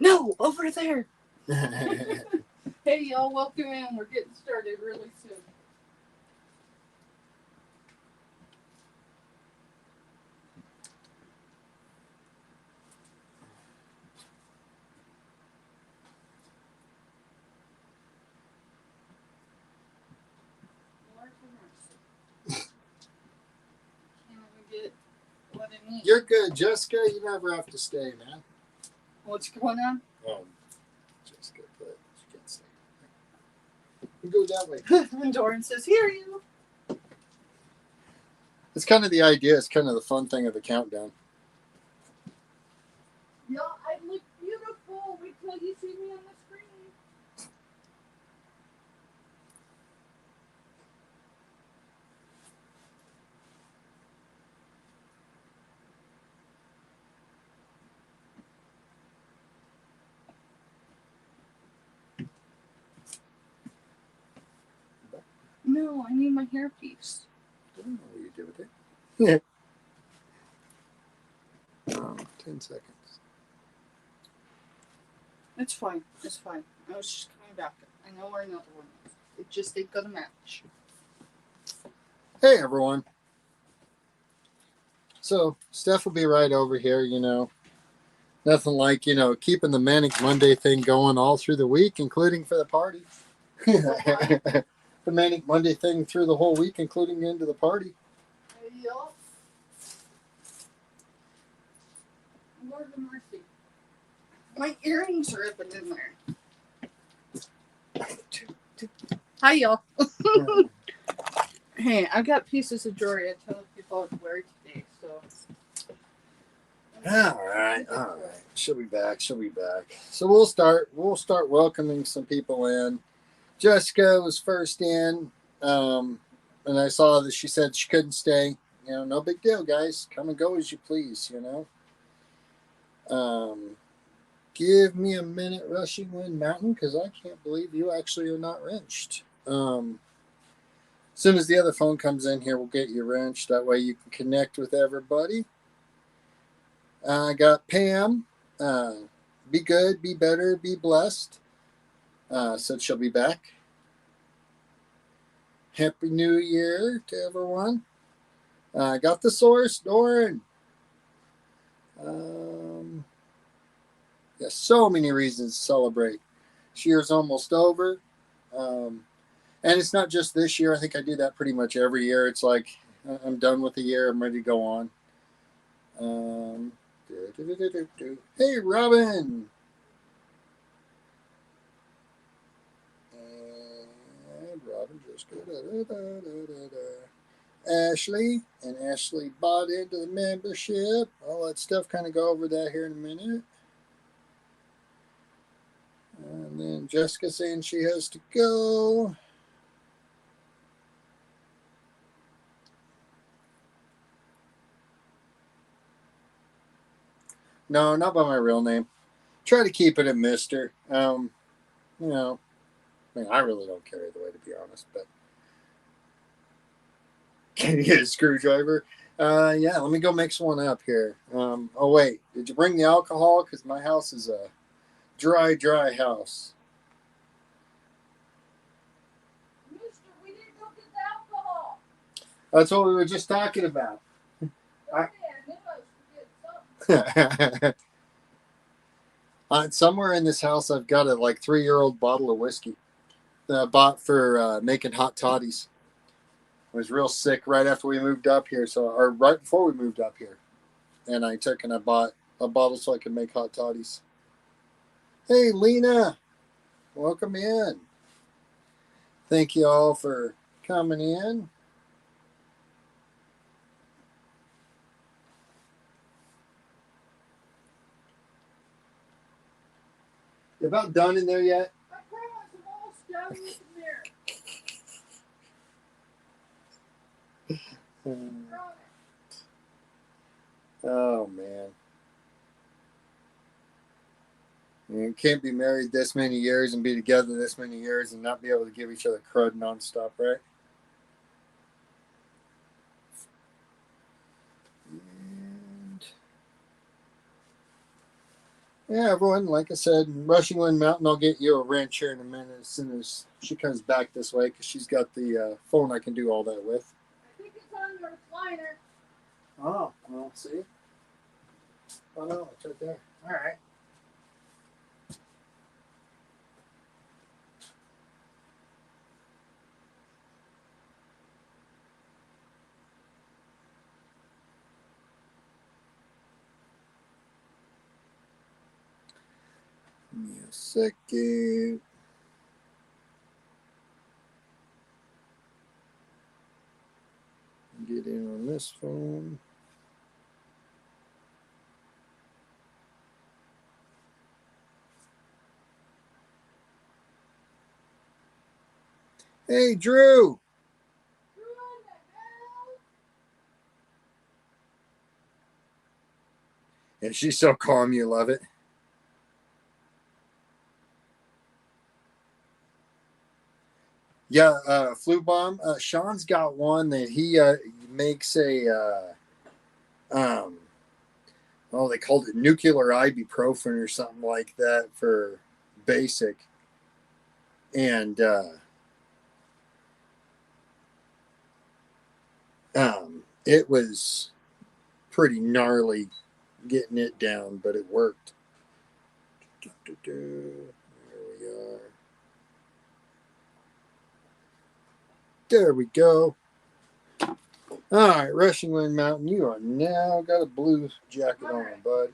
No, over there. Hey, y'all, welcome in. We're getting started really soon. You're good, Jessica. You never have to stay, man. What's going on? Jessica, but she can't stay. You go that way. And Doran says, "Hear you." It's kind of the idea. It's kind of the fun thing of the countdown. Yeah, I look beautiful. Wait till you see me on the screen. No, I need my hairpiece. I don't know what you do with it. Yeah. 10 seconds. It's fine. It's fine. I was just coming back. I know where another one is. It just ain't gonna match. Hey, everyone. So, Steph will be right over here, you know. Nothing like, you know, keeping the Manic Monday thing going all through the week, including for the party. The Manic Monday thing through the whole week, including into the party. Yup. Lord of mercy. My earrings are up and in there. Hi, y'all. Hey, I've got pieces of jewelry I tell people to wear today, so. All right. She'll be back. So we'll start welcoming some people in. Jessica was first in, and I saw that she said she couldn't stay. You know, no big deal, guys. Come and go as you please, you know. Give me a minute, Rushing Wind Mountain, because I can't believe you actually are not wrenched. As soon as the other phone comes in here, we'll get you wrenched. That way you can connect with everybody. I got Pam. Be good, be better, be blessed. Said she'll be back. Happy New Year to everyone. Got the source, Doran. Yeah, so many reasons to celebrate. This year's almost over. And it's not just this year. I think I do that pretty much every year. It's like I'm done with the year. I'm ready to go on. Hey, Robin. And Robin just go. Ashley. And Ashley bought into the membership. I'll let Steph kind of go over that here in a minute. And then Jessica saying she has to go. No, not by my real name. Try to keep it a Mr. You know, I mean, I really don't care either way, to be honest, but can you get a screwdriver? Yeah, let me go mix one up here. Oh, wait, did you bring the alcohol? Because my house is a dry house. Mister, we didn't go get the alcohol. That's what we were just talking about. Somewhere in this house, I've got a 3-year-old bottle of whiskey that I bought for making hot toddies. I was real sick right after we moved up here, or right before we moved up here, and I took and I bought a bottle so I could make hot toddies. Hey, Lena, welcome in. Thank you all for coming in. You about done in there yet? I promise I'm almost done with the mirror. Oh, man. You can't be married this many years and be together this many years and not be able to give each other crud nonstop, right? And Yeah, everyone, like I said, Rushing Wind Mountain, I'll get you a wrench here in a minute as soon as she comes back this way because she's got the phone I can do all that with. I think it's on the recliner. Oh, well, see? Oh, no, it's right there. All right. Give me a second. Get in on this phone. Hey, Drew. And she's so calm, you love it. Yeah, flu bomb. Sean's got one that he makes a oh, they called it nuclear ibuprofen or something like that for basic. And it was pretty gnarly getting it down, but it worked. There we are. There we go. All right, Rushing Wind Mountain, you are now got a blue jacket on, bud.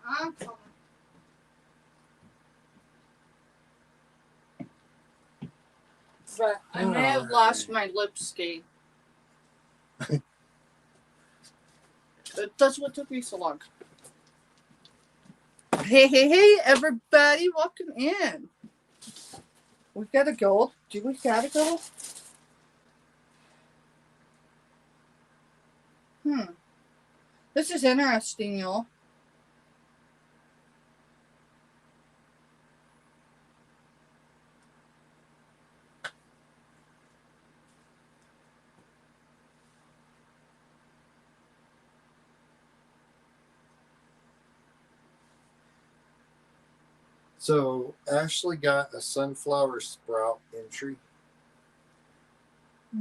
I'm coming. But I may have lost my lipstick. That's what took me so long. Hey, everybody, welcome in. We gotta go. Do we gotta go? This is interesting, y'all. So Ashley got a sunflower sprout entry.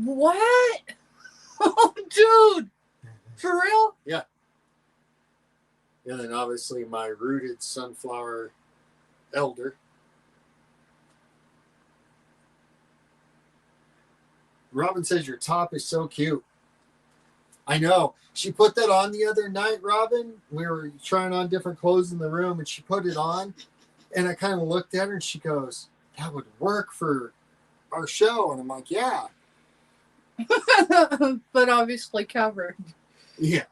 What? Oh, dude. For real? Yeah. And then obviously my rooted sunflower elder. Robin says your top is so cute. I know. She put that on the other night, Robin. We were trying on different clothes in the room, and she put it on. And I kind of looked at her, and she goes, "That would work for our show." And I'm like, "Yeah." But obviously covered. Yeah.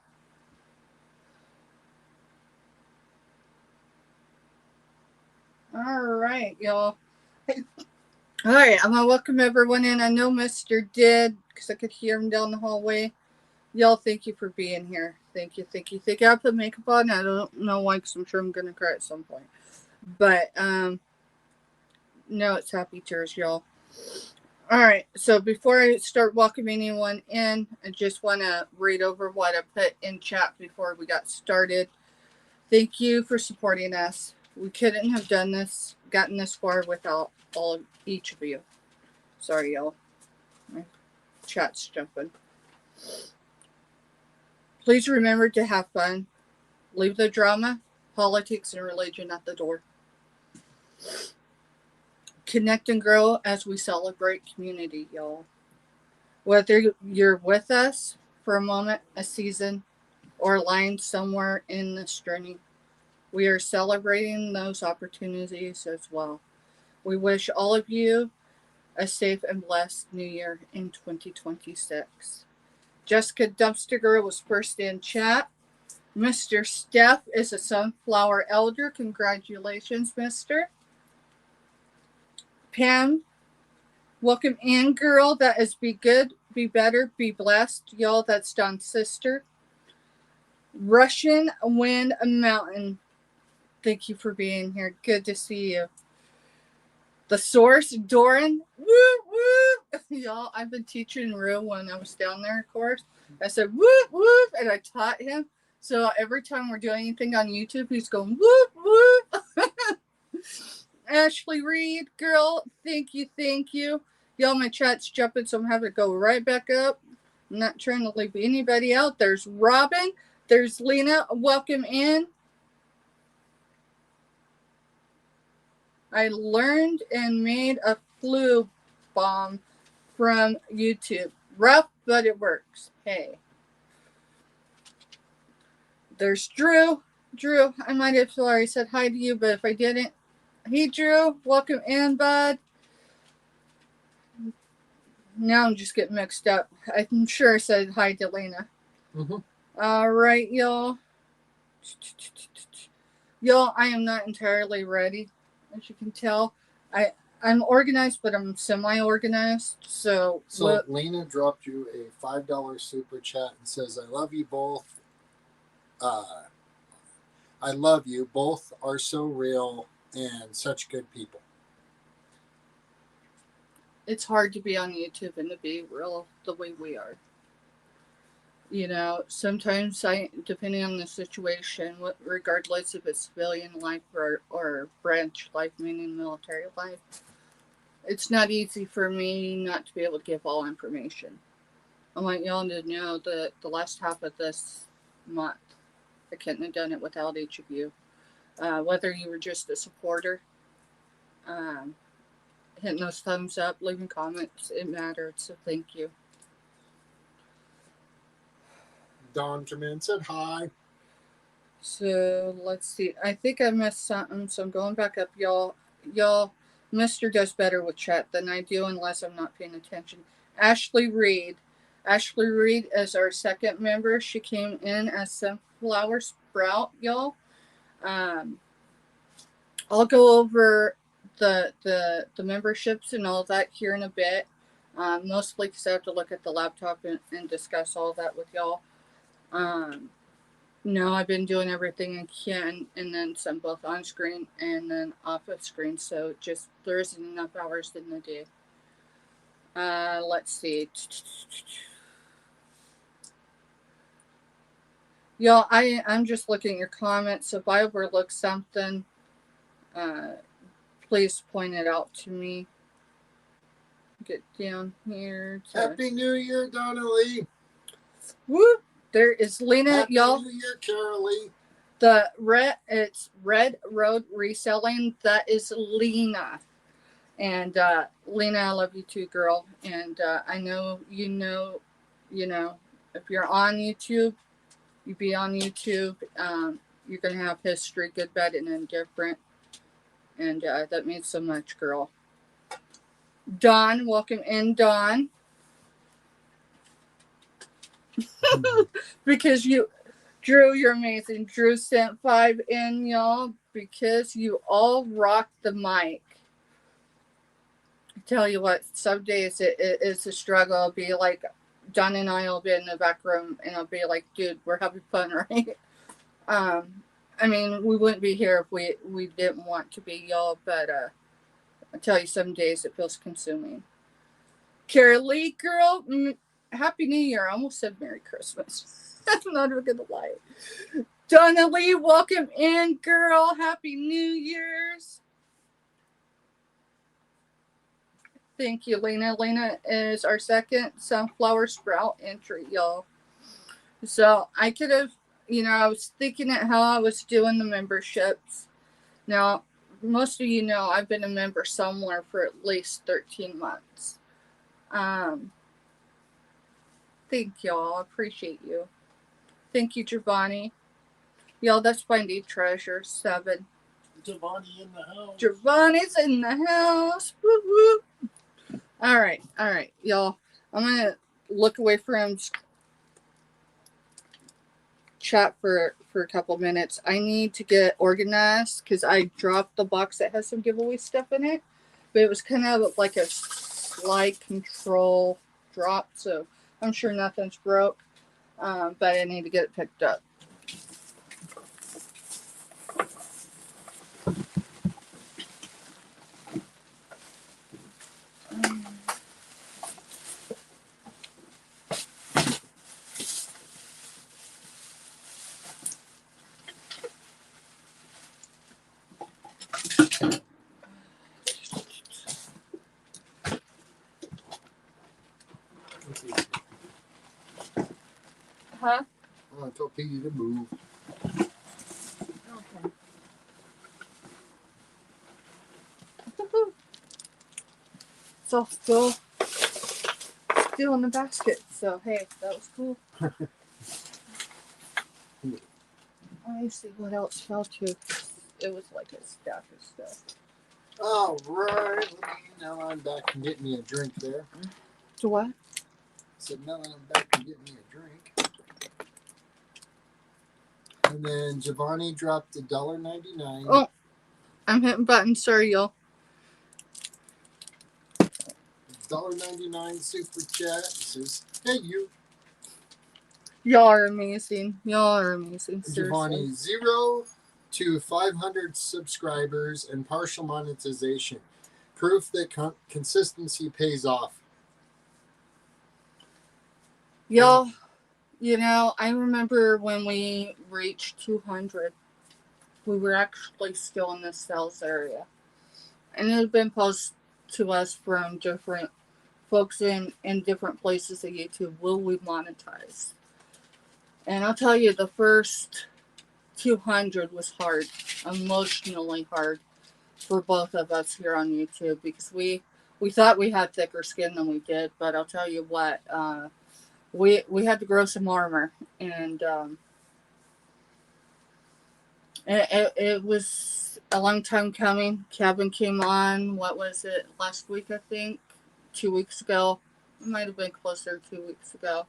All right, y'all. Hey. All right, I'm going to welcome everyone in. I know Mr. did because I could hear him down the hallway. Y'all, thank you for being here. Thank you. I put makeup on. I don't know why because I'm sure I'm going to cry at some point. But, no, it's happy tears, y'all. All right, so before I start welcoming anyone in, I just want to read over what I put in chat before we got started. Thank you for supporting us. We couldn't have gotten this far without each of you. Sorry, y'all. My chat's jumping. Please remember to have fun. Leave the drama, politics, and religion at the door. Connect and grow as we celebrate community, y'all. Whether you're with us for a moment, a season, or lying somewhere in this journey, we are celebrating those opportunities as well. We wish all of you a safe and blessed new year in 2026. Jessica Dumpster Girl was first in chat. Mr. Steph is a sunflower elder. Congratulations, Mr. Pam, welcome in, girl. That is be good, be better, be blessed. Y'all, that's Don's sister. Russian Wind Mountain. Thank you for being here. Good to see you. The Source, Doran. Woo, woo. Y'all, I've been teaching Rue when I was down there, of course. I said, whoop, whoop, and I taught him. So every time we're doing anything on YouTube, he's going whoop whoop. Ashley Reed, girl, thank you, thank you. Y'all, my chat's jumping, so I'm having to go right back up. I'm not trying to leave anybody out. There's Robin. There's Lena. Welcome in. I learned and made a flu bomb from YouTube. Rough, but it works. Hey. There's Drew. Drew, I might have already said hi to you, but if I didn't, hey Drew, welcome in, bud. Now I'm just getting mixed up. I'm sure I said hi to Lena. Mm-hmm. All right, y'all. Y'all, I am not entirely ready, as you can tell. I'm organized, but I'm semi-organized. So Lena dropped you a $5 super chat and says, "I love you both. I love you. Both are so real and such good people." It's hard to be on YouTube and to be real the way we are. You know, sometimes depending on the situation, regardless if it's civilian life or branch life, meaning military life, it's not easy for me not to be able to give all information. I want y'all to know that the last half of this month, I couldn't have done it without each of you. Whether you were just a supporter, hitting those thumbs up, leaving comments, it mattered. So thank you. Don Jermaine said hi. So let's see. I think I missed something, so I'm going back up, y'all. Y'all, Mr. does better with chat than I do unless I'm not paying attention. Ashley Reed. Ashley Reed is our second member. She came in as Sunflower Sprout, y'all. I'll go over the memberships and all that here in a bit. Mostly because I have to look at the laptop and discuss all that with y'all. No, I've been doing everything I can, and then some both on screen and then off of screen. So just there isn't enough hours in the day. Let's see. Y'all, I'm just looking at your comments. So if I overlook something, please point it out to me. Get down here. Happy New Year, Donna Lee. Whoop! There is Lena, Happy y'all. New Year, Carol Lee. It's Red Road Reselling. That is Lena. And Lena, I love you too, girl. And I know you know, if you're on YouTube, you be on YouTube. You're gonna have history, good, bad, and indifferent. And that means so much, girl. Dawn, welcome in, Dawn. Because Drew, you're amazing. Drew sent 5 in, y'all, because you all rock the mic. I tell you what, some days it's a struggle. I'll be like, Don and I will be in the back room, and I'll be like, dude, we're having fun, right? I mean, we wouldn't be here if we didn't want to be, y'all, but I tell you, some days it feels consuming. Carol Lee, girl, Happy New Year. I almost said Merry Christmas. I'm not even gonna lie. Donna Lee, welcome in, girl. Happy New Year's. Thank you, Lena. Lena is our second Sunflower Sprout entry, y'all. So I could have, I was thinking at how I was doing the memberships. Now, most of you know I've been a member somewhere for at least 13 months. Thank y'all. I appreciate you. Thank you, Giovanni. Y'all, that's Finding Treasure 7. Giovanni in the house. Giovanni's in the house. Woo woo. All right, y'all. I'm gonna look away from chat for a couple minutes. I need to get organized because I dropped the box that has some giveaway stuff in it, but it was kind of like a slide control drop, so I'm sure nothing's broke, but I need to get it picked up. Huh? I told Petey to move. Okay. Woohoo. It's all still in the basket. So hey, that was cool. Let me see what else fell to. It was like a stack of stuff. All right. Now I'm back and getting me a drink there. To what? I said, now that I'm back and getting me a drink. And then Giovanni dropped $1.99. Oh, I'm hitting buttons. Sorry, y'all. $1.99 super chat. It says, hey, you. Y'all are amazing. Y'all are amazing. Giovanni, Seriously. 0 to 500 subscribers and partial monetization. Proof that consistency pays off. Y'all, you know, I remember when we reached 200, we were actually still in the sales area. And it had been posted to us from different folks in different places of YouTube. Will we monetize? And I'll tell you, the first 200 was hard, emotionally hard for both of us here on YouTube because we thought we had thicker skin than we did. But I'll tell you what, we had to grow some armor, and it was a long time coming. Kevin came on, what was it, last week, I think? 2 weeks ago. It might have been closer 2 weeks ago.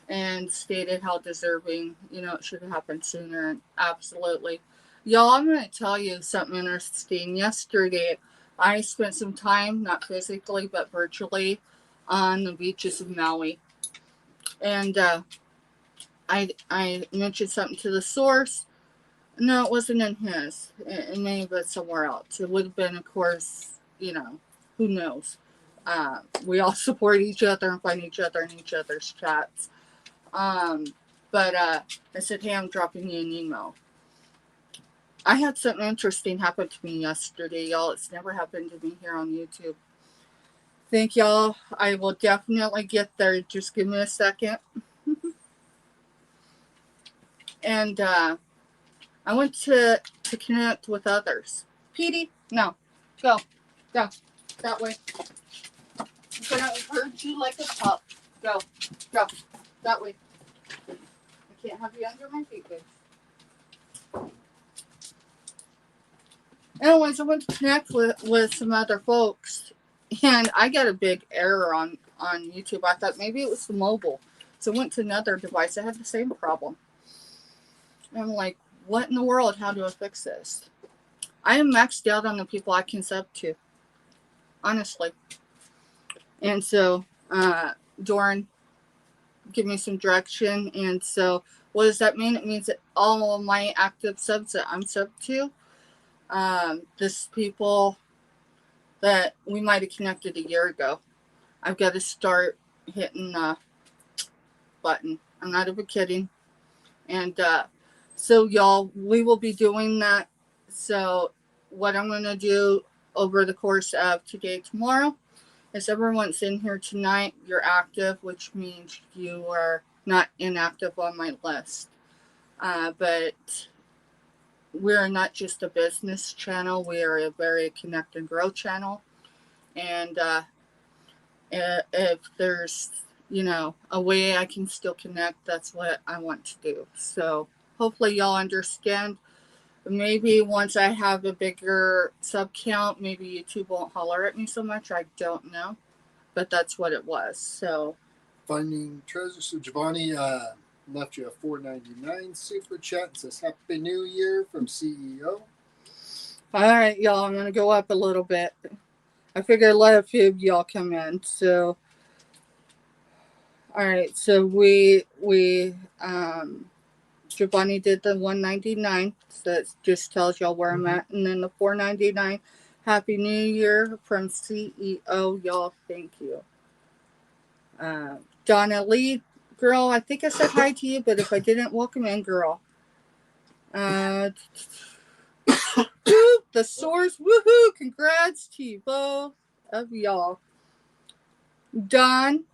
And stated how deserving, it should have happened sooner. And absolutely. Y'all, I'm going to tell you something interesting. Yesterday, I spent some time, not physically, but virtually, on the beaches of Maui. And I mentioned something to the source. No, it wasn't in his. It may have been somewhere else. It would have been, of course, who knows. We all support each other and find each other in each other's chats. But I said, hey, I'm dropping you an email. I had something interesting happen to me yesterday, y'all. It's never happened to me here on YouTube. Thank y'all. I will definitely get there. Just give me a second. And I went to connect with others. Petey, no. Go. That way. I'm going to hurt you like a pup. Go. That way. I can't have you under my feet, babe. Anyways, I went to connect with some other folks, and I got a big error on YouTube. I thought maybe it was the mobile. So I went to another device. I had the same problem. And I'm like, what in the world? How do I fix this? I am maxed out on the people I can sub to. Honestly. And so, Doran, give me some direction. And so, what does that mean? It means that all of my active subs that I'm sub to, this people that we might have connected a year ago, I've got to start hitting the button. I'm not even kidding. And so, y'all, we will be doing that. So, what I'm going to do over the course of today, tomorrow, is everyone's in here tonight, you're active, which means you are not inactive on my list. But we're not just a business channel, we are a very connect and grow channel. And if there's, a way I can still connect, that's what I want to do. So hopefully y'all understand. Maybe once I have a bigger sub count, maybe YouTube won't holler at me so much. I don't know. But that's what it was. So Finding treasure. So Giovanni left you a $4.99 super chat and says Happy New Year from CEO. All right, y'all, I'm going to go up a little bit. I figured I'd let a few of y'all come in. So, all right, so we Giovanni did the $1.99, so that just tells y'all where I'm at. And then the $4.99, Happy New Year from CEO, y'all, thank you. Donna Lee, girl, I think I said hi to you, but if I didn't, welcome in, girl. The source, woohoo! Congrats to you both of y'all. Don,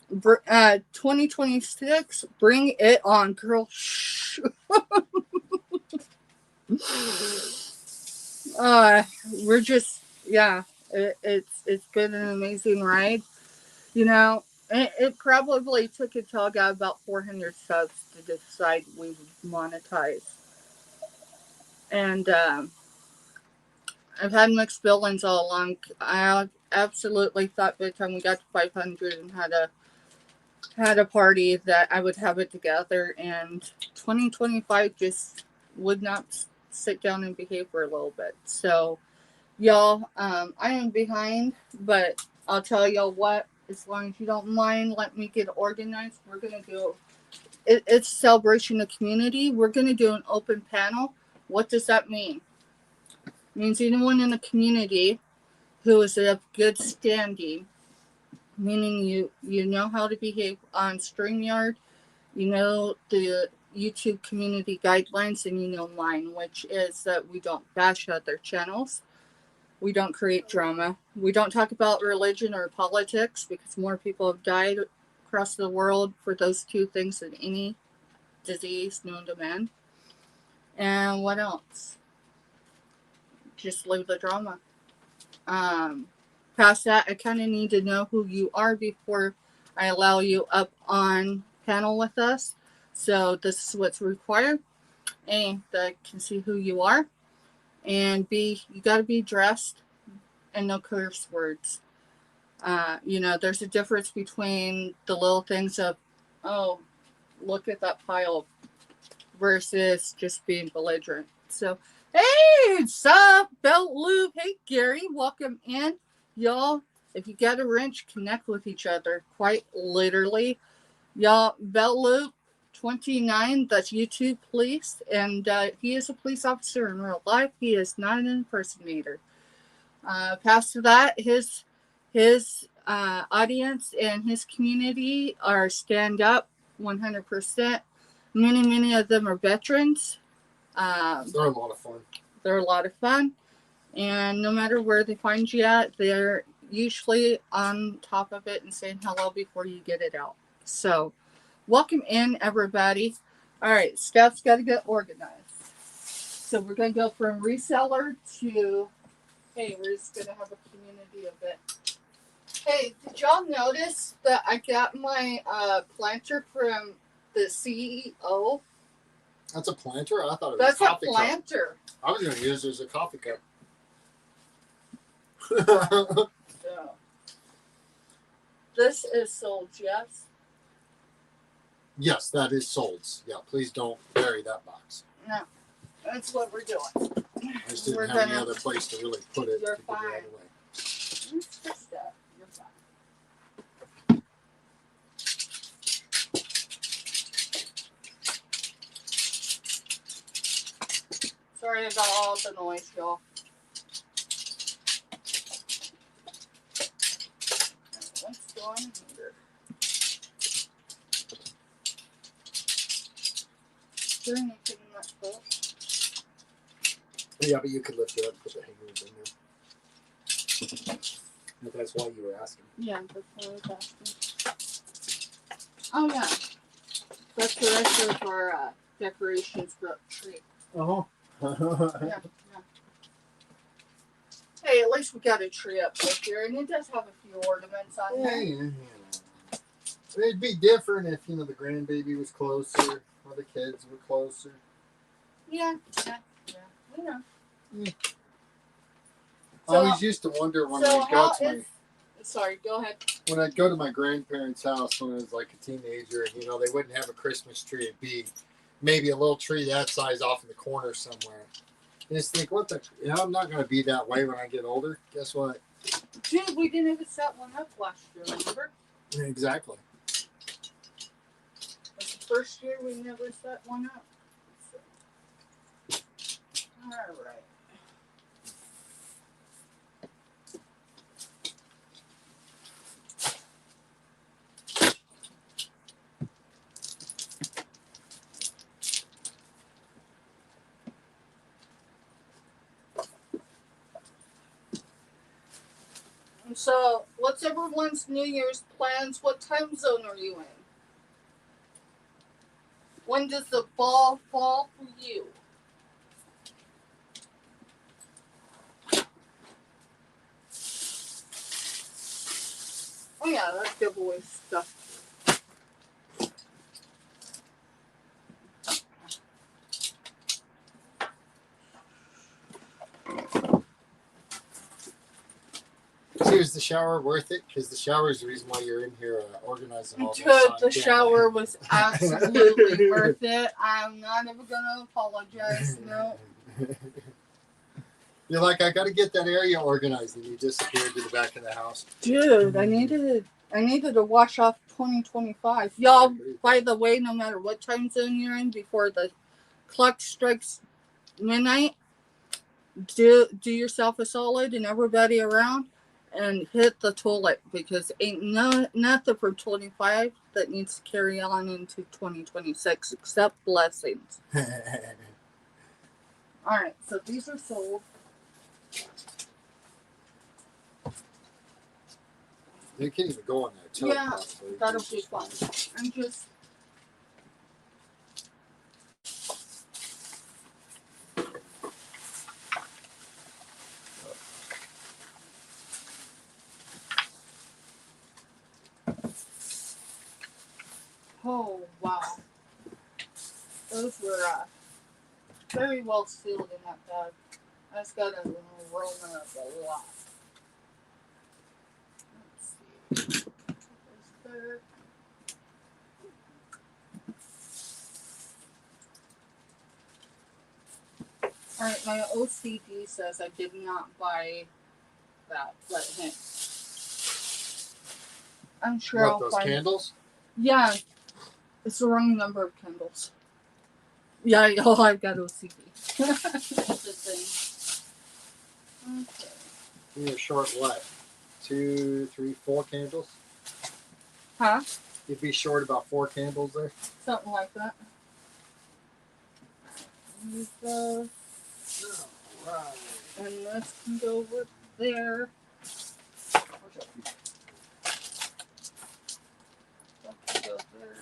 2026, bring it on, girl. Shh. uh, we're just, yeah, it's been an amazing ride. You know, it probably took until I got about 400 subs to decide we would monetize. And I've had mixed feelings all along. I absolutely thought by the time we got to 500 and had a party that I would have it together. And 2025 just would not sit down and behave for a little bit. So, y'all, I am behind, but I'll tell y'all what. As long as you don't mind, let me get organized. We're gonna do it's a celebration of community. We're gonna do an open panel. What does that mean? It means anyone in the community who is of good standing, meaning you know how to behave on StreamYard, you know the YouTube community guidelines, and you know mine, which is that we don't bash other channels. We don't create drama. We don't talk about religion or politics because more people have died across the world for those two things than any disease known to man. And what else? Just leave the drama. Past that, I kind of need to know who you are before I allow you up on panel with us. So this is what's required. A, that I can see who you are. And B, you got to be dressed and no curse words. You know, there's a difference between the little things of, oh, look at that pile versus just being belligerent. So, hey, what's up, Belt Loop? Hey, Gary, welcome in. Y'all, if you got a wrench, connect with each other. Quite literally. Y'all, Belt Loop 29, that's YouTube police, and he is a police officer in real life. He is not an impersonator. Past that, his audience and his community are stand up 100%. Many of them are veterans. They're a lot of fun. They're a lot of fun. And no matter where they find you at, they're usually on top of it and saying hello before you get it out. So, welcome in, everybody. All right, Steph's got to get organized. So, we're going to go from reseller to, hey, we're just going to have a community event. Hey, did y'all notice that I got my planter from the CEO? That's a planter? I thought it was That's a coffee a planter. cup. I was going to use it as a coffee cup. So, this is sold, yes? Yes, that is sold. Yeah, please don't bury that box. No, that's what we're doing. I just didn't have any other place to really put it. You're to fine. Get it out of the way. It's just that. You're fine. Sorry about all the noise, y'all. What's going on here? Is there anything in that book? Yeah, but you could lift it up and put the hangers in there. If that's why you were asking. Yeah, that's what I was asking. Oh, yeah. That's the rest of our decorations for the tree. Yeah. Hey, at least we got a tree up here, and it does have a few ornaments on there. Yeah. It'd be different if, the grandbaby was closer or the kids were closer. Yeah. We know. Yeah. So, I always used to wonder when I go to my... Sorry, go ahead. When I'd go to my grandparents' house when I was like a teenager, and they wouldn't have a Christmas tree. It'd be maybe a little tree that size off in the corner somewhere. And just think, I'm not going to be that way when I get older. Guess what? Dude, we didn't even set one up last year, remember? Exactly. Like the first year we never set one up. So. All right. So, what's everyone's New Year's plans? What time zone are you in? When does the ball fall for you? Oh yeah, that's giveaway stuff. So is the shower worth it? Because the shower is the reason why you're in here organizing all this. Dude, the shower was absolutely worth it. I'm not ever gonna apologize. No. You're like, I got to get that area organized, and you disappeared to the back of the house. Dude, I needed to wash off 2025. Y'all, by the way, no matter what time zone you're in, before the clock strikes midnight, do yourself a solid and everybody around and hit the toilet, because ain't nothing for 25 that needs to carry on into 2026 except blessings. All right, so these are sold. You can't even go on there. Too, Yeah, possibly. that'll be fun. I'm just. Oh, wow. Those were very well sealed in that bag. That's got an aroma of a lot. Let's see. There. Alright, my OCD says I did not buy that, but hey. I'm sure What, I'll those find candles? Yeah. It's the wrong number of candles. Yeah, I've got OCD. That's the thing. Okay. You're short what? 2, 3, 4 candles? Huh? You'd be short about 4 candles there? Something like that. Use those. Alright. And this can go with there. Go there.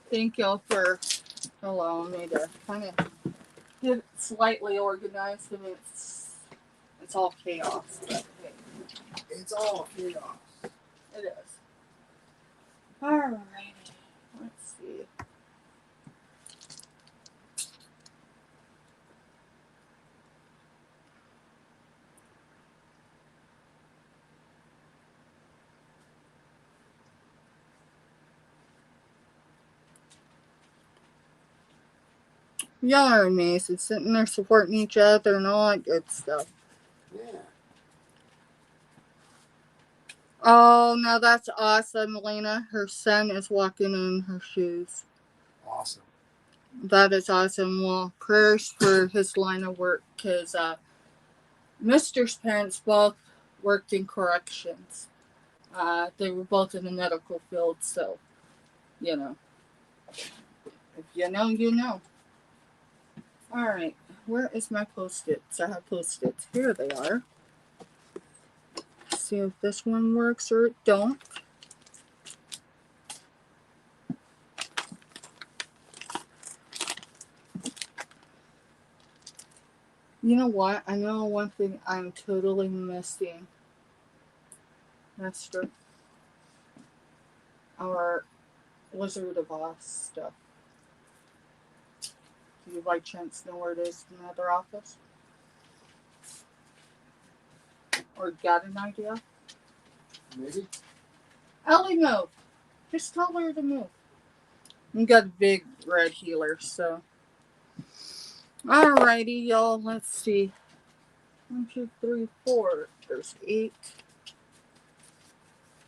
Thank y'all for allowing me to kind of get it slightly organized. I mean, it's all chaos. But hey, It's all chaos. it is. Alrighty. Let's see. Y'all are amazing, sitting there supporting each other and all that good stuff. Yeah. Oh, now that's awesome, Elena. Her son is walking in her shoes. Awesome. That is awesome. Well, prayers for his line of work, because Mr's parents both worked in corrections. They were both in the medical field, so, you know. If you know, you know. Alright, where is my Post-its? I have Post-its. Here they are. See if this one works or it don't. You know what? I know one thing I'm totally missing. Mr. Our Wizard of Oz stuff. Do you by chance know where it is in the other office? Or got an idea? Maybe. Ellie, move. Just tell her to move. We got a big red healer, so. Alrighty, y'all. Let's see. 1, 2, 3, 4. There's 8.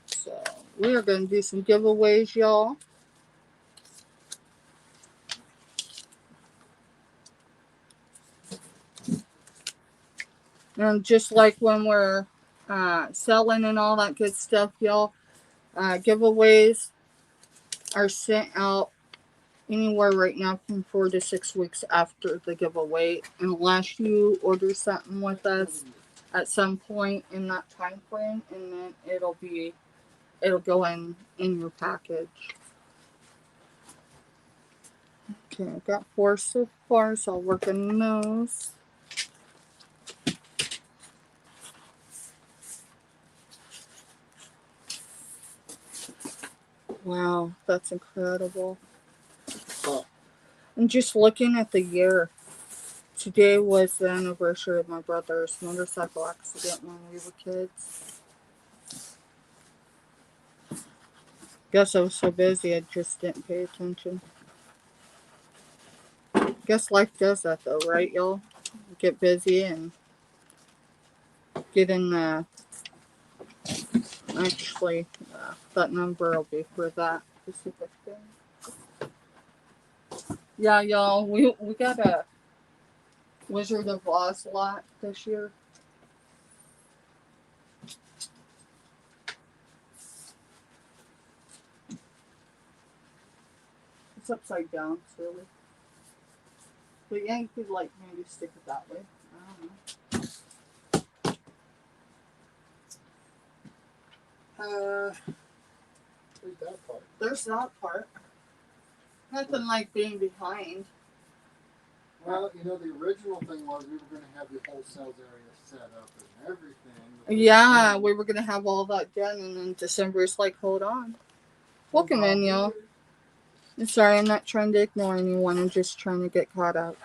So, we are going to do some giveaways, y'all. And just like when we're selling and all that good stuff, y'all, giveaways are sent out anywhere right now from 4 to 6 weeks after the giveaway, unless you order something with us at some point in that time frame, and then it'll go in your package. Okay, I've got 4 so far, so I'll work on those. Wow, that's incredible. Huh. I'm just looking at the year. Today was the anniversary of my brother's motorcycle accident when we were kids. Guess I was so busy I just didn't pay attention. Guess life does that though, right, y'all? Get busy and get in the... Actually, that number will be for that specific thing. Yeah, y'all, we got a Wizard of Oz lot this year. It's upside down, silly. But yeah, you could like maybe stick it that way. I don't know. Where's that part? There's that part. Nothing like being behind. Well, you know, the original thing was we were going to have the whole sales area set up and everything. Yeah, we were gonna have all that done, and then December's like, hold on. Welcome in, y'all. I'm sorry, I'm not trying to ignore anyone. I'm just trying to get caught up.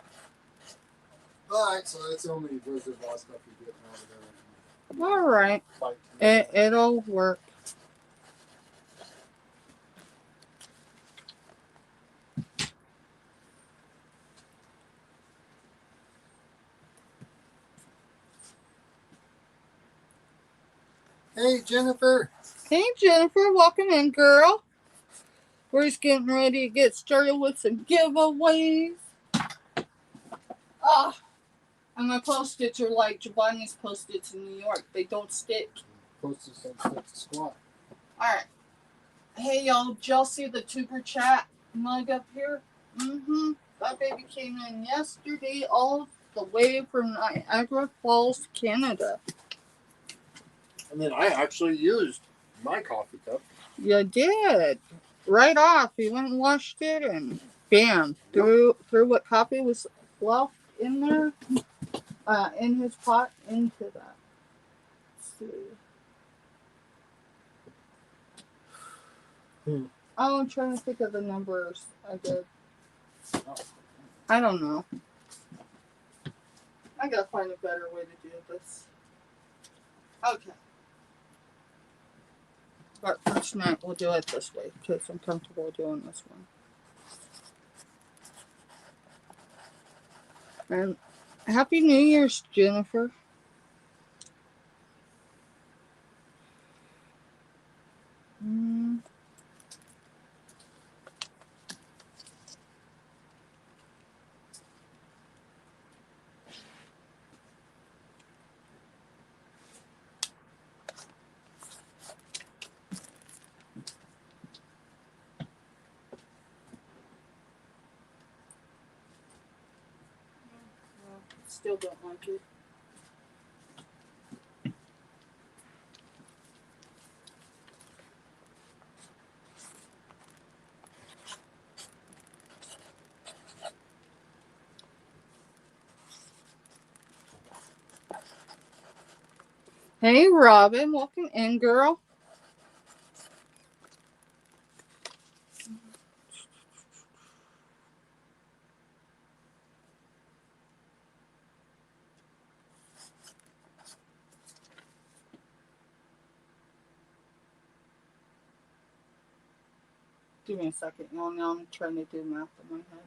Alright, so that's the only Wizard of Oz stuff you get now. All right, it'll work. Hey, Jennifer. Hey, Jennifer, welcome in, girl. We're just getting ready to get started with some giveaways. Oh, and my post-its are like Giovanni's post-its in New York. They don't stick. Post-its don't stick to squat. Alright. Hey, y'all, did y'all see the Tuber chat mug up here? That baby came in yesterday all the way from Niagara Falls, Canada. And then I actually used my coffee cup. You did. Right off. You went and washed it and bam. Threw what coffee was left in there, in his pot, into that. Let's see. Oh, I'm trying to think of the numbers I did. I don't know. I gotta find a better way to do this. Okay. But for tonight, we'll do it this way because I'm comfortable doing this one. And Happy New Year's, Jennifer. Still don't like it. Hey, Robin. Welcome in, girl. Give me a second, y'all. Now I'm trying to do math in my head.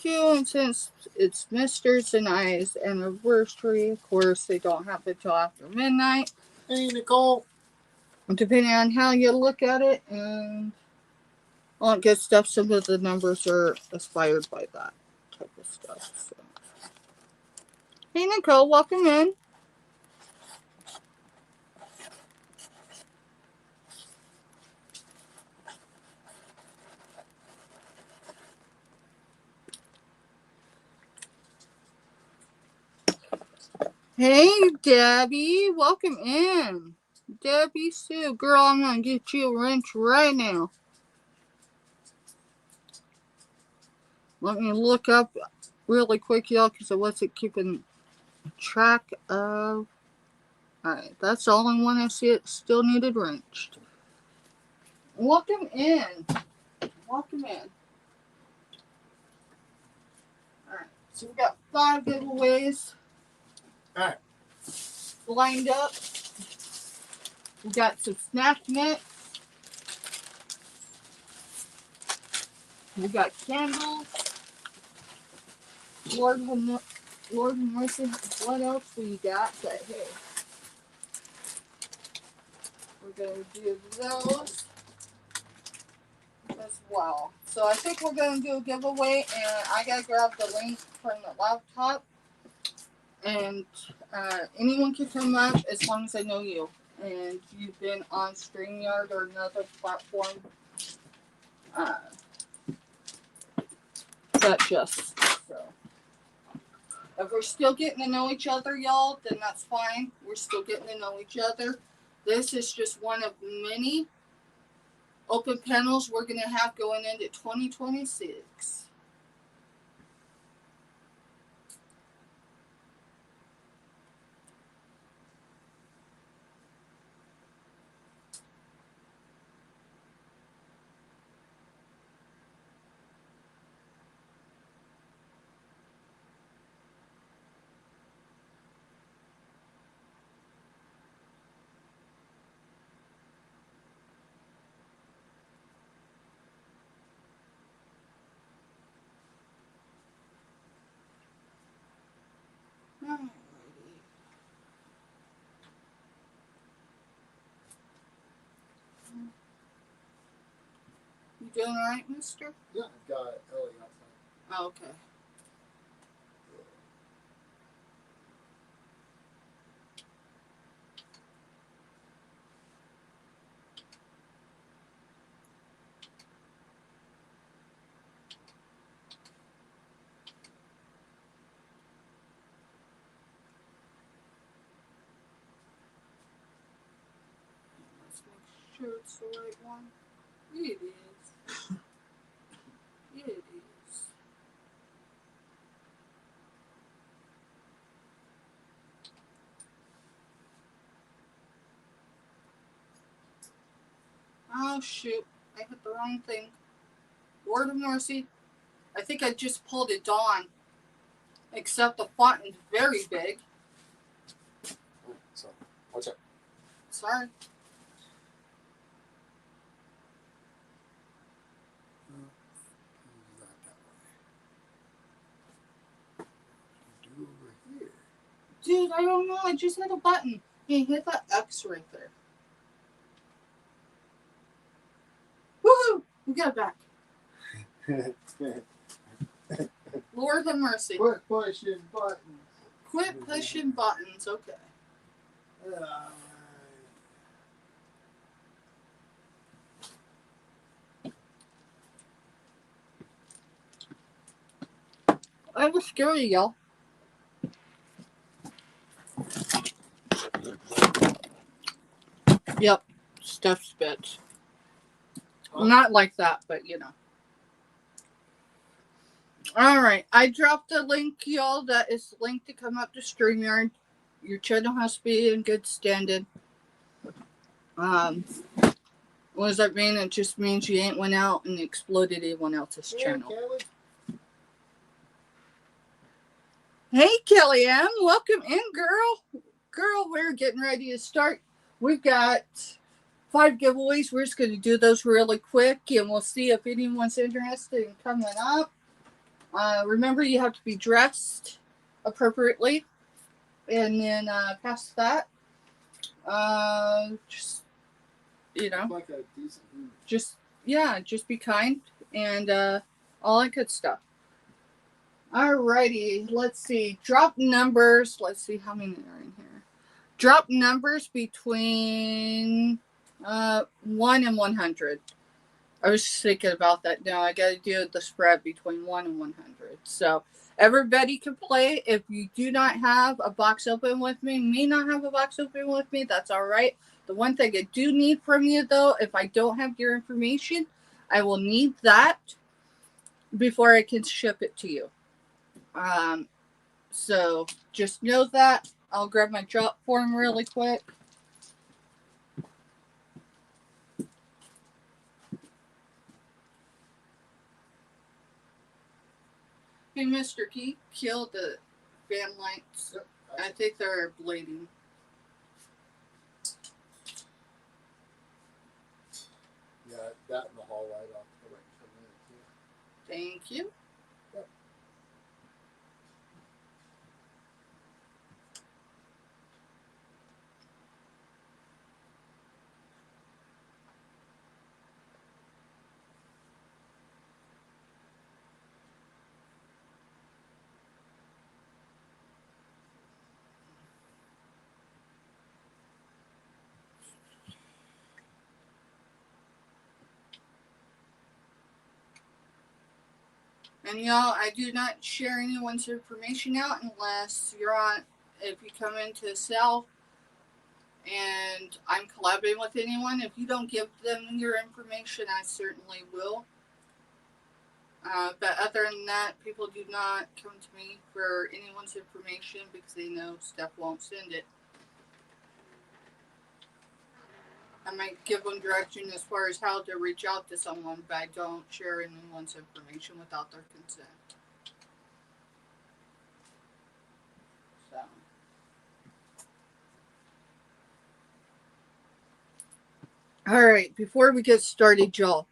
And since it's Mr's and I's anniversary, of course, they don't happen till after midnight. Hey, Nicole. Depending on how you look at it, and all that good stuff. Some of the numbers are inspired by that type of stuff. So. Hey, Nicole, welcome in. Hey, Debbie, welcome in. Debbie Sue, girl, I'm gonna get you a wrench right now. Let me look up really quick, y'all, because I wasn't keeping track of. Alright, that's the only one I see it still needed wrenched. Welcome in. Welcome in. Alright, so we got 5 giveaways. Alright. Lined up. We got some snack mix. We got candles. Lord have mercy. What else we got? But hey, we're gonna do those as well. So I think we're gonna do a giveaway, and I gotta grab the link from the laptop. And anyone can come up as long as I know you and you've been on StreamYard or another platform. Such as so. If we're still getting to know each other, y'all, then that's fine. We're still getting to know each other. This is just one of many open panels we're going to have going into 2026. Alrighty. You doing alright, mister? Yeah, I've got Ellie outside. Oh, okay. Let's make sure it's the right one. It is. It is. Oh, shoot. I hit the wrong thing. Lord of mercy. I think I just pulled it on. Except the font is very big. So, watch out. Sorry. Do over here. Dude, I don't know. I just hit a button. Hey, hit that X right there. Woohoo! We got it back. Lord have mercy. Quit pushing buttons. Quit pushing buttons. Okay. That was scary, y'all. Yep. Steph spits. Huh? Not like that, but you know. Alright. I dropped a link, y'all, that is linked to come up to StreamYard. Your channel has to be in good standing. What does that mean? It just means you ain't went out and exploded anyone else's channel. Kelly. Hey, Kellyanne, welcome in, girl. Girl, we're getting ready to start. We've got 5 giveaways. We're just going to do those really quick, and we'll see if anyone's interested in coming up. Remember, you have to be dressed appropriately, and then past that, just, you know, Like a decent just, yeah, just be kind and all that good stuff. Alrighty, let's see. Drop numbers. Let's see how many are in here. Drop numbers between 1 and 100. I was just thinking about that now. I got to do the spread between 1 and 100. So everybody can play. If you do not have a box open with me, may not have a box open with me, that's all right. The one thing I do need from you, though, if I don't have your information, I will need that before I can ship it to you. So just know that. I'll grab my drop form really quick. Hey, Mr. Can you kill the fan lights? Yep. I think they're bleeding. Yeah, that in the hall light off the right for a minute. Thank you. Yep. And y'all, I do not share anyone's information out unless you're on, if you come into sell and I'm collaborating with anyone. If you don't give them your information, I certainly will. But other than that, people do not come to me for anyone's information because they know Steph won't send it. I might give them direction as far as how to reach out to someone, but I don't share anyone's information without their consent. So. All right, before we get started, y'all,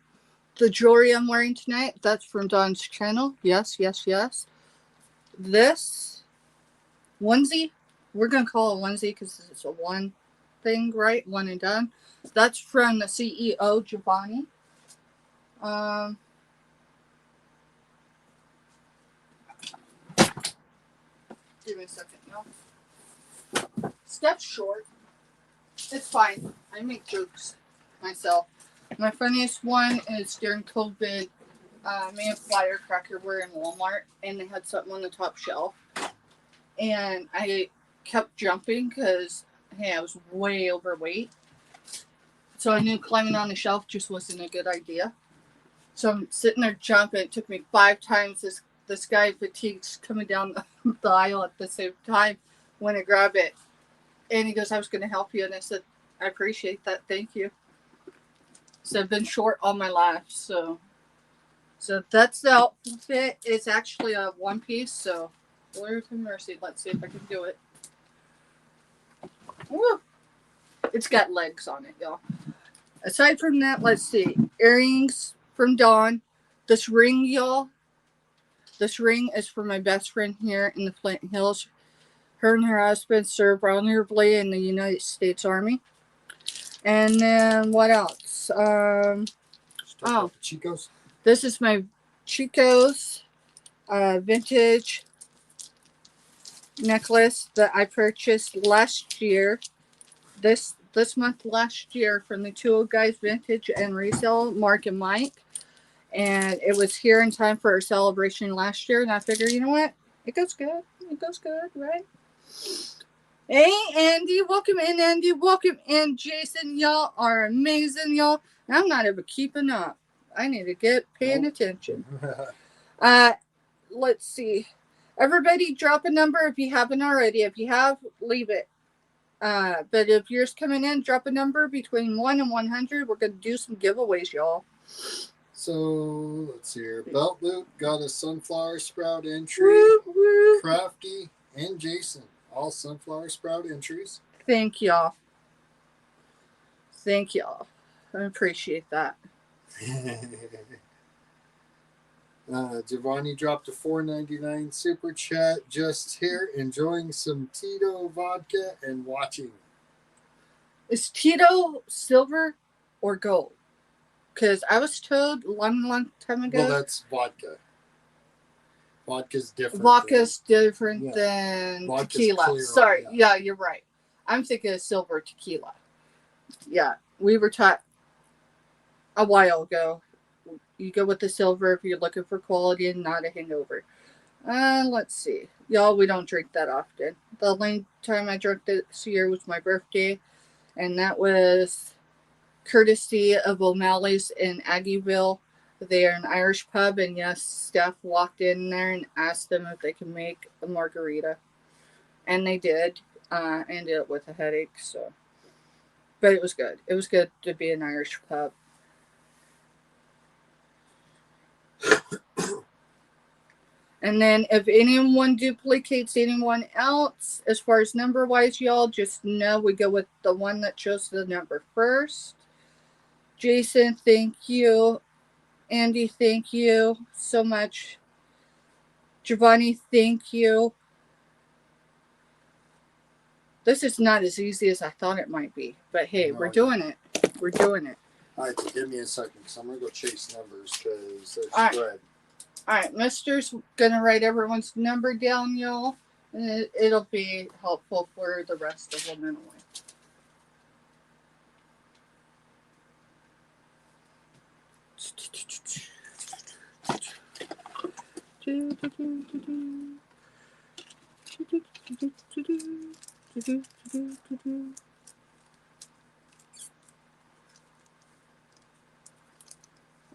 the jewelry I'm wearing tonight, that's from Dawn's channel. Yes, yes, yes. This onesie, we're going to call it a onesie because it's a one thing, right? One and done. That's from the CEO, Giovanni. Give me a second, y'all. Steph's short. It's fine. I make jokes myself. My funniest one is during COVID. Me and Firecracker were in Walmart and they had something on the top shelf. And I kept jumping because, hey, I was way overweight. So I knew climbing on the shelf just wasn't a good idea. So I'm sitting there jumping. It took me 5 times. This guy fatigue's coming down the aisle at the same time when I grab it. And he goes, I was going to help you. And I said, I appreciate that. Thank you. So I've been short all my life. So that's the outfit. It's actually a one piece. So Lord have mercy. Let's see if I can do it. Woo! It's got legs on it, y'all. Aside from that, let's see. Earrings from Dawn. This ring, y'all. This ring is for my best friend here in the Flint Hills. Her and her husband served honorably in the United States Army. And then what else? Chico's. This is my Chico's vintage necklace that I purchased last year. This month last year from the two old guys vintage and resale, Mark and Mike. And it was here in time for our celebration last year. And I figured, you know what? It goes good. It goes good, right? Hey, Andy. Welcome in, Andy. Welcome in, Jason. Y'all are amazing, y'all. I'm not ever keeping up. I need to get paying attention. Let's see. Everybody drop a number if you haven't already. If you have, leave it. But if yours coming in, drop a number between 1 and 100. We're going to do some giveaways, y'all. So, let's see here. Belt Loop got a sunflower sprout entry. Woo, woo. Crafty and Jason, all sunflower sprout entries. Thank y'all. Thank y'all. I appreciate that. Giovanni dropped a $4.99 super chat. Just here enjoying some Tito vodka and watching. Is Tito silver or gold? because I was told a long time ago. Well, that's vodka. Vodka's different. Vodka's different than Vodka's tequila. clear, Sorry, yeah, you're right. I'm thinking of silver tequila. Yeah, we were taught a while ago. You go with the silver if you're looking for quality and not a hangover. Let's see. Y'all, we don't drink that often. The only time I drank this year was my birthday, and that was courtesy of O'Malley's in Aggieville. They are an Irish pub, and yes, Steph walked in there and asked them if they could make a margarita. And they did. Ended up with a headache, so. But it was good. It was good to be an Irish pub. And then if anyone duplicates anyone else, as far as number-wise, y'all, just know we go with the one that chose the number first. Jason, thank you. Andy, thank you so much. Giovanni, thank you. This is not as easy as I thought it might be. But hey, we're doing it. We're doing it. All right, so give me a second because I'm going to go chase numbers because they're spread. All right, Mister's going to write everyone's number down, y'all. And it'll be helpful for the rest of them anyway.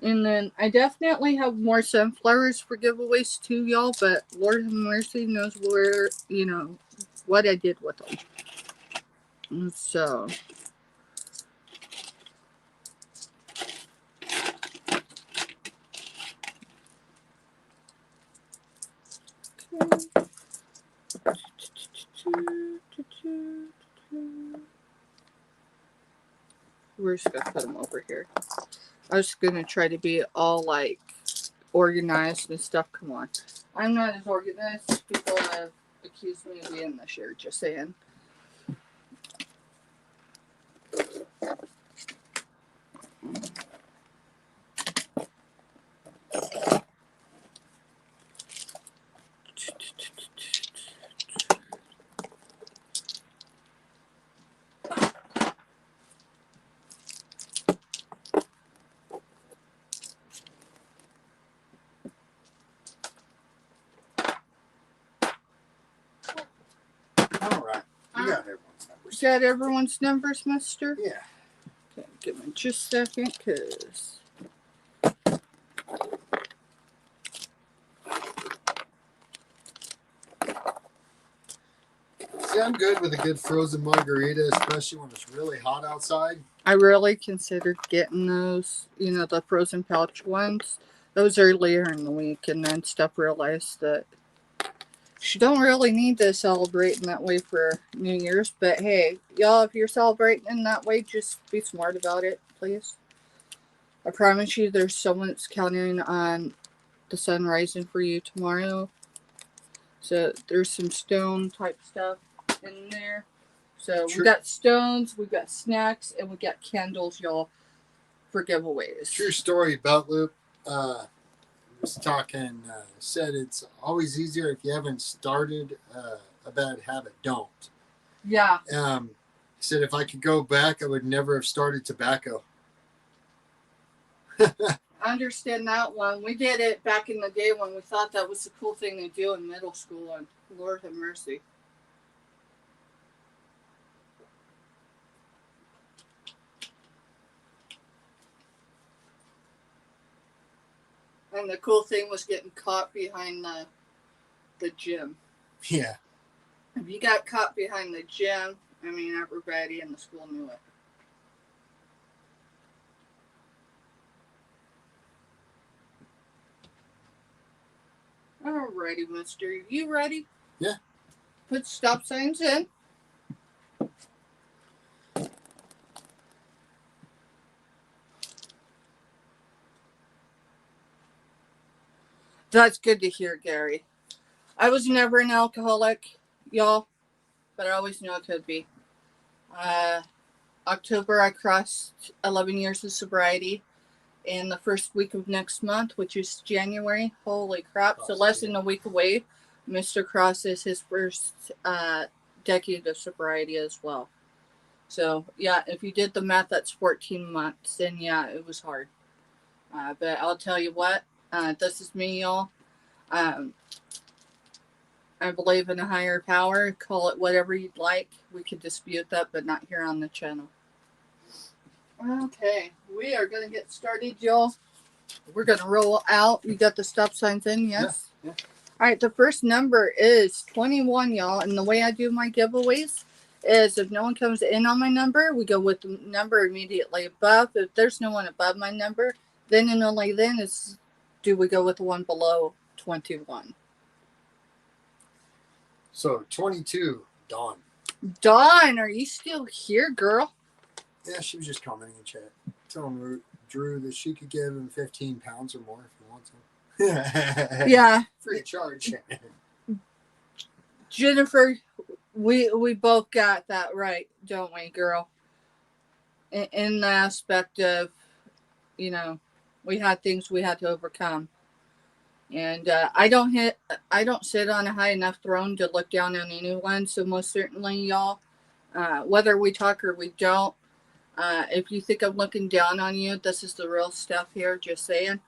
And then I definitely have more sunflowers for giveaways too, y'all. But Lord have mercy knows where, what I did with them. And so. We're just going to put them over here. I was going to try to be all like organized and stuff. Come on. I'm not as organized. People have accused me of being this year. Just saying. Got everyone's numbers, Mister? Yeah. Okay, give me just a second, because... See, I'm good with a good frozen margarita, especially when it's really hot outside. I really considered getting those, the frozen pouch ones. Those earlier in the week, and then Steph realized that she don't really need to celebrate in that way for New Year's. But hey, y'all, if you're celebrating in that way, just be smart about it, please. I promise you there's someone that's counting on the sun rising for you tomorrow. So there's some stone type stuff in there. So we got stones, we got snacks, and we got candles, y'all, for giveaways. True story about Loop. Was talking, said it's always easier if you haven't started a bad habit. Don't. Yeah. He said if I could go back, I would never have started tobacco. I understand that one. We did it back in the day when we thought that was the cool thing to do in middle school, and Lord have mercy. And the cool thing was getting caught behind the gym. Yeah. If you got caught behind the gym, everybody in the school knew it. Alrighty, Mister. You ready? Yeah. Put stop signs in. That's good to hear, Gary. I was never an alcoholic, y'all, but I always knew I could be. October, I crossed 11 years of sobriety, in the first week of next month, which is January. Holy crap. So less than a week away, Mr. crosses his first decade of sobriety as well. So, yeah, if you did the math, that's 14 months. And, yeah, it was hard. But I'll tell you what, this is me, y'all. I believe in a higher power. Call it whatever you'd like. We could dispute that, but not here on the channel. Okay, we are going to get started, y'all. We're going to roll out. You got the stop signs in, yes? Yeah. All right, the first number is 21, y'all. And the way I do my giveaways is if no one comes in on my number, we go with the number immediately above. If there's no one above my number, then and only then do we go with the one below 21. So 22, Dawn. Dawn, are you still here, girl? Yeah, she was just commenting in chat, telling Drew that she could give him 15 pounds or more if he wants them. Yeah. Free of charge. Jennifer, we both got that right, don't we, girl? In the aspect of, you know, we had things we had to overcome. And I don't sit on a high enough throne to look down on anyone. So most certainly, y'all, whether we talk or we don't, if you think I'm looking down on you, this is the real stuff here. Just saying.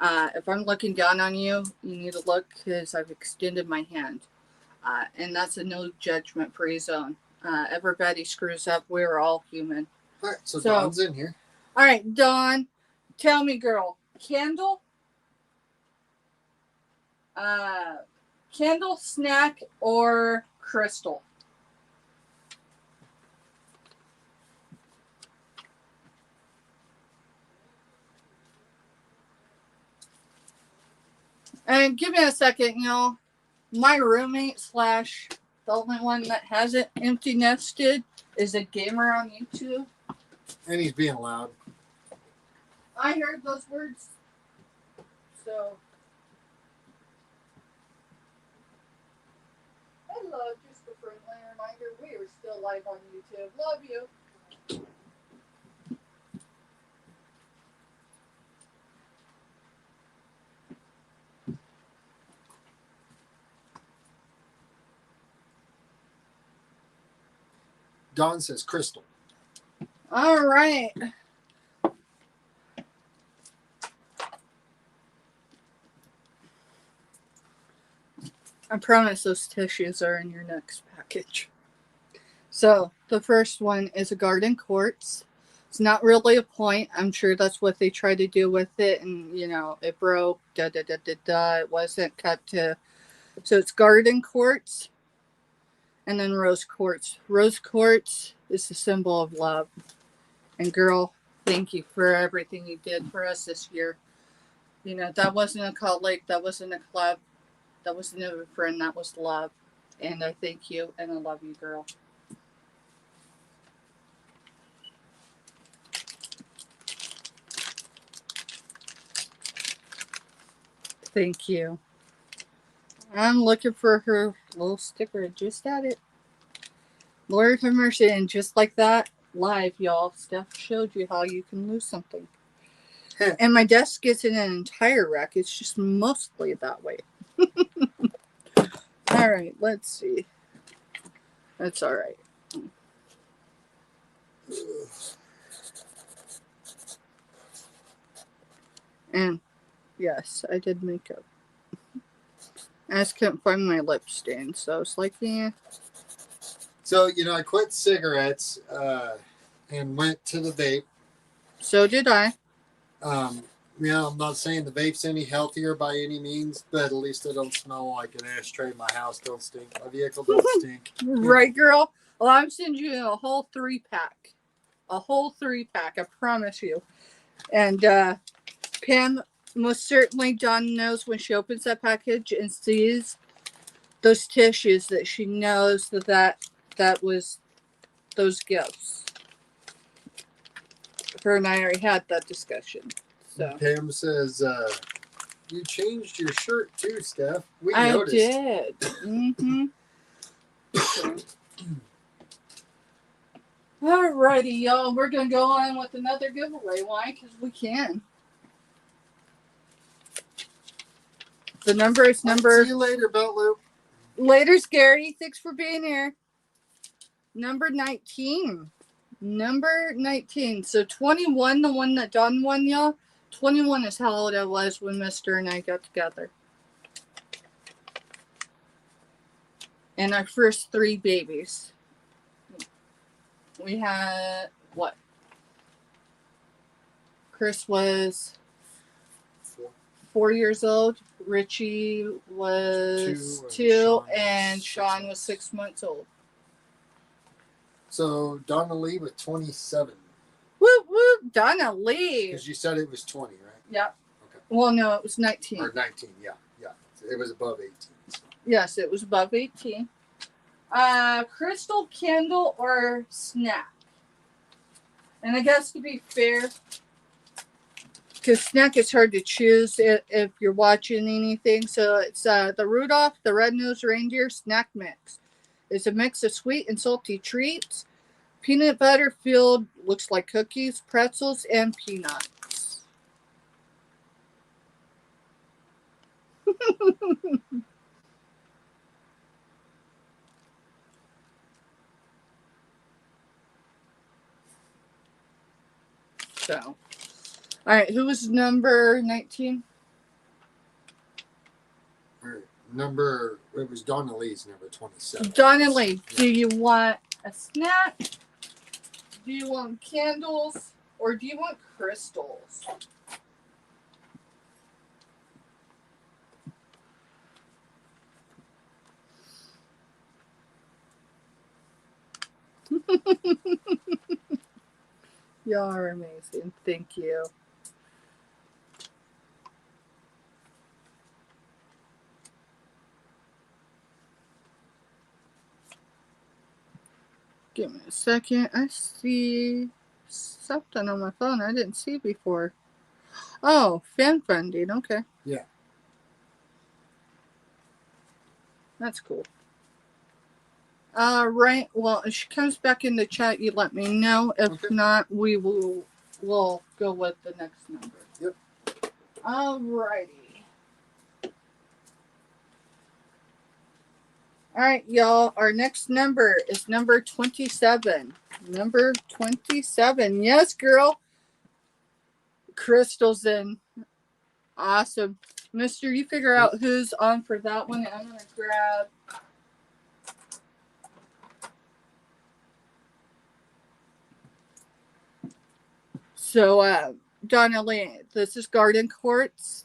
If I'm looking down on you, you need to look because I've extended my hand. And that's a no judgment free zone. Everybody screws up. We're all human. All right, so Dawn's in here. All right, Dawn, tell me, girl, candle, snack, or crystal? And give me a second, y'all. My roommate / the only one that hasn't empty nested is a gamer on YouTube. And he's being loud. I heard those words. So. Hello, just a friendly reminder. We are still live on YouTube. Love you. Dawn says crystal. All right. I promise those tissues are in your next package. So the first one is a garden quartz. It's not really a point. I'm sure that's what they tried to do with it, and it broke. It wasn't cut to. So it's garden quartz, and then rose quartz. Rose quartz is the symbol of love. And girl, thank you for everything you did for us this year. That wasn't a colleague. That wasn't a club. That wasn't a friend. That was love. And I thank you, and I love you, girl. Thank you. I'm looking for her little sticker. Just at it. Lord have mercy. And just like that, live, y'all, Steph showed you how you can lose something. And my desk isn't an entire wreck. It's just mostly that way. All right, let's see. That's all right. And yes, I did makeup. I just couldn't find my lip stain, so I was like, yeah. So, I quit cigarettes and went to the vape. So did I. I'm not saying the vape's any healthier by any means, but at least I don't smell like an ashtray. My house don't stink. My vehicle don't stink. Right, girl? Well, I'm sending you a whole 3-pack. A whole 3-pack, I promise you. And Pam, most certainly, Dawn knows when she opens that package and sees those tissues that she knows that was those gifts. Her and I already had that discussion. So Pam says, you changed your shirt too, Steph. We I noticed. did. Mm-hmm. So. Alrighty, y'all. We're going to go on with another giveaway. Why? Because we can. The number is number. See you later, Belt Loop. Later, Gary. Thanks for being here. Number 19. Number 19. So 21, the one that Don won, y'all. 21 is how old I was when Mr. and I got together. And our first 3 babies. We had, what? Chris was 4 years old. Richie was 2. And Sean was 6 months old. So Donna Lee with 27. Whoop, whoop. Donna Lee. Because you said it was 20, right? Yep. Okay. Well, no, it was 19. Or 19, yeah. It was above 18. So. Yes, it was above 18. Crystal, candle, or snack? And I guess to be fair, because snack is hard to choose if you're watching anything. So it's the Rudolph the Red-Nosed Reindeer Snack Mix. It's a mix of sweet and salty treats, peanut butter filled, looks like cookies, pretzels, and peanuts. So, all right, who was number 19? It was Donna Lee's number 27. Donna Lee, do you want a snack? Do you want candles? Or do you want crystals? Y'all are amazing. Thank you. Give me a second. I see something on my phone I didn't see before. Oh, fan funding. Okay. Yeah. That's cool. Right. Well, if she comes back in the chat, you let me know. If not, we'll go with the next number. Yep. Alrighty. All right, y'all. Our next number is number 27. Number 27. Yes, girl. Crystal's in. Awesome. Mr., you figure out who's on for that one. And I'm going to grab... So, Donna Lee, this is Garden Quartz.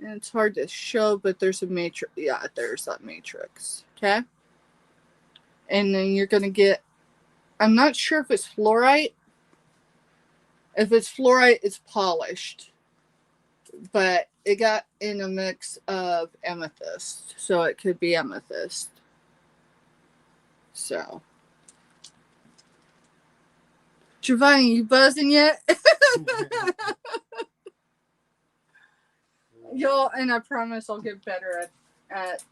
And it's hard to show, but there's a matrix. Yeah, there's that matrix. Okay. And then you're going to get, I'm not sure if it's fluorite. If it's fluorite, it's polished. But it got in a mix of amethyst. So it could be amethyst. So. Giovanni, you buzzing yet? Y'all, and I promise I'll get better at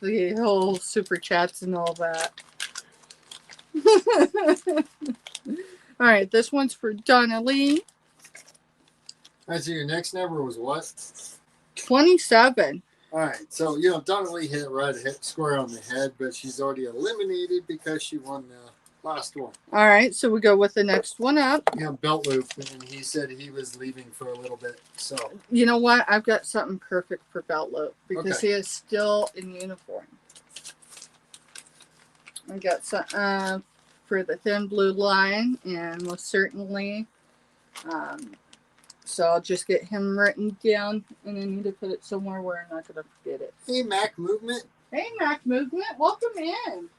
the whole super chats and all that. All right, this one's for Donna Lee. All right, so your next number was what? 27. All right, so Donna Lee hit square on the head, but she's already eliminated because she won the last one. All right, so we go with the next one up. Yeah, Belt Loop, and he said he was leaving for a little bit. So you know what? I've got something perfect for Belt Loop because he is still in uniform. I got some for the thin blue line, and most certainly. So I'll just get him written down, and I need to put it somewhere where I'm not going to forget it. Hey, Mac Movement. Hey, Mac Movement. Welcome in.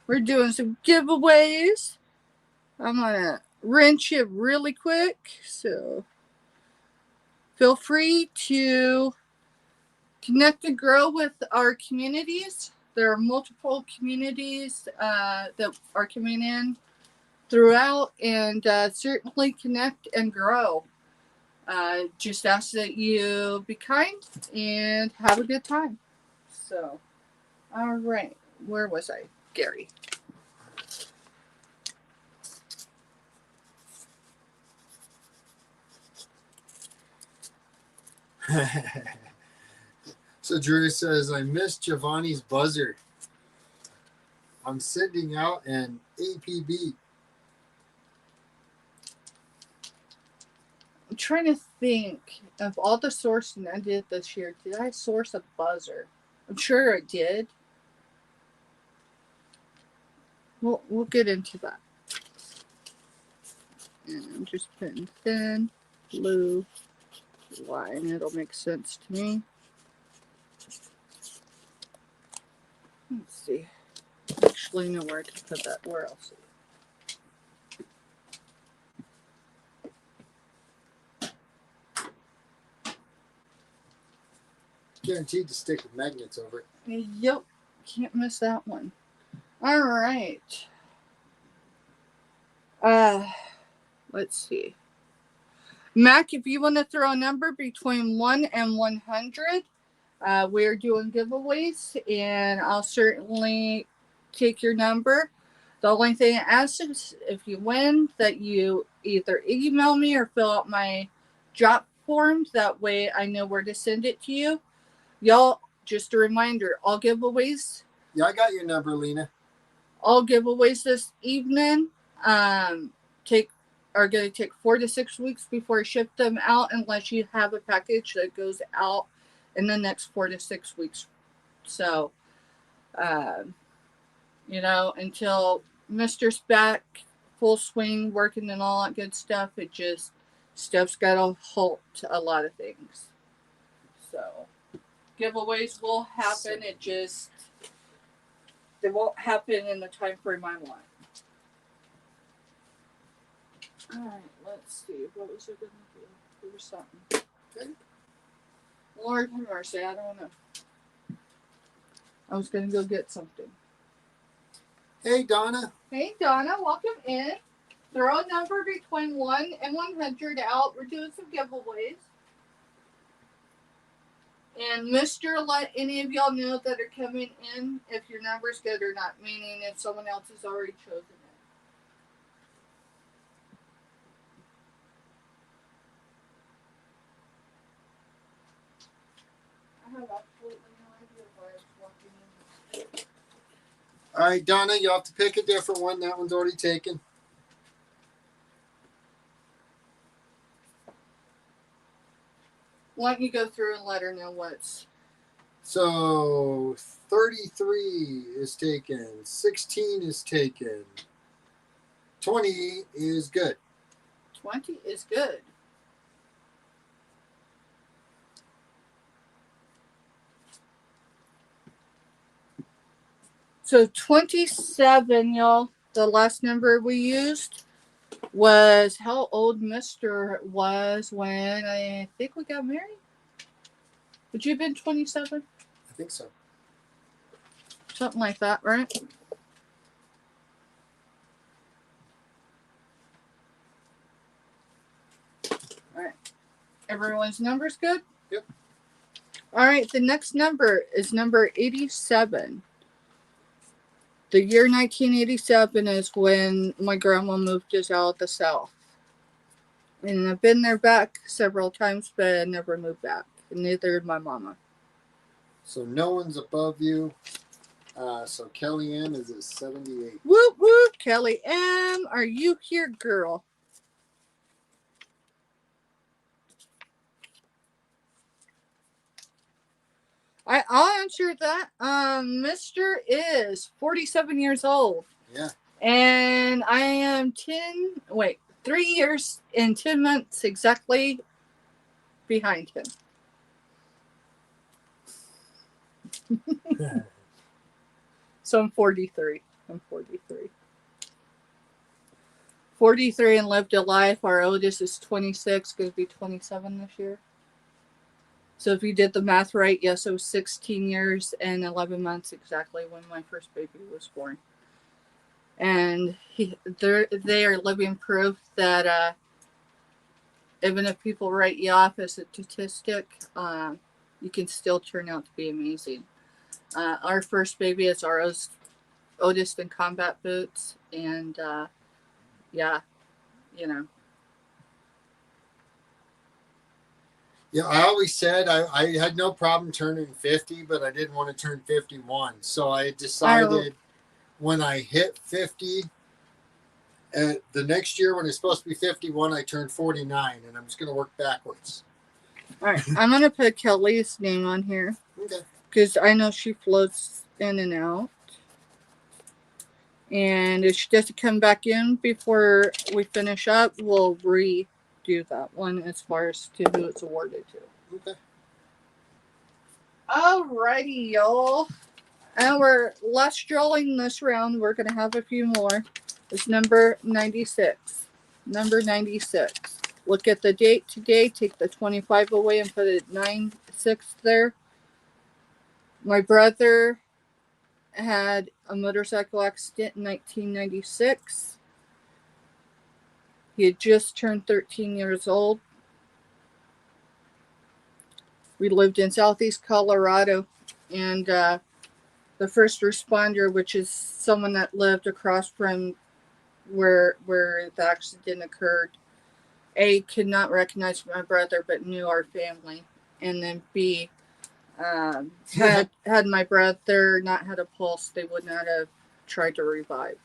We're doing some giveaways. I'm going to wrench you really quick. So feel free to connect and grow with our communities. There are multiple communities that are coming in throughout, and certainly connect and grow. Just ask that you be kind and have a good time. So, all right. Where was I? Gary. So Drew says, I miss Giovanni's buzzer. I'm sending out an APB. I'm trying to think of all the sourcing I did this year. Did I source a buzzer? I'm sure I did. We'll get into that. And I'm just putting thin blue line. It'll make sense to me. Let's see. Actually, know where to put that. Where else? Guaranteed to stick with magnets over it. Yep. Can't miss that one. All right. Let's see. Mac, if you want to throw a number between 1 and 100, we're doing giveaways, and I'll certainly take your number. The only thing I ask is if you win, that you either email me or fill out my drop forms. That way I know where to send it to you. Y'all, just a reminder, all giveaways. Yeah, I got your number, Lena. All giveaways this evening are going to take 4 to 6 weeks before I ship them out, unless you have a package that goes out in the next 4 to 6 weeks. So, until Mr's back, full swing, working and all that good stuff, stuff's got to halt a lot of things. So, giveaways will happen. They won't happen in the time frame I want. All right, let's see. What was it going to do? There was something. Okay. Lord have mercy, I don't know. I was going to go get something. Hey, Donna. Hey, Donna, welcome in. Throw a number between 1 and 100 out. We're doing some giveaways. And Mr. let any of y'all know that are coming in if your number's good or not, meaning if someone else has already chosen it. I have absolutely no idea why I was walking in. All right, Donna, you'll have to pick a different one. That one's already taken. Why don't you go through and let her know what's... So 33 is taken. 16 is taken. 20 is good. 20 is good. So 27, y'all, the last number we used was how old Mr. was when I think we got married. Would you have been 27? I think so. Something like that, right? All right. Everyone's number's good? Yep. All right. The next number is number 87. The year 1987 is when my grandma moved us out of the South. And I've been there back several times, but I never moved back. And neither did my mama. So no one's above you. So Kellyanne is at 78. Whoop, whoop. Kelly M., are you here, girl? I'll answer that. Mr. is 47 years old. Yeah. And I am 3 years and 10 months exactly behind him. So I'm 43. 43 and lived a life. Our oldest is 26, going to be 27 this year. So if you did the math right, yes, it was 16 years and 11 months exactly when my first baby was born. And they are living proof that even if people write you off as a statistic, you can still turn out to be amazing. Our first baby is our oldest in combat boots, and yeah, you know. Yeah, I always said I had no problem turning 50, but I didn't want to turn 51. So I decided when I hit 50, the next year when it's supposed to be 51, I turned 49, and I'm just going to work backwards. All right, I'm going to put Kelly's name on here. Okay. Because I know she floats in and out. And if she doesn't come back in before we finish up, we'll redo that one as far as to who it's awarded to. Okay. Alrighty, y'all. And we're last drawing this round. We're going to have a few more. It's number 96. Number 96. Look at the date today. Take the 25 away and put it 96 there. My brother had a motorcycle accident in 1996. He had just turned 13 years old. We lived in southeast Colorado, and the first responder, which is someone that lived across from where the accident occurred, A, could not recognize my brother but knew our family, and then B, had my brother not had a pulse, they would not have tried to revive.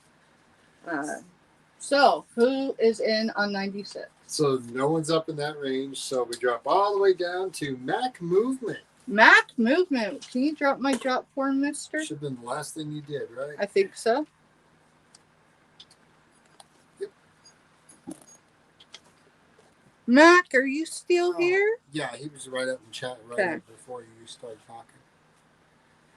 So who is in on 96? So no one's up in that range. So we drop all the way down to Mac Movement. Mac Movement. Can you drop my drop form, mister? Should have been the last thing you did, right? I think so. Yep. Mac, are you still here? Yeah, he was right up in chat Okay. up before you started talking.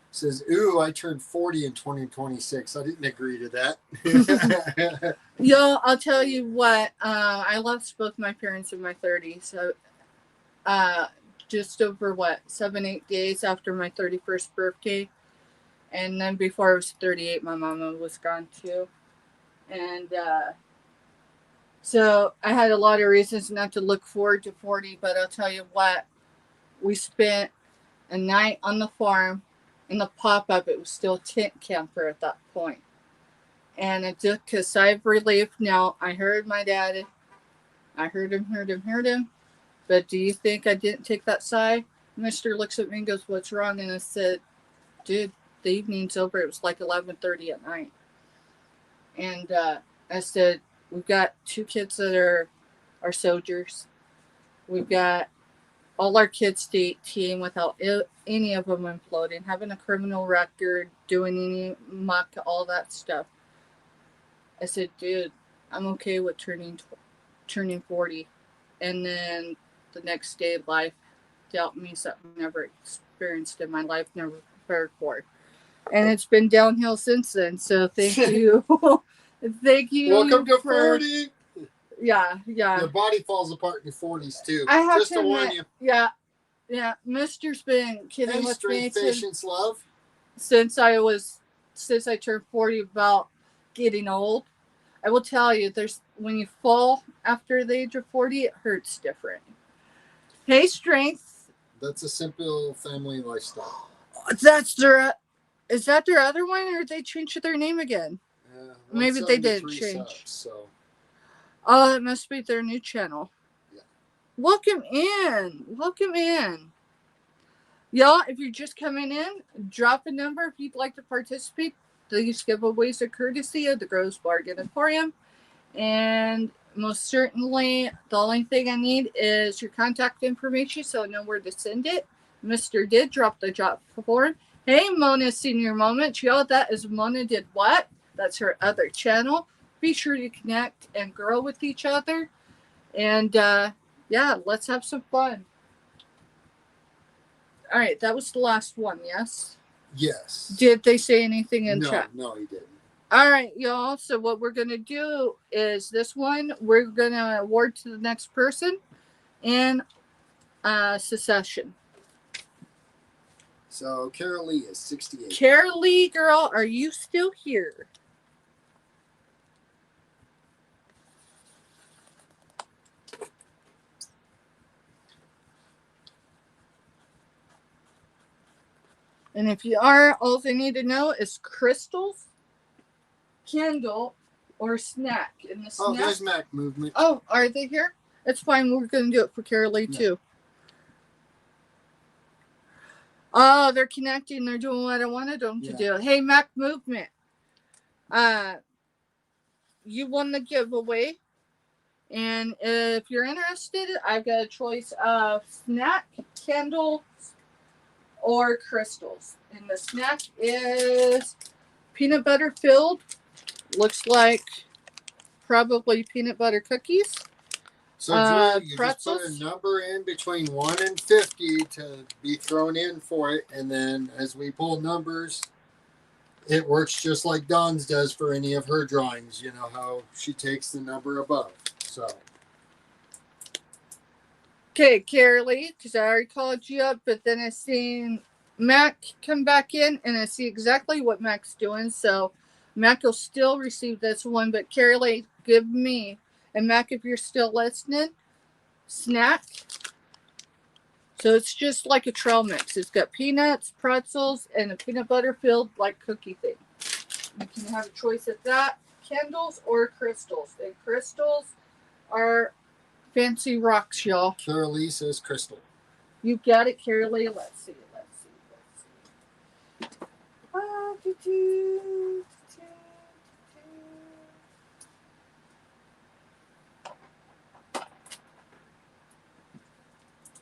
Says, ooh, I turned 40 in 2026. I didn't agree to that. Yo, I'll tell you what. I lost both my parents in my 30s. So, just over 7-8 days after my 31st birthday, and then before I was 38, my mama was gone too, and so I had a lot of reasons not to look forward to 40. But I'll tell you what, we spent a night on the farm. In the pop-up, it was still a tent camper at that point. And it took a sigh of relief. Now, I heard my dad. I heard him. But do you think I didn't take that sigh? Mr. looks at me and goes, what's wrong? And I said, dude, the evening's over. It was like 11:30 at night. And I said, we've got 2 kids that are soldiers. We've got all our kids to 18 without any of them imploding, having a criminal record, doing any muck, all that stuff. I said, dude, I'm okay with turning 40. And then the next day, life dealt me something I never experienced in my life, never prepared for. And it's been downhill since then. So thank you. Thank you. Welcome to 40. Yeah. Your body falls apart in your 40s too. I have just to warn you. Yeah. Mister's been kidding with me patience, love. Since I turned 40 about getting old. I will tell you, when you fall after the age of 40, it hurts different. Hey, Strength. That's a simple family lifestyle. Is that their other one, or they changed their name again? Maybe they didn't change. So. Oh, it must be their new channel. Yeah. Welcome in. Y'all, if you're just coming in, drop a number if you'd like to participate. These giveaways are courtesy of the Groves Bargain Emporium. And most certainly, the only thing I need is your contact information so I know where to send it. Mr. did drop the drop form. Hey, Mona Senior Moments. Y'all, that is Mona Did What? That's her other channel. Be sure to connect and grow with each other. And, let's have some fun. All right, that was the last one, yes? Yes. Did they say anything in chat? No, he didn't. All right, y'all. So what we're going to do is this one, we're going to award to the next person in succession. So Carol Lee is 68. Carol Lee, girl, are you still here? And if you are, all they need to know is crystals, candle, or snack. And the snack. Oh, there's Mac Movement. Oh, are they here? It's fine. We're going to do it for Carol Lee, too. Oh, they're connecting. They're doing what I wanted them to do. Hey, Mac Movement. You won the giveaway. And if you're interested, I've got a choice of snack, candles, or crystals. And the snack is peanut butter filled. Looks like probably peanut butter cookies. So, Drew, you pretzels. just put a number in between 1 and 50 to be thrown in for it. And then as we pull numbers, it works just like Dawn's does for any of her drawings. You know how she takes the number above. So. Okay, Carolee, because I already called you up, but then I seen Mac come back in, and I see exactly what Mac's doing. So Mac will still receive this one, but Carolee, give me, and Mac, if you're still listening, snack. So it's just like a trail mix. It's got peanuts, pretzels, and a peanut butter filled like cookie thing. You can have a choice of that, candles or crystals. And crystals are fancy rocks, y'all. Carolee says crystal. You got it, Carolee. Let's see.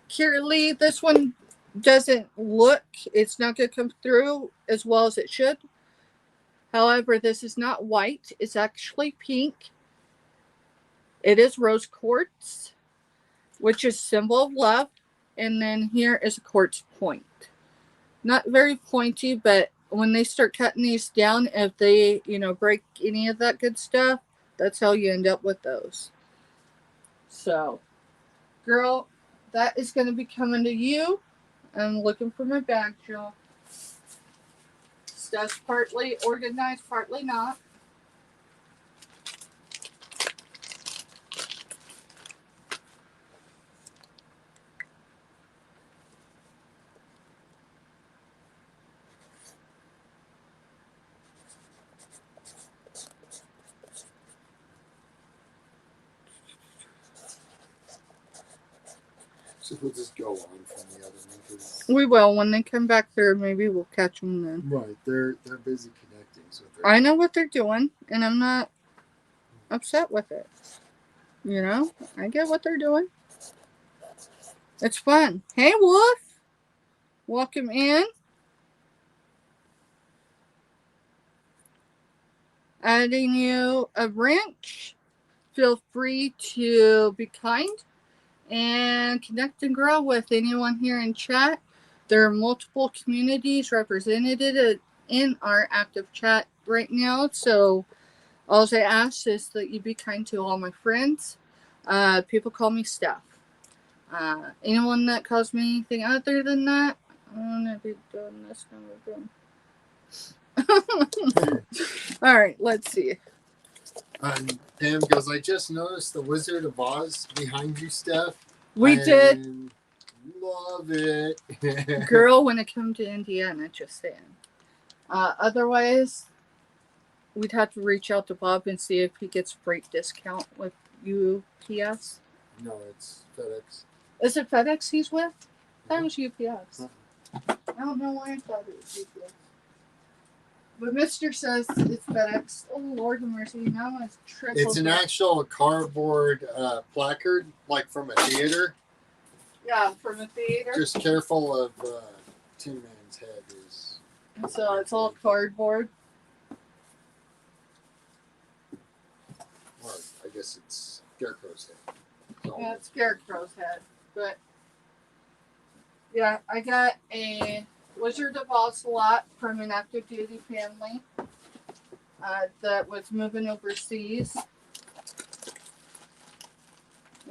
Carolee, this one doesn't look, it's not going to come through as well as it should. However, this is not white. It's actually pink. It is rose quartz, which is symbol of love. And then here is a quartz point. Not very pointy, but when they start cutting these down, if they, break any of that good stuff, that's how you end up with those. So, girl, that is going to be coming to you. I'm looking for my bag, y'all. Stuff's partly organized, partly not. So we'll just go on from the other one. We will. When they come back through, maybe we'll catch them then. Right. They're busy connecting. So I know what they're doing, and I'm not upset with it. I get what they're doing. It's fun. Hey, Wolf. Welcome in. Adding you a wrench. Feel free to be kind and connect and grow with anyone here in chat. There are multiple communities represented in our active chat right now. So all I ask is that you be kind to all my friends. People call me Steph. Anyone that calls me anything other than that, I'm going to be doing this kind of thing. All right, let's see. Pam goes, I just noticed the Wizard of Oz behind you, Steph. We did. Love it. Girl, when it comes to Indiana, just saying. Otherwise, we'd have to reach out to Bob and see if he gets a freight discount with UPS. No, it's FedEx. Is it FedEx he's with? That was UPS. I don't know why I thought it was UPS. But Mr. says it's FedEx. Oh, Lord have mercy. Now it's triple. It's an actual cardboard placard, like from a theater. Yeah, from a theater. Just careful of Tin Man's head. So it's all cardboard. Or I guess it's Scarecrow's head. Yeah, it's Scarecrow's head. But yeah, I got a Wizard of Oz lot from an active duty family that was moving overseas.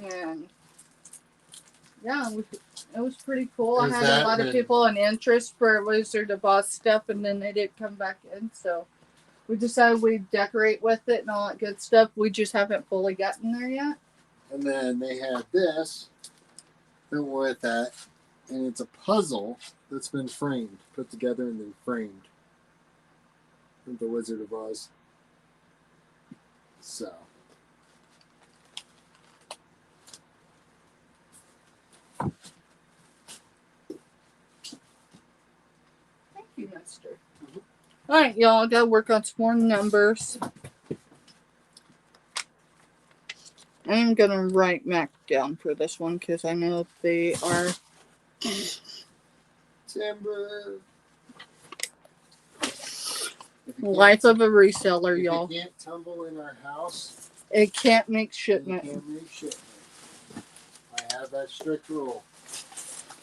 And yeah, it was pretty cool. I had a lot of people in interest for Wizard of Oz stuff, and then they didn't come back in. So we decided we'd decorate with it and all that good stuff. We just haven't fully gotten there yet. And then they had this with that, and it's a puzzle that's been framed, put together and then framed with the Wizard of Oz. So. you, mister. All right, y'all. I gotta work on some more numbers. I'm gonna write Mac down for this one because I know they are. Timber. Life of a reseller, y'all. If it can't tumble in our house, it can't make it shipment. can't make shipment. I have that strict rule.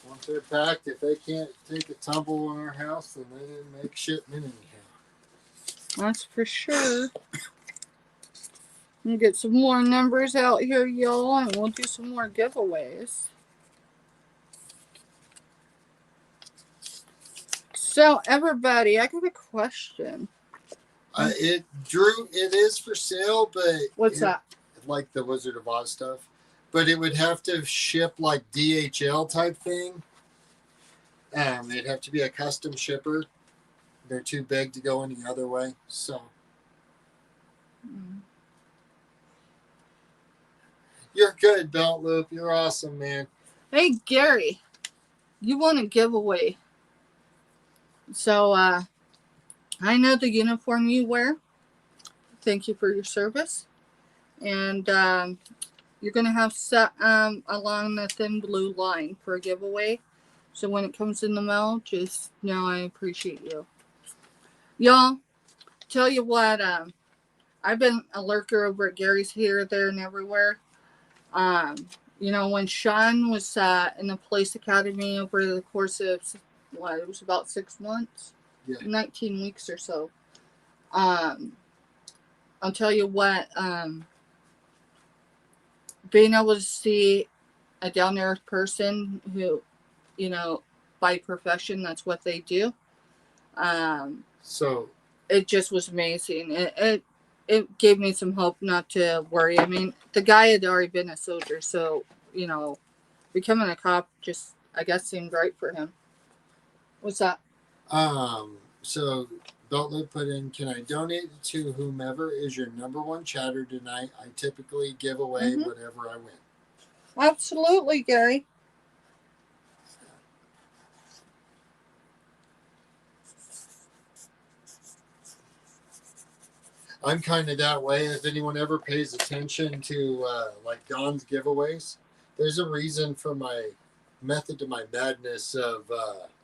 Once they're packed, if they can't take a tumble in our house, then they didn't make shipment anyhow. That's for sure. We'll get some more numbers out here, y'all, and we'll do some more giveaways. So, everybody, I got a question. It is for sale, but What's that? Like the Wizard of Oz stuff, but it would have to ship like DHL type thing. It'd have to be a custom shipper. They're too big to go any other way. So you're good, Belt Loop. You're awesome, man. Hey, Gary, you want a giveaway? So, I know the uniform you wear. Thank you for your service. And you're going to have set along the thin blue line for a giveaway. So when it comes in the mail, just know I appreciate you. Y'all, tell you what, I've been a lurker over at Gary's here, there, and everywhere. When Sean was in the police academy over the course of, it was about 6 months? Yeah. 19 weeks or so. I'll tell you what, being able to see a down there person who, by profession, that's what they do. So it just was amazing. It gave me some hope not to worry. I mean, the guy had already been a soldier, so becoming a cop just, I guess, seemed right for him. What's that? So Beltler put in, can I donate to whomever is your number one chatter tonight? I typically give away whatever I win. Absolutely, Gary. I'm kind of that way. If anyone ever pays attention to like Don's giveaways, there's a reason for my method to my madness of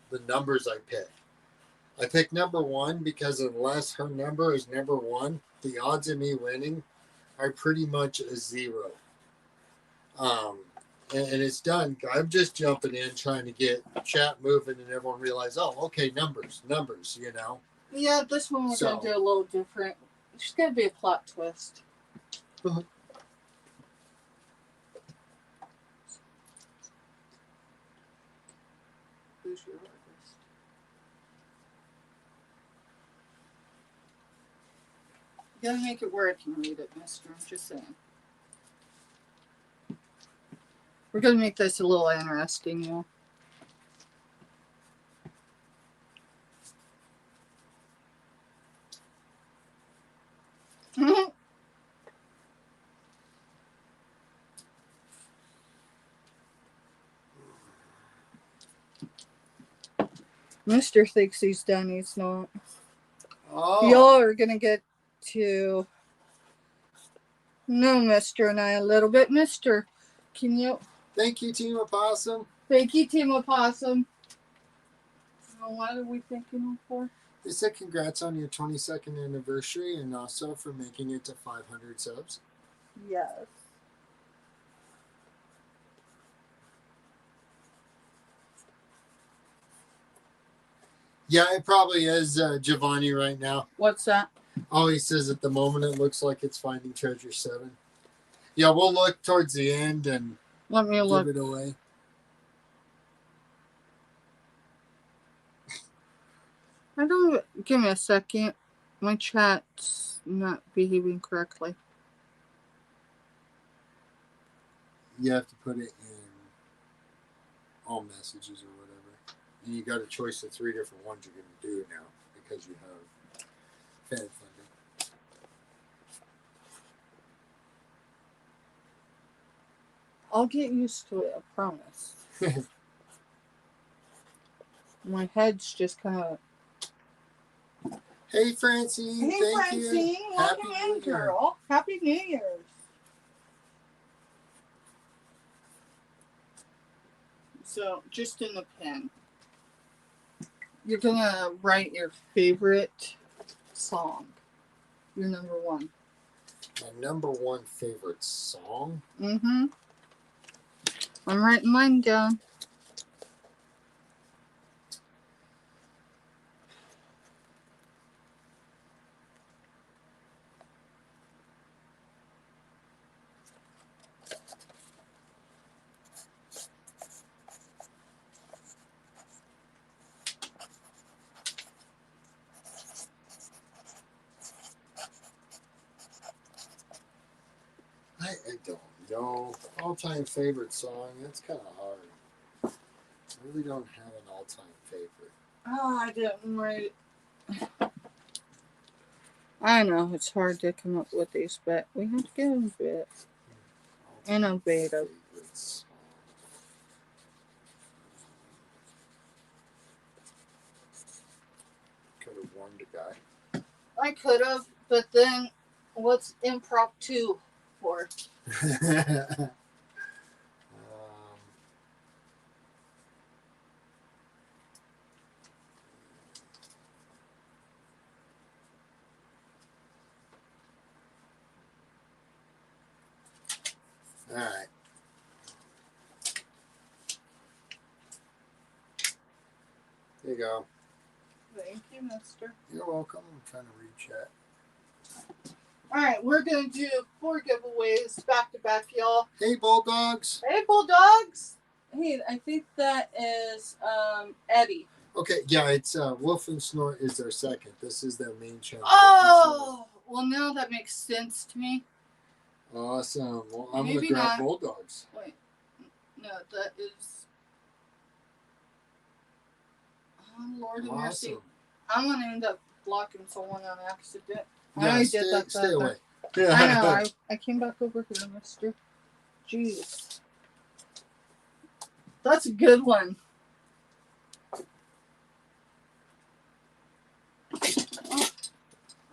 the numbers I pick. I pick number one because unless her number is number one, the odds of me winning are pretty much a zero. And it's done. I'm just jumping in, trying to get chat moving, and everyone realize, oh, okay, numbers. Yeah, this one we're going to do a little different. It's just going to be a plot twist. Uh-huh. Who's your artist? You gotta make it where I can read it, mister. I'm just saying. We're gonna make this a little interesting, y'all. Mister thinks he's done. He's not. Oh. Y'all are gonna get to know Mister and I a little bit. Mister, can you? Thank you, Team Opossum. Thank you, Team Opossum. What are we thanking him for? They said congrats on your 22nd anniversary and also for making it to 500 subs. Yes. Yeah, it probably is Giovanni right now. What's that? Oh, he says at the moment it looks like it's Finding Treasure 7. Yeah, we'll look towards the end and let me look. Give it away. I don't. Give me a second. My chat's not behaving correctly. You have to put it in all messages or whatever. And you got a choice of 3 different ones you're going to do now because you have fan funding. I'll get used to it, I promise. My head's just kind of Hey, Francine. Hey, Thank Francine. you. Welcome Happy in, New Year. girl. Happy New Year's. So, just in the pen, you're going to write your favorite song. Your number one. My number one favorite song? Mm-hmm. I'm writing mine down. I don't know. All-time favorite song? That's kind of hard. I really don't have an all-time favorite. Oh, I didn't write. I know it's hard to come up with these, but we have to give them a bit. Innovative. Favorite song. Could have warned a guy. I could have, but then what's impromptu for? All right. There you go. Thank you, mister. You're welcome. I'm trying to read chat. All right, we're going to do 4 giveaways back to back, y'all. Hey, Bulldogs. Hey, Bulldogs. Hey, I think that is Eddie. Okay, yeah, it's Wolf and Snort is their second. This is their main channel. Oh, well, now that makes sense to me. Awesome. Well, I'm Maybe going to grab not. Bulldogs. Wait, no, that is. Oh, Lord have mercy. Awesome. I'm going to end up blocking someone on accident. Yeah, I stay, did that. stay away. I know. I came back over here, mister. Jeez. That's a good one.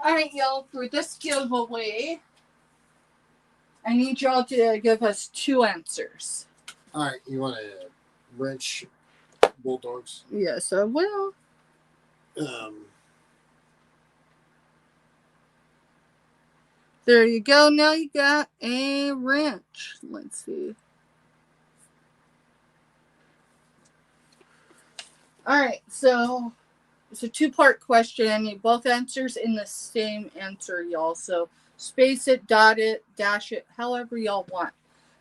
Alright, y'all, for this giveaway, I need y'all to give us 2 answers. Alright, you want to wrench Bulldogs? Yes, I will. There you go. Now you got a wrench. Let's see. Alright, so it's a 2-part question. I need both answers in the same answer, y'all. So space it, dot it, dash it, however y'all want.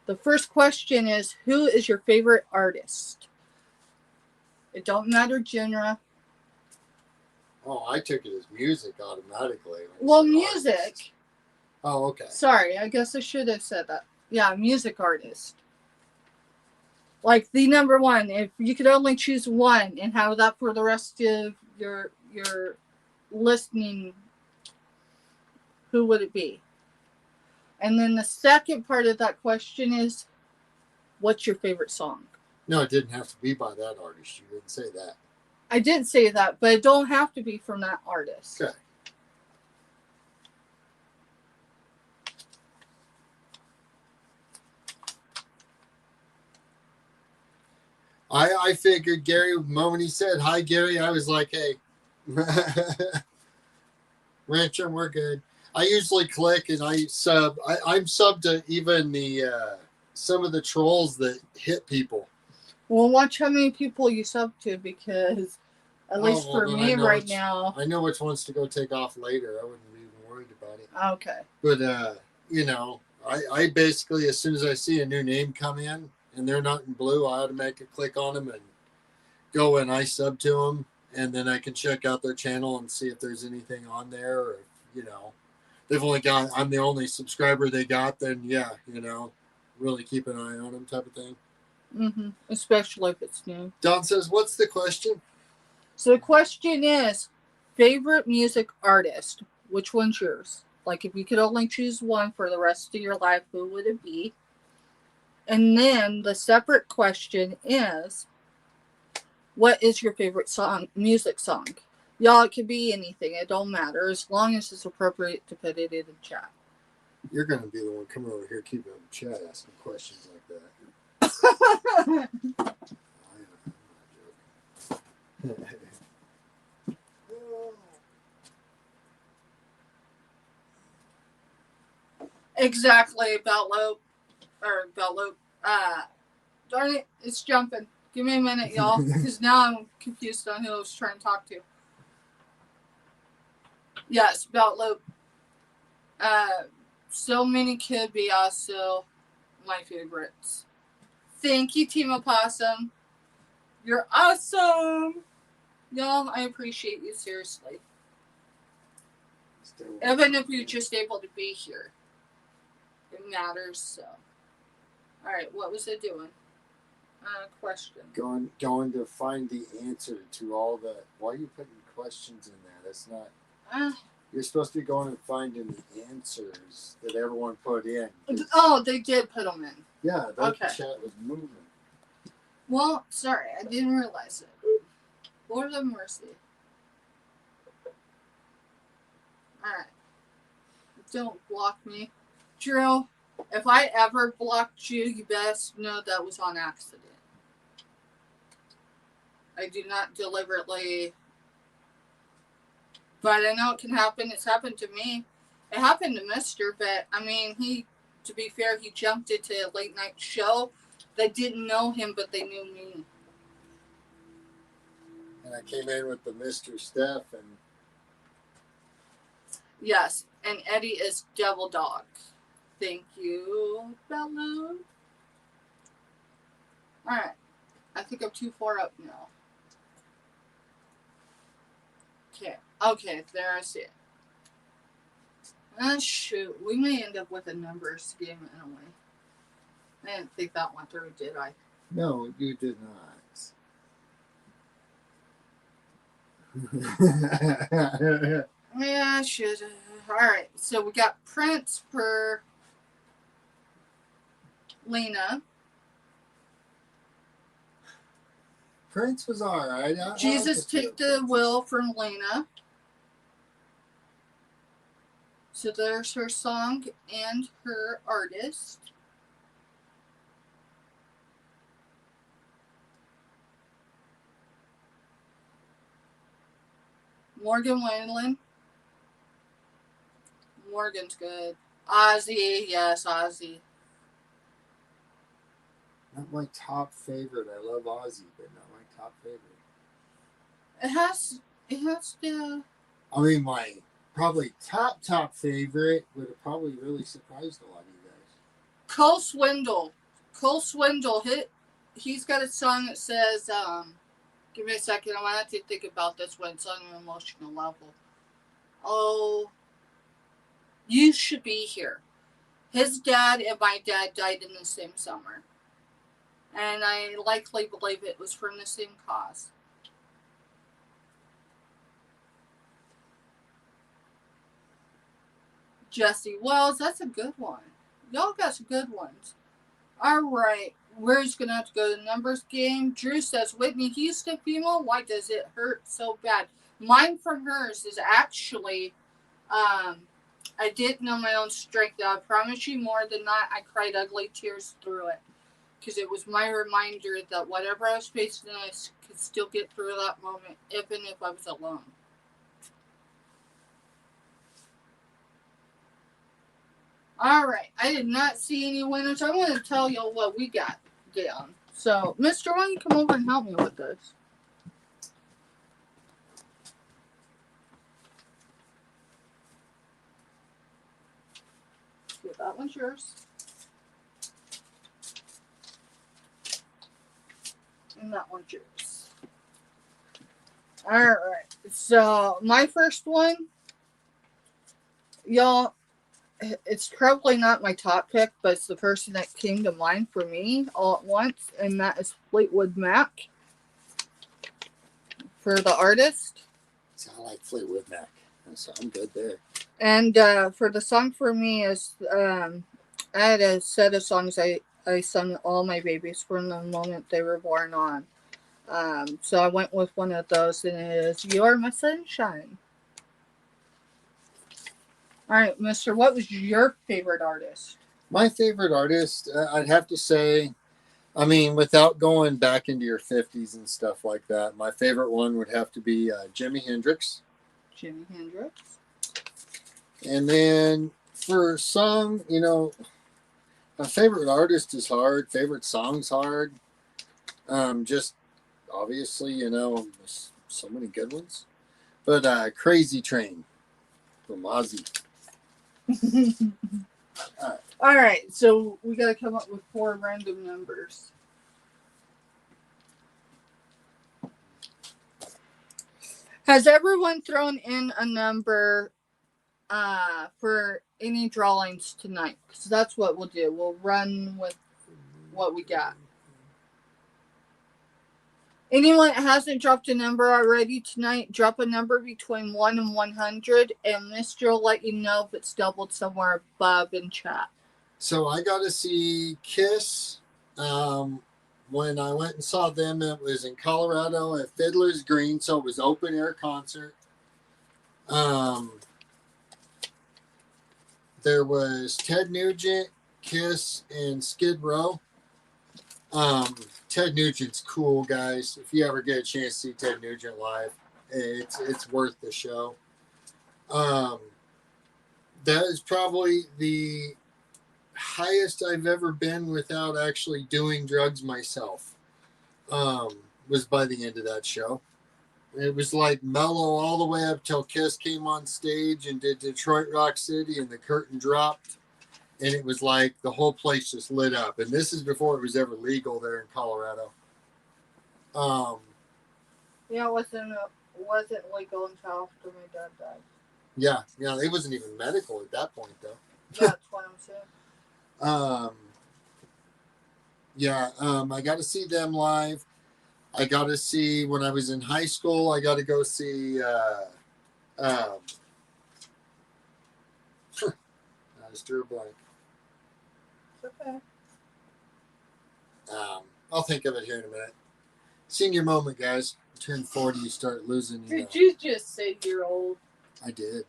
The first question is, who is your favorite artist? It don't matter genre. Oh, I took it as music automatically. Well, music. Artist. Oh, okay. Sorry, I guess I should have said that. Yeah, music artist. Like the number one. If you could only choose one and have that for the rest of your listening, who would it be? And then the second part of that question is, what's your favorite song? No, it didn't have to be by that artist. You didn't say that. I did say that, but it don't have to be from that artist. Okay. I figured Gary, the moment he said, hi, Gary, I was like, hey, Rancher, we're good. I usually click and I sub. I'm sub to even the some of the trolls that hit people. Well, watch how many people you sub to, because at least for me right now. I know which ones to go take off later. I wouldn't be even worried about it. Okay. But, you know, I basically, as soon as I see a new name come in and they're not in blue, I automatically click on them and go and I sub to them. And then I can check out their channel and see if there's anything on there, or, you know, they've only got, I'm the only subscriber they got, then yeah, you know, really keep an eye on them type of thing. Mm-hmm. Especially if it's new. Don says, what's the question? So the question is, favorite music artist. Which one's yours? Like, if you could only choose one for the rest of your life, who would it be? And then the separate question is, what is your favorite song, music song? Y'all, it could be anything. It don't matter as long as it's appropriate to put it in the chat. You're going to be the one coming over here keeping the chat asking questions like that. I'm not joking. Exactly, Bellow. Darn it, it's jumping. Give me a minute, y'all, because now I'm confused on who I was trying to talk to. Yes, Bellow. So many could be also my favorites. Thank you, Team Opossum. You're awesome. Y'all, I appreciate you, seriously. Even if you're just able to be here. It matters, so. Alright, what was it doing? Question. Going to find the answer to all the... Why are you putting questions in there? That's not... You're supposed to be going and finding the answers that everyone put in. Oh, they did put them in. Yeah, that chat was moving. Well, sorry, I didn't realize it. Lord have mercy. Alright. Don't block me. Drew, if I ever blocked you, you best know that was on accident. I do not deliberately... But I know it can happen. It's happened to me. It happened to Mr., but, I mean, to be fair, he jumped into a late night show that didn't know him, but they knew me. And I came in with the Mr. Steph and... Yes, and Eddie is Devil Dog. Thank you, Bello. Alright. I think I'm too far up now. Okay, there I see it. Shoot. We may end up with a numbers game anyway. I didn't think that one through, did I? No, you did not. Yeah, I should. Alright, so we got Prince for Lena. Prince was alright. Jesus Take the Will from Lena. So there's her song and her artist. Morgan Whalen. Morgan's good. Ozzy, yes, Ozzy. Not my top favorite. I love Ozzy, but not my top favorite. It has to... I mean, my probably top favorite would have probably really surprised a lot of you guys. Cole Swindle, he's got a song that says, give me a second, I might have to think about this one. It's on an emotional level. Oh, You Should Be Here. His dad and my dad died in the same summer. And I likely believe it was from the same cause. Jesse Wells, that's a good one. Y'all got some good ones. Alright, we're just going to have to go to the numbers game. Drew says, Whitney Houston female, why does it hurt so bad? Mine from hers is actually, I didn't know my own strength. I promise you more than not, I cried ugly tears through it. Because it was my reminder that whatever I was facing, I could still get through that moment, even if I was alone. Alright, I did not see any winners. I'm going to tell y'all what we got down. So, Mr., why don't you come over and help me with this? Yeah, that one's yours. And that one's yours. Alright, so my first one, y'all, it's probably not my top pick, but it's the person that came to mind for me all at once, and that is Fleetwood Mac for the artist. So I like Fleetwood Mac, so I'm good there. And for the song for me is, I had a set of songs I sung all my babies from the moment they were born on. So I went with one of those, and it is "You're My Sunshine." All right, Mister, what was your favorite artist? My favorite artist, I'd have to say, I mean, without going back into your 50s and stuff like that, my favorite one would have to be Jimi Hendrix. Jimi Hendrix. And then for song, my favorite artist is hard. Favorite song's hard. Just obviously, there's so many good ones. But Crazy Train from Ozzy. All right, so we got to come up with 4 random numbers. Has everyone thrown in a number for any drawings tonight? Because that's what we'll do. We'll run with what we got. Anyone that hasn't dropped a number already tonight, drop a number between 1 and 100, and Mr. will let you know if it's doubled somewhere above in chat. So I got to see Kiss. When I went and saw them, it was in Colorado at Fiddler's Green, so it was open air concert. There was Ted Nugent, Kiss, and Skid Row. Ted Nugent's cool, guys. If you ever get a chance to see Ted Nugent live, it's worth the show. That is probably the highest I've ever been without actually doing drugs myself. Was by the end of that show. It was like mellow all the way up till Kiss came on stage and did Detroit Rock City, and the curtain dropped, and it was like the whole place just lit up. And this is before it was ever legal there in Colorado. Yeah, it wasn't legal until after my dad died. Yeah, it wasn't even medical at that point, though. That's what I'm saying. I got to see them live. I got to see, when I was in high school, I got to go see I just drew a blank. It's okay. I'll think of it here in a minute. Senior moment, guys. You turn 40, you start losing. Did you just say you're old? I did.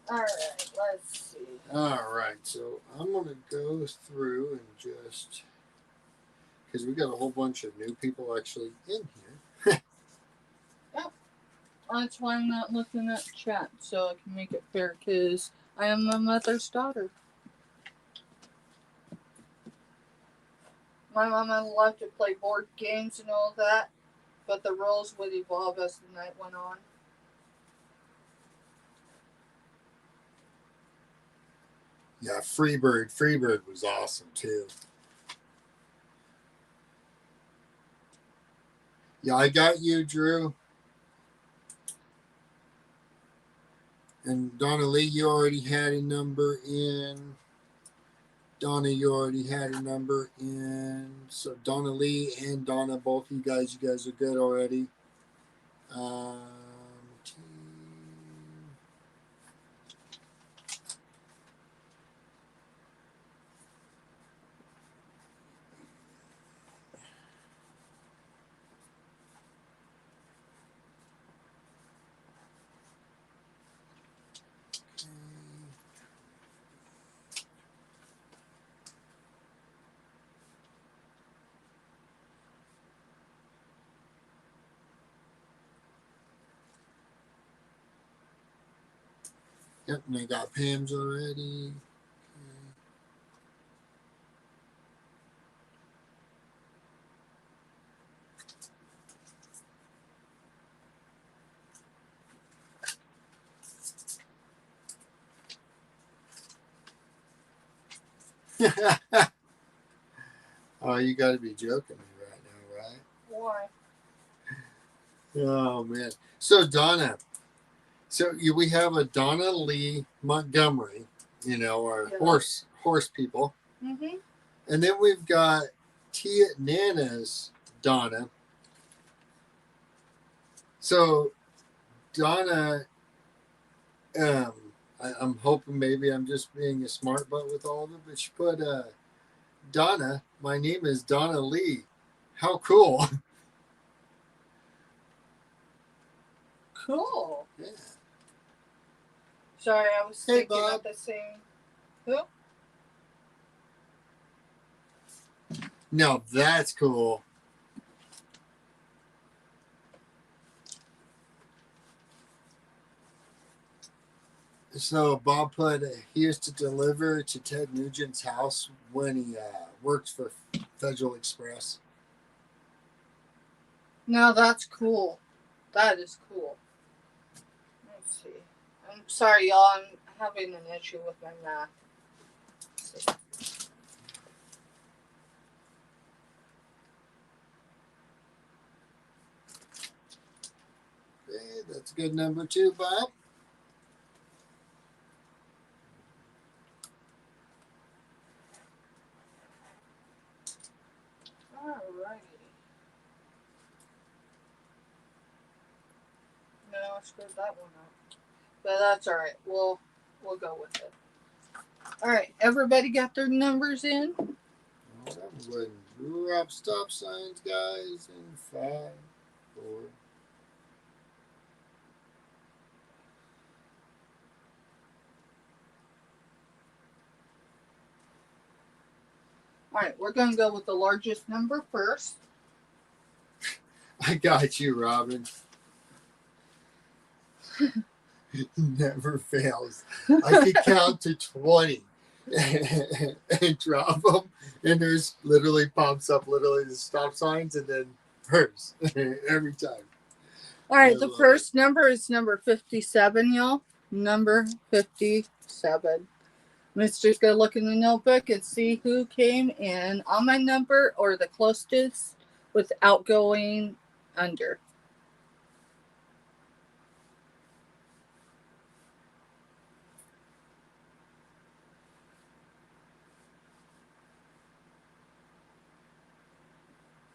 All right, let's see. All right, so I'm going to go through and just, because we got a whole bunch of new people actually in here. Yep. That's why I'm not looking at chat, so I can make it fair, because I am my mother's daughter. My mama loved to play board games and all that, but the rules would evolve as the night went on. Yeah, Freebird. Freebird was awesome, too. Yeah, I got you, Drew. And Donna Lee, you already had a number in. Donna, you already had a number in. So Donna Lee and Donna, both you guys are good already. Yep, and I got Pam's already. Oh, you got to be joking me right now, right? Why? Oh, man. So, Donna. So, we have a Donna Lee Montgomery, our horse people. Mm-hmm. And then we've got Tia Nana's Donna. So, Donna, I'm hoping maybe I'm just being a smart butt with all of it, but she put, Donna, my name is Donna Lee. How cool. Cool. Yeah. Sorry, I was Hey, thinking Bob. of the same. Who? No, that's cool. So Bob put he used to deliver to Ted Nugent's house when he worked for Federal Express. No, that's cool. That is cool. Let's see. I'm sorry, y'all. I'm having an issue with my math. Let's see. Okay, that's a good number too, Bob. Alrighty. No, I screwed that one up. But that's alright. We'll go with it. Alright, everybody got their numbers in? I'm going to drop stop signs, guys, in 5, 4. Alright, we're going to go with the largest number first. I got you, Robin. Never fails. I could count to 20 and drop them, and there's literally pops up literally the stop signs and then hers every time. Alright, the first number is number 57, y'all. Number 57. Mister's going to look in the notebook and see who came in on my number or the closest without going under.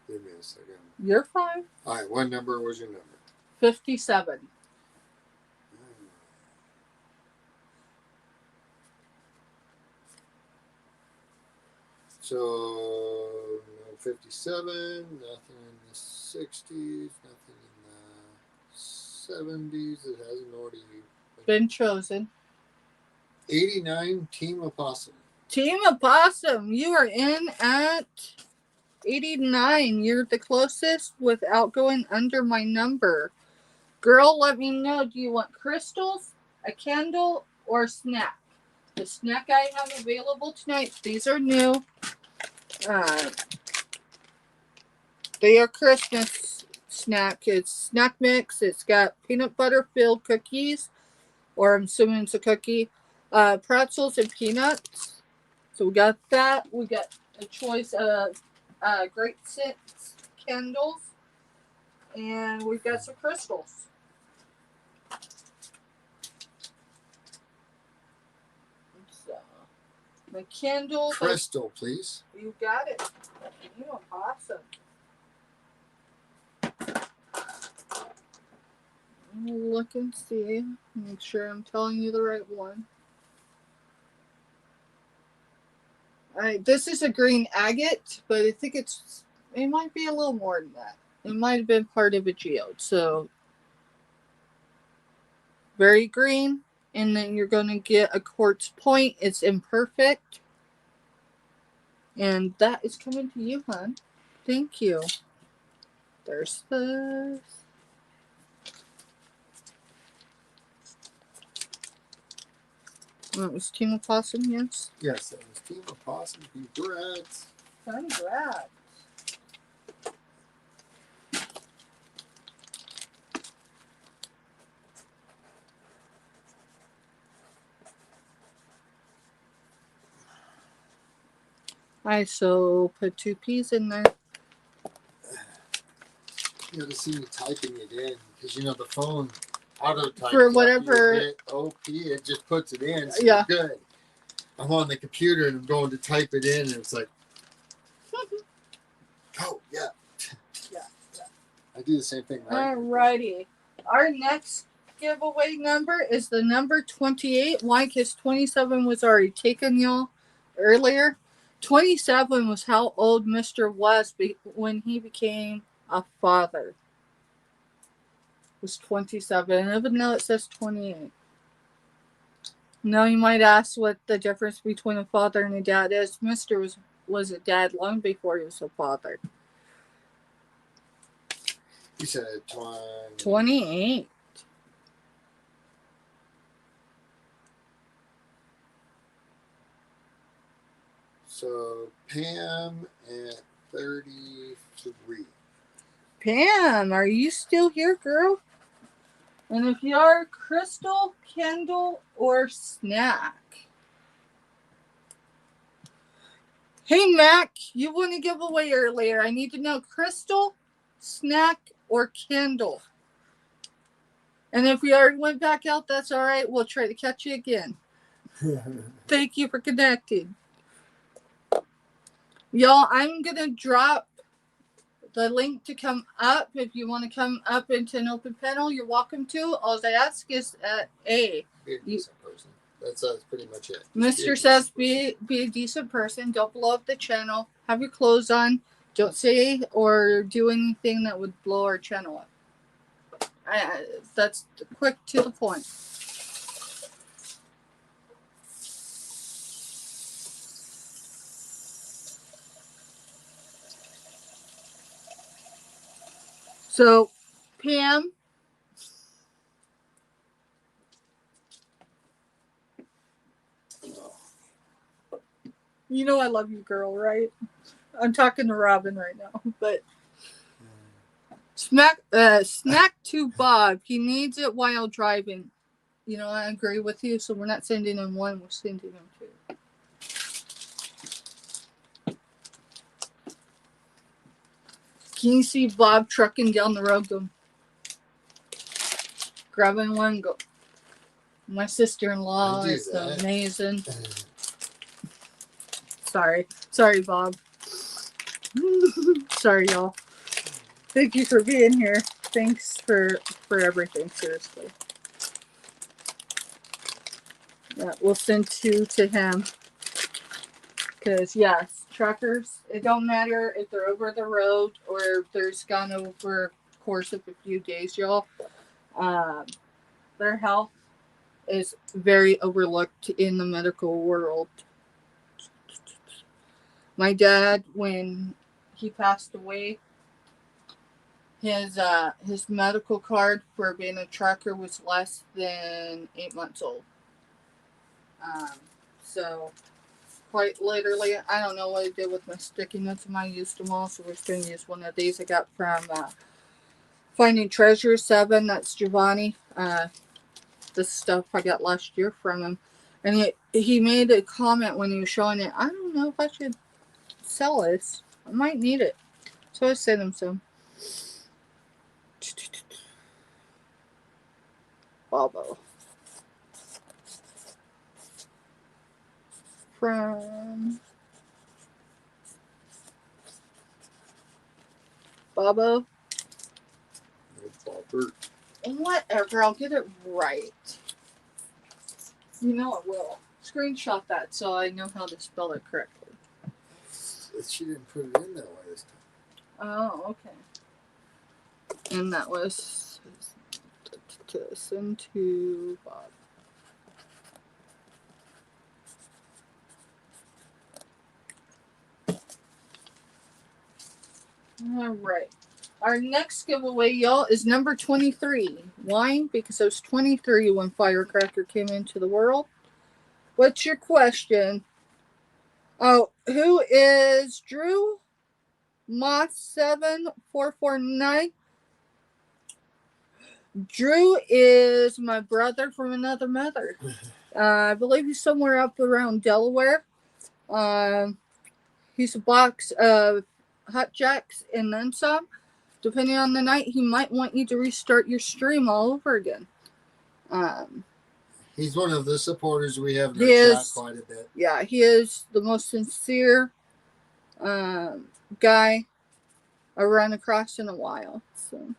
Give me a second. You're fine. All right, what number was your number? 57. So, 57, nothing in the 60s, nothing in the 70s. It hasn't already Been chosen. 89, Team Opossum. Team Opossum, you are in at 89. You're the closest without going under my number. Girl, let me know. Do you want crystals, a candle, or a snack? The snack I have available tonight, these are new. They are Christmas snack. It's snack mix. It's got peanut butter filled cookies, or I'm assuming it's a cookie, pretzels and peanuts. So we got that. We got a choice of great scent candles, and we've got some crystals. So the candle. Crystal, please. You got it. You are awesome. Look and see. Make sure I'm telling you the right one. Alright, this is a green agate, but I think it might be a little more than that. It might have been part of a geode. So, very green. And then you're going to get a quartz point. It's imperfect. And that is coming to you, hon. Thank you. There's this. That was Team Opossum, yes? Yes, that was Team Opossum. Congrats. Congrats. Alright, so put 2 P's in there. You got to see me typing it in because you know the phone auto types For whatever hit OP, it just puts it in. So yeah. Good. I'm on the computer and I'm going to type it in, and it's like, oh yeah. Yeah. I do the same thing. Right? Alrighty. Our next giveaway number is the number 28. Why? Because 27 was already taken, y'all, earlier. 27 was how old Mr. was when he became a father. was 27, even though it says 28. Now you might ask what the difference between a father and a dad is. Mr. was a dad long before he was a father. You said 28. So Pam at 33. Pam, are you still here, girl? And if you are, Crystal, Kendall, or Snack? Hey, Mac, you won a giveaway earlier. I need to know Crystal, Snack, or Kendall. And if we already went back out, that's all right. We'll try to catch you again. Thank you for connecting. Y'all, I'm going to drop the link to come up. If you want to come up into an open panel, you're welcome to. All I ask is A. Be a decent person. That's pretty much it. Mr. says be a decent person. Don't blow up the channel. Have your clothes on. Don't say or do anything that would blow our channel up. That's quick to the point. So, Pam, you know I love you, girl, right? I'm talking to Robin right now, but snack to Bob. He needs it while driving. You know, I agree with you. So we're not sending him one; we're sending him two. Can you see Bob trucking down the road, going, grabbing one, go? My sister-in-law is amazing. Sorry, Bob. Sorry, y'all. Thank you for being here. Thanks for everything. Seriously. Yeah, we'll send two to him. Because yes, truckers. It don't matter if they're over the road or if there's gone over a course of a few days, y'all. Their health is very overlooked in the medical world. My dad, when he passed away, his medical card for being a trucker was less than 8 months old. So quite literally, I don't know what I did with my sticky notes. I used them all, so we're just going to use one of these I got from Finding Treasure 7. That's Giovanni. This stuff I got last year from him. And he made a comment when he was showing it. I don't know if I should sell this. I might need it. So I sent him some. Bobo. From Bobo. Whatever, I'll get it right. You know I will. Screenshot that so I know how to spell it correctly. She didn't put it in that way this time. Oh, okay. And that was to send to Bob. All right. Our next giveaway, y'all, is number 23. Why? Because I was 23 when Firecracker came into the world. What's your question? Oh, who is Drew Moss 7449? Drew is my brother from another mother. I believe he's somewhere up around Delaware. He's a box of Hot Jacks and then some. Depending on the night, he might want you to restart your stream all over again. He's one of the supporters we have in the chat quite a bit. Yeah, he is the most sincere guy I run across in a while. So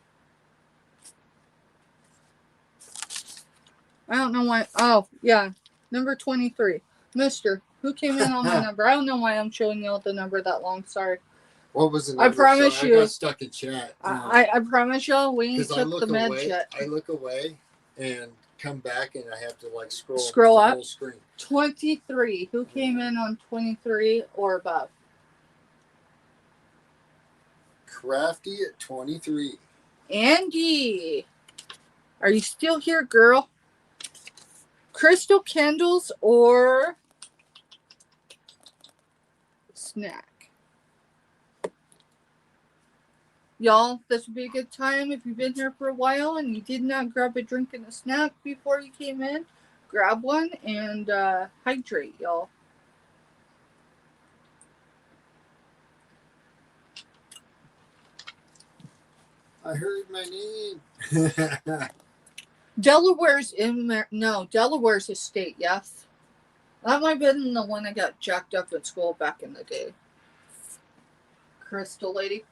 I don't know why. Oh, yeah. Number 23. Mr. Who came in on my number? I don't know why I'm showing you the number that long. Sorry. What was the I number? promise Sorry, you. I got stuck in chat. I promise y'all we ain't Because I took look the meds away. yet. I look away and come back, and I have to like Scroll the up. whole screen. 23. Who came in on 23 or above? Crafty at 23. Andy, are you still here, girl? Crystal candles or snack? Y'all, this would be a good time if you've been here for a while and you did not grab a drink and a snack before you came in. Grab one and hydrate, y'all. I heard my name. Delaware's in there. No, Delaware's a state, yes. That might have been the one I got jacked up at school back in the day. Crystal lady.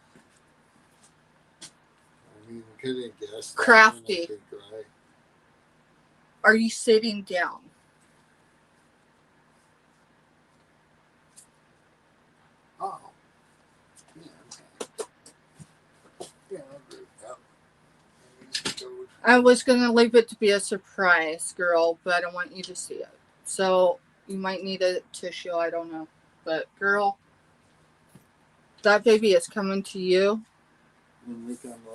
I mean, we could have guessed. Crafty. That one, I think, right? Are you sitting down? Oh. Yeah, okay. Yeah, I'll agree with that. I was going to leave it to be a surprise, girl, but I don't want you to see it. So you might need a tissue, I don't know. But, girl, that baby is coming to you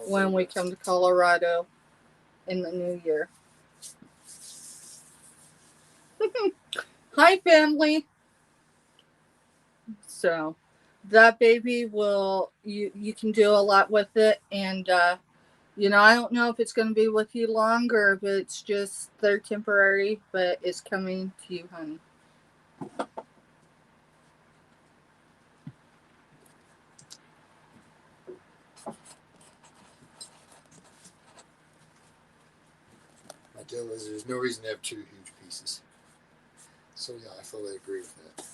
when we come to Colorado in the new year. Hi, family. So that baby will, you can do a lot with it. And, you know, I don't know if it's going to be with you long or if it's just they're temporary, but it's coming to you, honey. My deal is there's no reason to have two huge pieces. So yeah, I fully agree with that.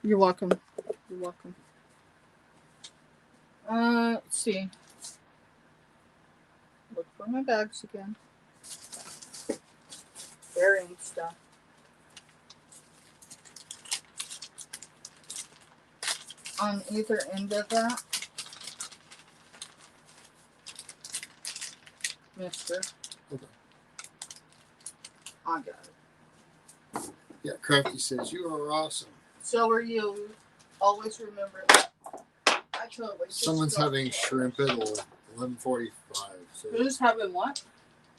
You're welcome. You're welcome. Let's see. Look for my bags again. Burying stuff. On either end of that, Mister. Okay. I got it. Yeah, Crafty says you are awesome. So are you. Always remember that. I totally. Someone's having shrimp at 11:45. So who's having what?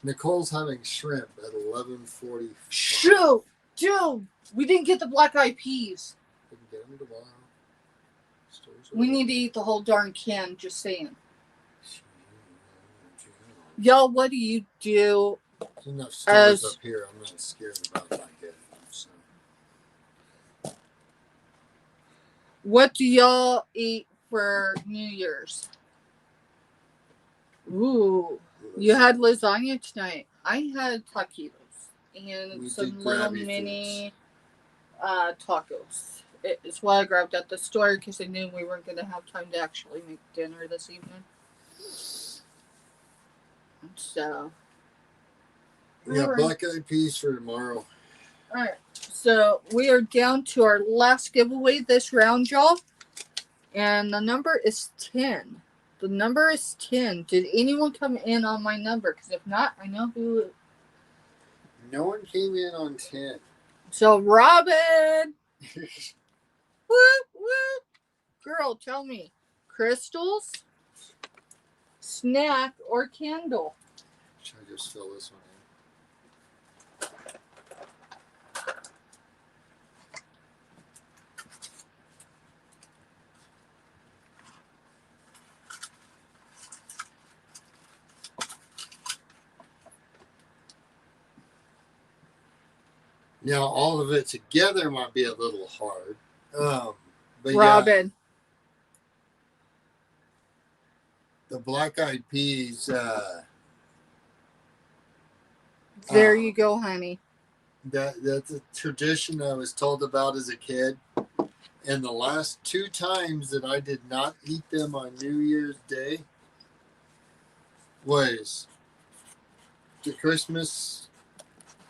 Nicole's having shrimp at 11:45. Shoot, dude, we didn't get the black eyed peas. We can get them tomorrow. We need to eat the whole darn can. Just saying. Y'all, what do you do? There's enough stores up here. I'm not scared about that yet. So. What do y'all eat for New Year's? Ooh, you had lasagna tonight. I had taquitos and some little mini tacos. It's what I grabbed at the store because I knew we weren't going to have time to actually make dinner this evening. So, yeah, black eyed peas for tomorrow. All right, so we are down to our last giveaway this round, y'all, and the number is 10. The number is 10. Did anyone come in on my number? Because if not, I know who. No one came in on 10. So, Robin! Whoop, whoop. Girl, tell me. Crystals, snack, or candle? Should I just fill this one in? Now, all of it together might be a little hard. But Robin. Yeah, the black eyed peas. There you go, honey. That's a tradition I was told about as a kid. And the last 2 times that I did not eat them on New Year's Day was the Christmas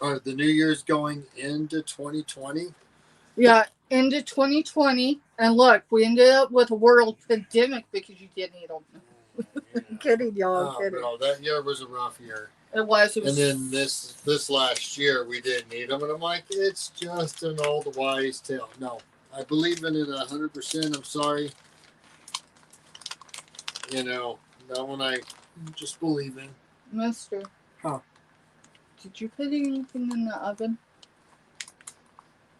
Are the New Year's going into 2020? Yeah, into 2020. And look, we ended up with a world pandemic because you didn't eat them. I'm kidding, y'all. I'm kidding. No, that year was a rough year. It was. It was. And then this last year we didn't need them, and I'm like, it's just an old wise tale. No, I believe in it 100%. I'm sorry, that one I just believe in. Mister. Huh? Did you put anything in the oven?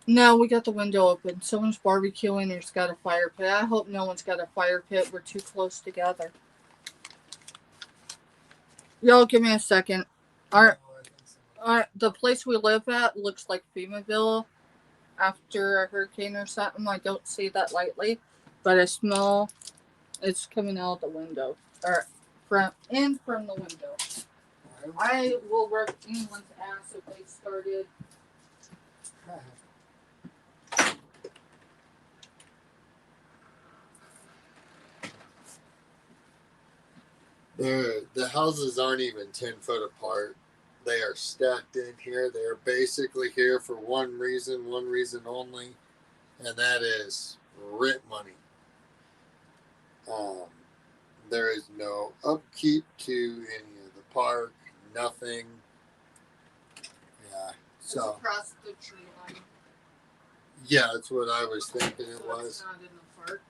No, we got the window open. Someone's barbecuing. There's got a fire pit. I hope no one's got a fire pit. We're too close together. Y'all, give me a second. The place we live at looks like FEMAville after a hurricane or something. I don't say that lightly, but I smell it's coming out of the window or from the window. I will rub anyone's ass if they started. The houses aren't even 10 foot apart. They are stacked in here. They are basically here for one reason only, and that is rent money. There is no upkeep to any of the park, nothing. Yeah, so. It's across the tree line. Yeah, that's what I was thinking it was. It's not in the park.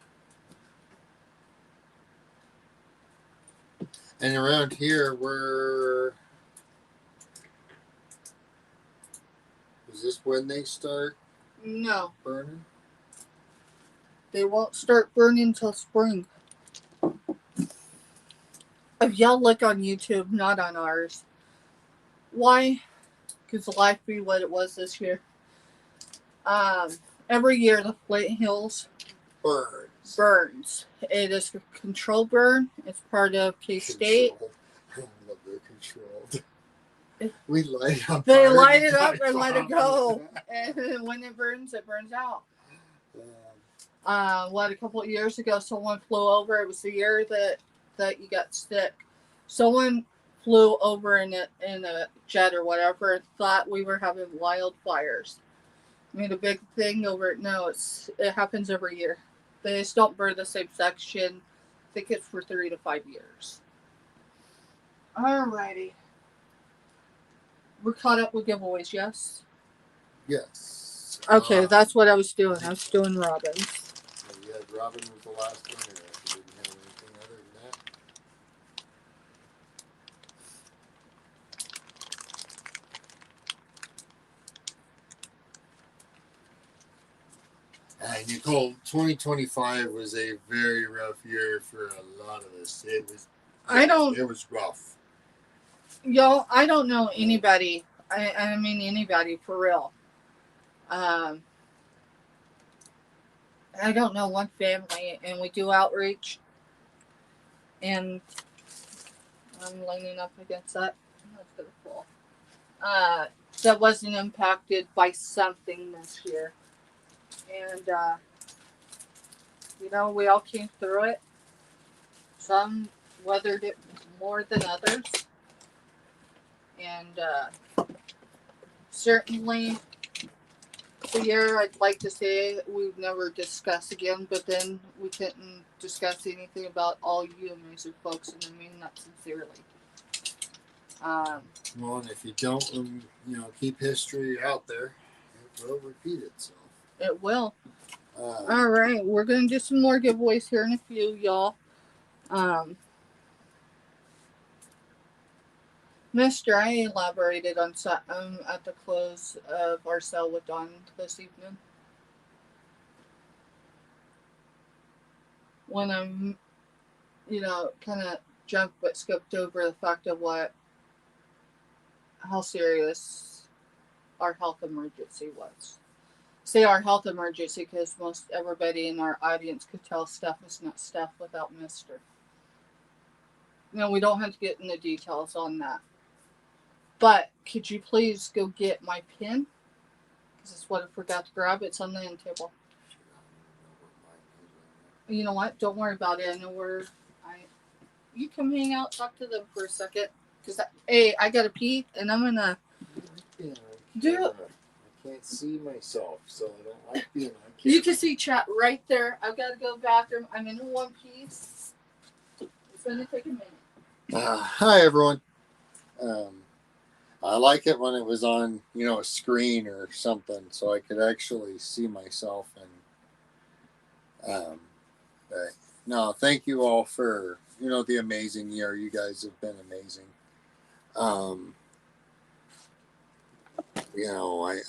And around here, is this when they start? No. Burning? They won't start burning until spring. If y'all look on YouTube, not on ours. Why? Because life be what it was this year. Every year the Flint Hills burns. It is a controlled burn. It's part of K-State. I love they're controlled. We light up. They light it up and let it go. And when it burns out. A couple of years ago, someone flew over. It was the year that you got sick. Someone flew over in a jet or whatever and thought we were having wildfires. Made a big thing over it. No, it happens every year. They just don't burn the same section. I think it's for 3 to 5 years. Alrighty. We're caught up with giveaways, yes? Yes. Okay, that's what I was doing. I was doing Robin's. Yeah, Robin was the last one here. I didn't have anything other than that. Nicole, 2025 was a very rough year for a lot of us. It was rough. Y'all, I don't know anybody. I mean anybody for real. I don't know one family, and we do outreach, and I'm lining up against that. That's gonna fall. That wasn't impacted by something this year, and we all came through it. Some weathered it more than others, and certainly the year I'd like to say we've never discussed again, but then we couldn't discuss anything about all you amazing folks, and I mean that sincerely. Well, and if you don't, keep history out there, it will repeat itself. It will. All right, we're gonna do some more giveaways here in a few, y'all. Mr. I elaborated on something at the close of our sale with Dawn this evening. When I'm, kind of jumped but skipped over the fact of how serious our health emergency was. Say our health emergency because most everybody in our audience could tell Steph is not Steph without Mr. We don't have to get into details on that. But could you please go get my pin? Because it's what I forgot to grab. It's on the end table. You know what? Don't worry about it. I know where you come hang out, talk to them for a second. Because, I got to pee, and I'm going to... Do camera. I can't see myself, so I don't like being on camera. You can see chat right there. I've got to go bathroom. I'm in one piece. It's going to take a minute. Hi, everyone. I like it when it was on, a screen or something, so I could actually see myself. And but no, thank you all for the amazing year. You guys have been amazing.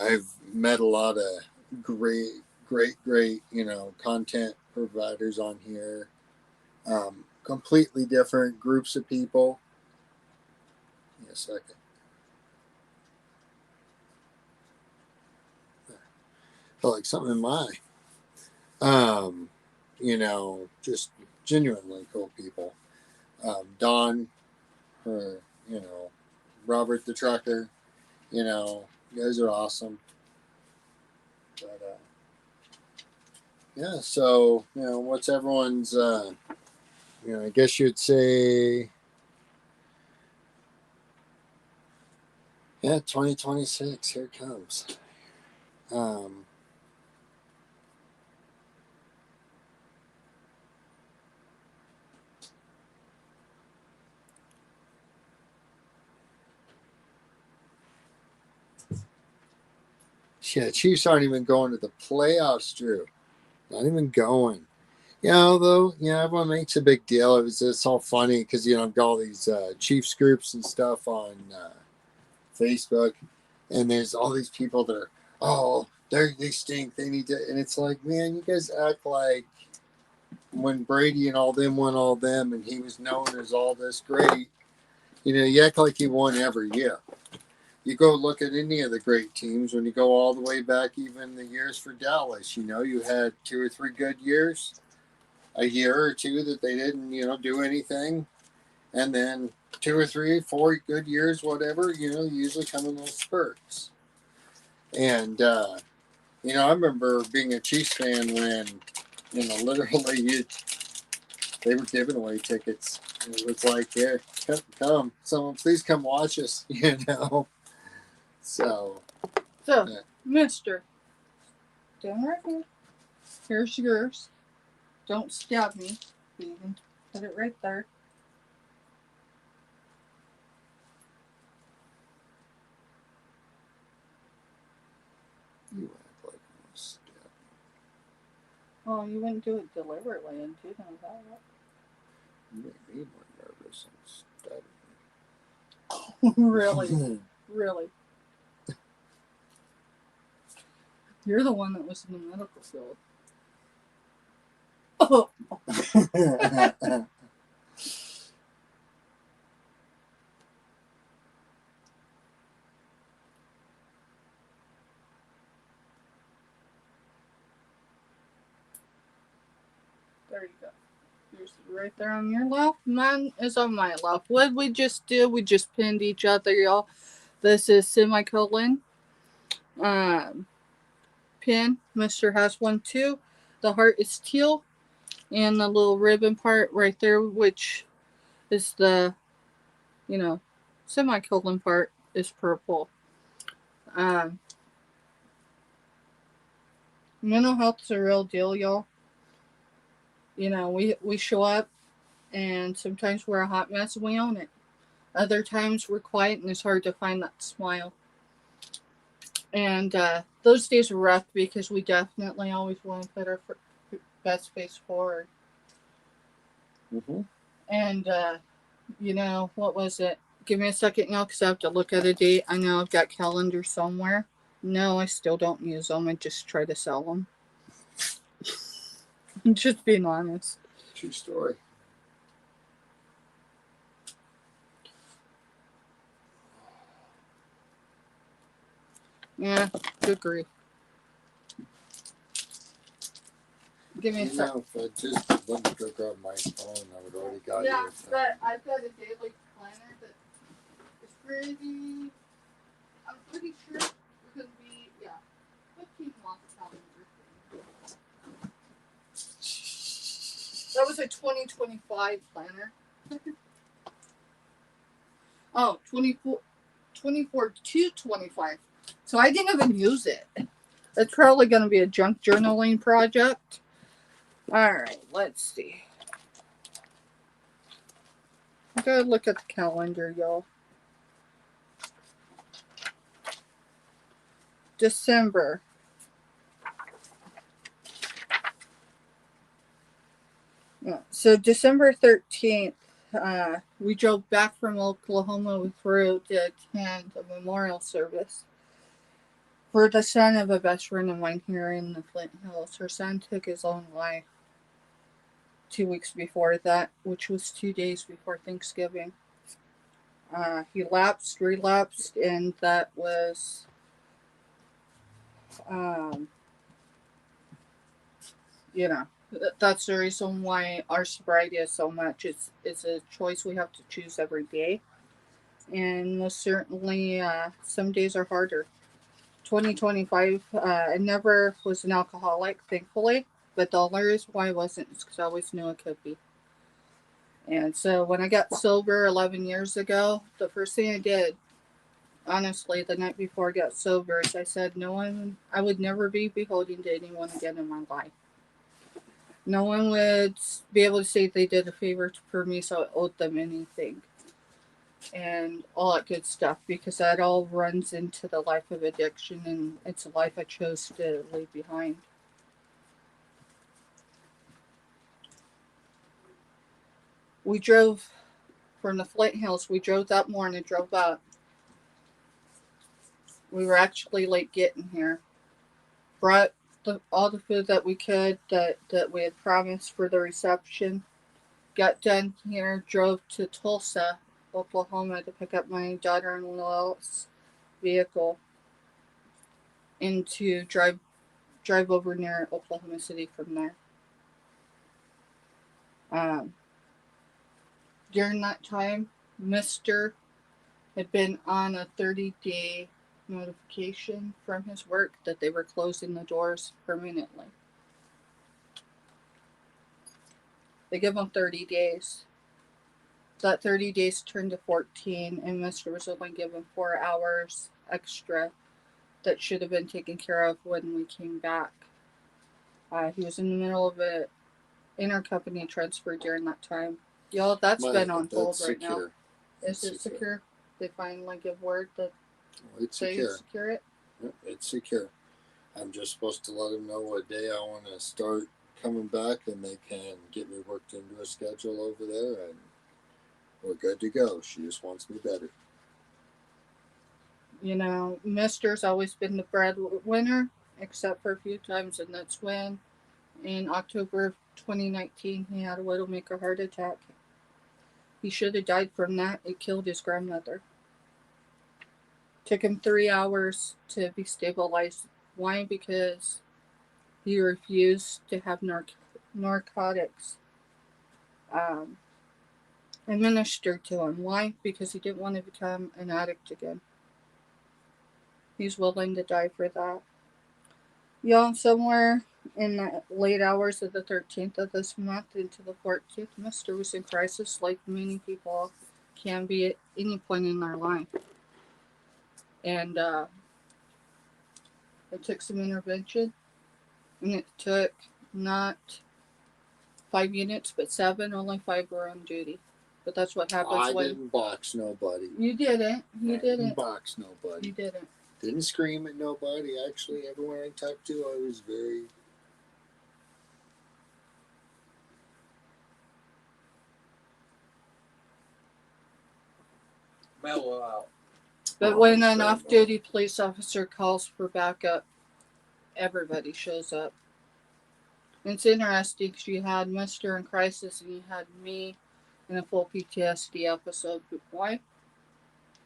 I've met a lot of great, content providers on here. Completely different groups of people. Give me a second. Felt like something in my eye. Just genuinely cool people. Don, Robert the trucker, you guys are awesome. But yeah, so what's everyone's I guess you'd say 2026, here it comes. Yeah, Chiefs aren't even going to the playoffs, Drew. Not even going. Though, everyone makes a big deal. It's all funny because, I've got all these Chiefs groups and stuff on Facebook, and there's all these people that are, they stink. They need to, and it's like, man, you guys act like when Brady and all them won all them, and he was known as all this great, you act like he won every year. You go look at any of the great teams when you go all the way back, even the years for Dallas, you had 2 or 3 good years, a year or two that they didn't, do anything. And then 2 or 3, 4 good years, whatever, usually come in those spurts. And, I remember being a Chiefs fan when, literally they were giving away tickets. It was like, yeah, come, someone please come watch us, So, yeah. Mr. Stand right here. Here's yours. Don't stab me. You can put it right there. You act like I'm a stab. Well, you wouldn't do it deliberately, and do know that. You make me more nervous than stabbing me. Really? Really? You're the one that was in the medical field. Oh. There you go. Yours is right there on your left. Mine is on my left. What we just did, we just pinned each other, y'all. This is semicolon. Pin. Mr. has one too. The heart is teal. And the little ribbon part right there, which is the, semicolon part, is purple. Mental health is a real deal, y'all. We show up and sometimes we're a hot mess and we own it. Other times we're quiet and it's hard to find that smile. And those days are rough because we definitely always want to put our best face forward. Mm-hmm. And, what was it? Give me a second now because I have to look at a date. I know I've got calendars somewhere. No, I still don't use them. I just try to sell them. Just being honest. True story. Yeah, good grief. Give me a second. If I just went to go grab my phone, I would already got you. Yeah, but I've got a daily planner that is pretty. I'm pretty sure it's going to be, 15 months calendar. That was a 2025 planner. Oh, 24 to 25. So I didn't even use it. It's probably going to be a junk journaling project. All right, let's see. I gotta look at the calendar, y'all. December. Yeah, so December 13th, we drove back from Oklahoma with Rue to attend a memorial service for the son of a best friend of mine here in the Flint Hills. Her son took his own life 2 weeks before that, which was 2 days before Thanksgiving. He relapsed, and that was you know, that's the reason why our sobriety is so much. It's a choice we have to choose every day, and most certainly, some days are harder. 2025, I never was an alcoholic, thankfully, but the only reason why I wasn't is because I always knew I could be. And so when I got sober 11 years ago, the first thing I did, honestly, the night before I got sober, is I said, I would never be beholden to anyone again in my life. No one would be able to say they did a favor for me, so I owed them anything. And all that good stuff, because that all runs into the life of addiction, and it's a life I chose to leave behind. We drove from the Flint Hills. We drove that morning, drove up. We were actually late getting here. Brought all the food that we could that we had promised for the reception. Got done here, drove to Tulsa, Oklahoma to pick up my daughter-in-law's vehicle and to drive over near Oklahoma City from there. During that time, Mr. had been on a 30-day notification from his work that they were closing the doors permanently. They give him 30 days. That 30 days turned to 14, and Mr. was only given 4 hours extra that should have been taken care of when we came back. He was in the middle of an intercompany transfer during that time. Y'all, that's been on hold right now. Is it secure? They finally give word that it's secure it? Yep, it's secure. I'm just supposed to let them know what day I want to start coming back, and they can get me worked into a schedule over there, and we're good to go. She just wants me better. You know, Mister's always been the breadwinner, except for a few times, and that's when in October of 2019 he had a widowmaker heart attack. He should have died from that. It killed his grandmother. Took him 3 hours to be stabilized. Why? Because he refused to have narcotics administered to him. Why? Because he didn't want to become an addict again. He's willing to die for that. Y'all, somewhere in the late hours of the 13th of this month into the 14th, Mr. was in crisis like many people can be at any point in their life. And it took some intervention, and it took not 5 units, but 7. Only 5 were on duty. But that's what happens when... I didn't box nobody. You didn't. You didn't box nobody. You didn't. Didn't scream at nobody. Actually, everyone I talked to, I was very... mellow out. But when an off-duty police officer calls for backup, everybody shows up. It's interesting because you had Mr. in crisis and you had me in a full PTSD episode. Why?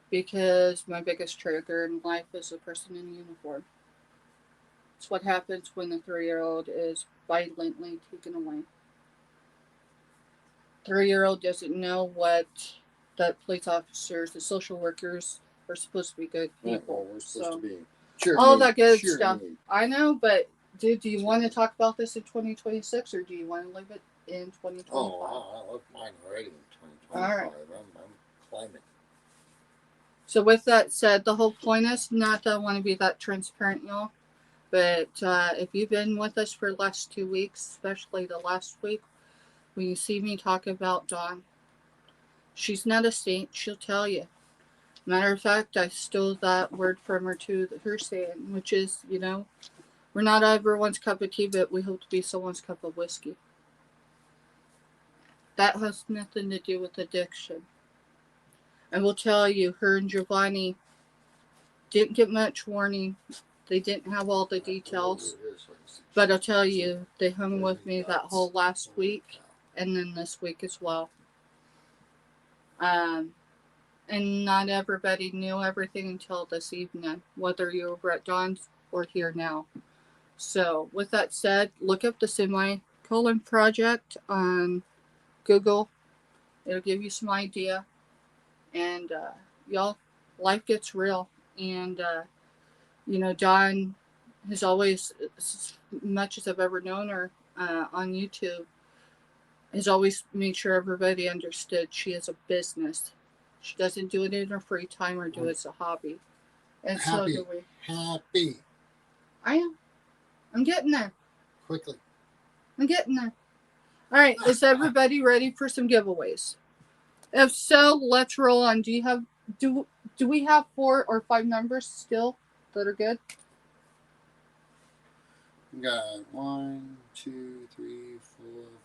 Because my biggest trigger in life is a person in a uniform. It's what happens when a 3-year-old is violently taken away. 3-year-old doesn't know what the police officers, the social workers are supposed to be good people. Well, we're supposed to be all that good stuff. I know, but do you want to talk about this in 2026 or do you want to leave it in 2025? Oh, I love mine already in 2025. All right. I'm climbing. So with that said, the whole point is not that I want to be that transparent, y'all. But if you've been with us for the last 2 weeks, especially the last week, when you see me talk about Dawn, she's not a saint. She'll tell you. Matter of fact, I stole that word from her too, her saying, which is, we're not everyone's cup of tea, but we hope to be someone's cup of whiskey. That has nothing to do with addiction. And we'll tell you, her and Giovanni didn't get much warning. They didn't have all the details. But I'll tell you, they hung with me that whole last week and then this week as well. And not everybody knew everything until this evening, whether you were at Dawn's or here now. So, with that said, look up the Semicolon Project on Google. It'll give you some idea. And, y'all, life gets real. And, Dawn has always, as much as I've ever known her on YouTube, has always made sure everybody understood she is a business. She doesn't do it in her free time or do it as a hobby. And happy, so do we. Happy. I am. I'm getting there. Quickly. I'm getting there. All right. Is everybody ready for some giveaways? If so, let's roll on. Do we have 4 or 5 numbers still that are good? We got 1, 2, 3,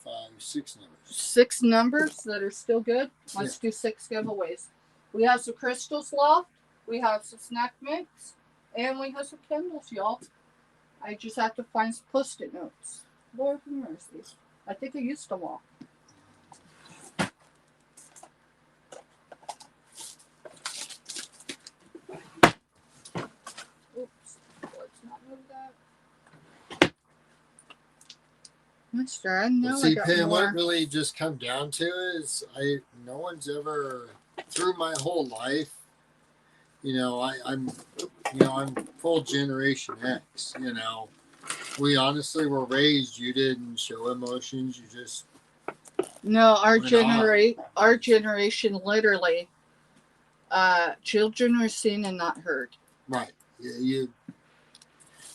4, 5, 6 numbers. 6 numbers that are still good. Let's do 6 giveaways. We have some Crystal's Loft, we have some Snack Mix, and we have some Kindles, y'all. I just have to find some Post-it notes. Lord have mercy. I think I used them all. Oops. Let's not move that. Mister, I know I got Pam, more. what it really just come down to is no one's ever through my whole life. I'm full Generation X. We honestly were raised. You didn't show emotions. You just our generation literally, children were seen and not heard. Right. Yeah, you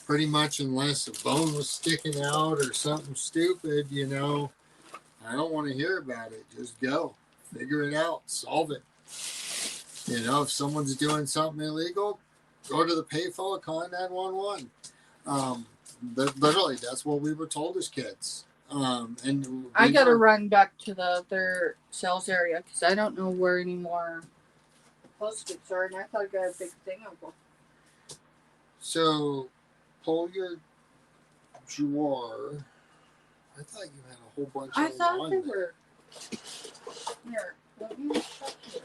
pretty much, unless a bone was sticking out or something stupid, I don't want to hear about it. Just go. Figure it out. Solve it. If someone's doing something illegal, go to the payphone, call 911. Literally, that's what we were told as kids. And I got to run back to the other sales area because I don't know where any more Post-its are, and I thought I got a big thing of them. So, pull your drawer. I thought you had a whole bunch of them. I thought they were. Here, let me check here.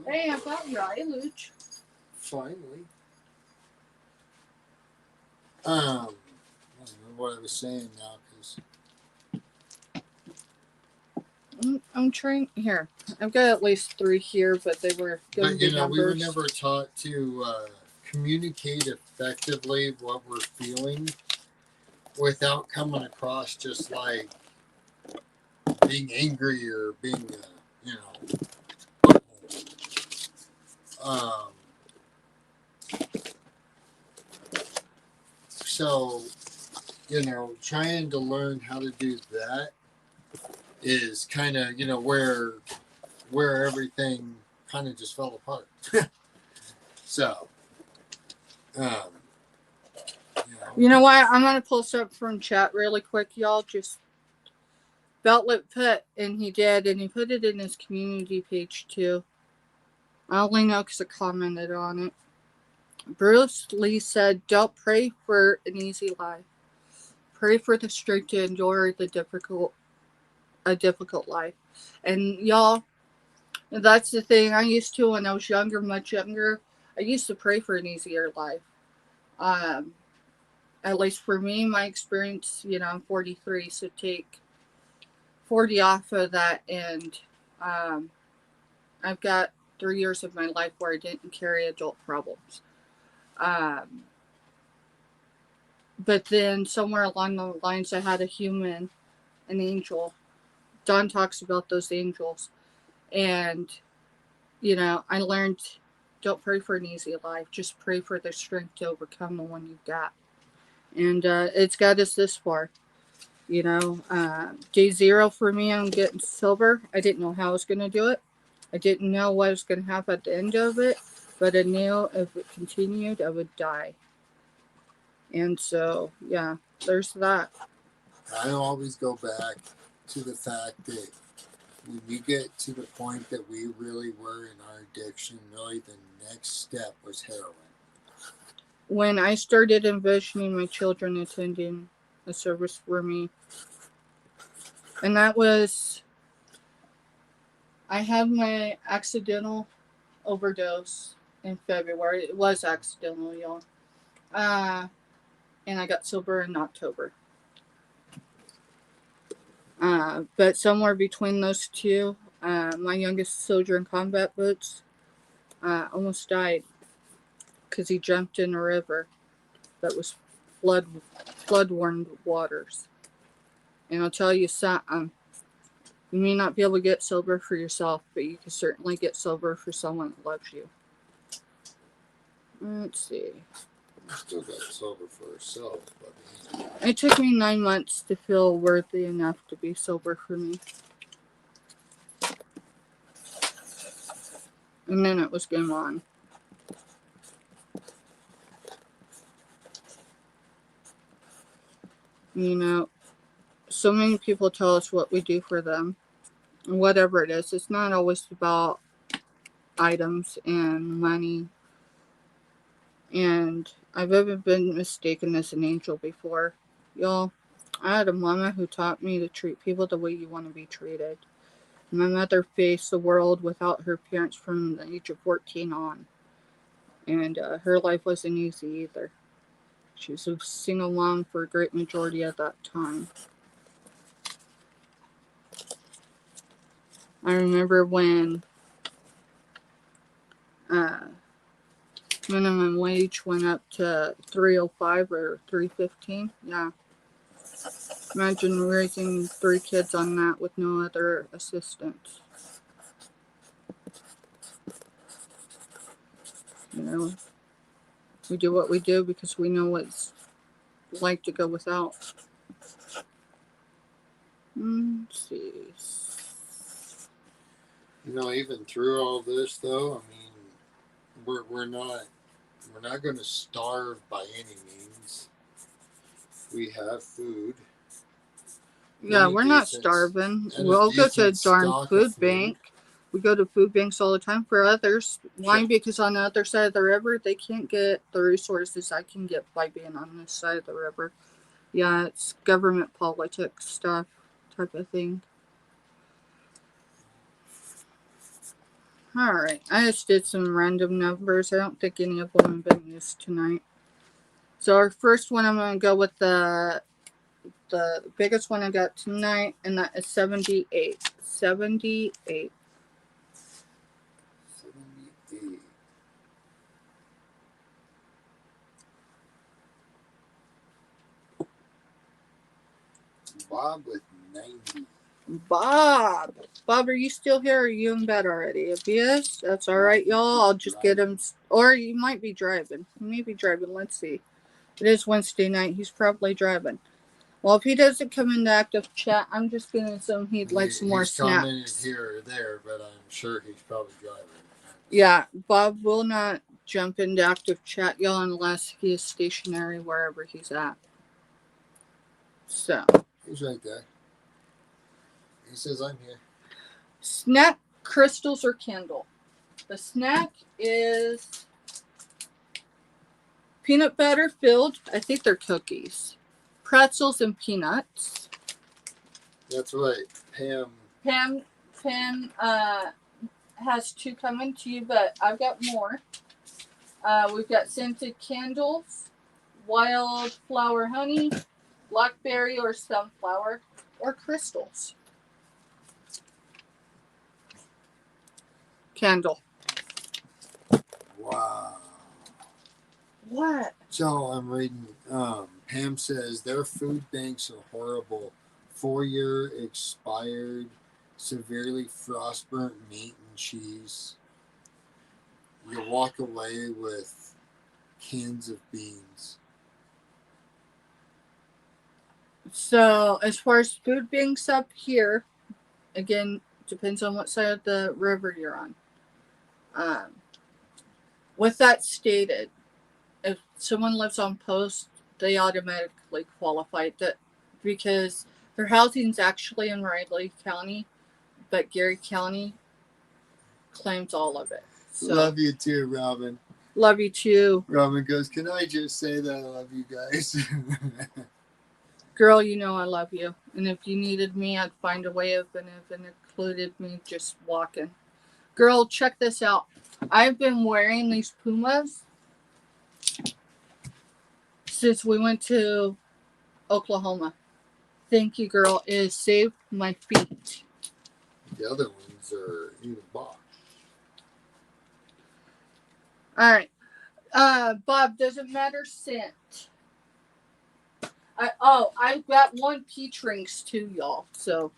Hey, I got your eye, Luch. Finally. I don't know what I was saying now because I'm trying here. I've got at least 3 here, but they were good numbers. We were never taught to communicate effectively what we're feeling without coming across just like being angry or being, so, trying to learn how to do that is kind of, where everything kind of just fell apart. So, you know what? I'm going to pull stuff from chat really quick, y'all. Just Beltlip put, and he did, and he put it in his community page too. I only know because I commented on it. Bruce Lee said, "Don't pray for an easy life. Pray for the strength to endure a difficult life." And y'all, that's the thing I used to when I was younger, much younger. I used to pray for an easier life. At least for me, my experience, I'm 43, so take 40 off of that, and I've got 3 years of my life where I didn't carry adult problems. But then somewhere along the lines, I had an angel Don talks about those angels. And, you know, I learned, don't pray for an easy life. Just pray for the strength to overcome the one you've got. And it's got us this far. You know, day 0 for me on getting sober. I didn't know how I was going to do it. I didn't know what was going to happen at the end of it. But I knew if it continued, I would die. And so, yeah, there's that. I always go back to the fact that when we get to the point that we really were in our addiction, really the next step was heroin. When I started envisioning my children attending a service for me, and that was, I had my accidental overdose in February. It was accidental, y'all. And I got sober in October. But somewhere between those two, my youngest soldier in combat boots almost died because he jumped in a river that was flood-warned waters. And I'll tell you something. You may not be able to get sober for yourself, but you can certainly get sober for someone that loves you. Let's see. I still got sober for herself, but It took me 9 months to feel worthy enough to be sober for me. And then it was game on. You know, so many people tell us what we do for them. Whatever it is, it's not always about items and money. And I've ever been mistaken as an angel before. Y'all, I had a mama who taught me to treat people the way you want to be treated. My mother faced the world without her parents from the age of 14 on. And her life wasn't easy either. She was a single mom for a great majority of that time. I remember when minimum wage went up to $3.05 or $3.15. Yeah. Imagine raising 3 kids on that with no other assistance. You know, we do what we do because we know what it's like to go without. Let's see. you know, even through all this, though, I mean, we're not going to starve by any means. We have food. Yeah, we're not starving. We'll go to a darn food bank. We go to food banks all the time for others. Why? Because on the other side of the river, they can't get the resources I can get by being on this side of the river. Yeah, it's government politics stuff type of thing. Alright, I just did some random numbers. I don't think any of them have been used tonight. So our first one, I'm going to go with the biggest one I got tonight, and that is 78. 78. 78. Bob with 90. Bob, are you still here? Or are you in bed already? If he is, that's all right, y'all. I'll just get him. Or you might be driving. He may be driving. Let's see. It is Wednesday night. He's probably driving. Well, if he doesn't come into active chat, I'm just going to assume he'd like some more snacks. He's commented here or there, but I'm sure he's probably driving. Yeah, Bob will not jump into active chat, y'all, unless he is stationary wherever he's at. So. He's right there. He says, I'm here. Snack, crystals, or Kindle. The snack is peanut butter filled, I think they're cookies, pretzels, and peanuts. That's right. Pam has 2 coming to you, but I've got more. We've got scented candles, wildflower honey, blackberry or sunflower, or crystals. Candle. Wow. What? So I'm reading. Pam says their food banks are horrible. 4-year expired, severely frostburnt meat and cheese. You walk away with cans of beans. So as far as food banks up here, again, depends on what side of the river you're on. With that stated, if someone lives on post, they automatically qualify that because their housing's actually in Riley County, but Gary County claims all of it. So, Love you too, Robin. Love you too. Robin goes, can I just say that I love you guys? Girl, you know I love you. And if you needed me, I'd find a way of and if it included me just walking. Girl, check this out. I've been wearing these Pumas since we went to Oklahoma. Thank you, girl. It has saved my feet. The other ones are in the box. All right. Bob, doesn't matter scent. I've got one peach rings too, y'all. So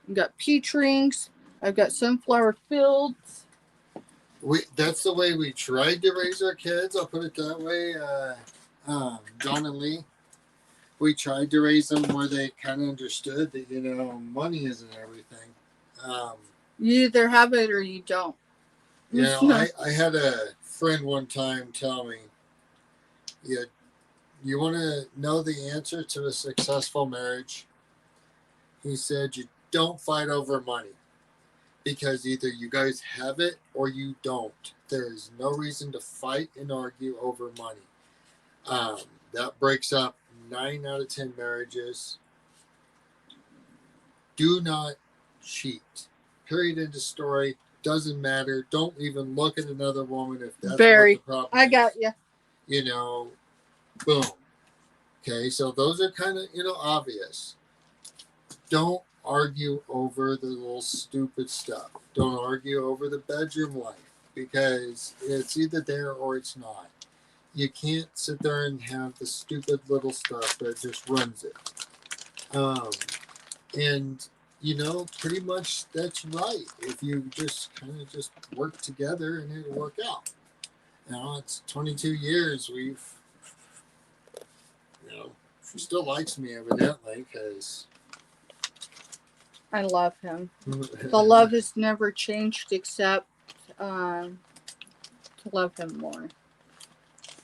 I've got peach rings. I've got sunflower fields. That's the way we tried to raise our kids. I'll put it that way. John and Lee, we tried to raise them where they kind of understood that, money isn't everything. You either have it or you don't. I had a friend one time tell me, you want to know the answer to a successful marriage? He said, you don't fight over money. Because either you guys have it or you don't. There is no reason to fight and argue over money. That breaks up 9 out of 10 marriages. Do not cheat. Period. End of story. Doesn't matter. Don't even look at another woman if that's what the problem is. I got you. Boom. Okay, so those are kind of, obvious. Don't argue over the little stupid stuff. Don't argue over the bedroom life because it's either there or it's not. You can't sit there and have the stupid little stuff that just runs it. And pretty much that's right. If you just kind of just work together and it'll work out. It's 22 years. She still likes me evidently because I love him. The love has never changed except to love him more.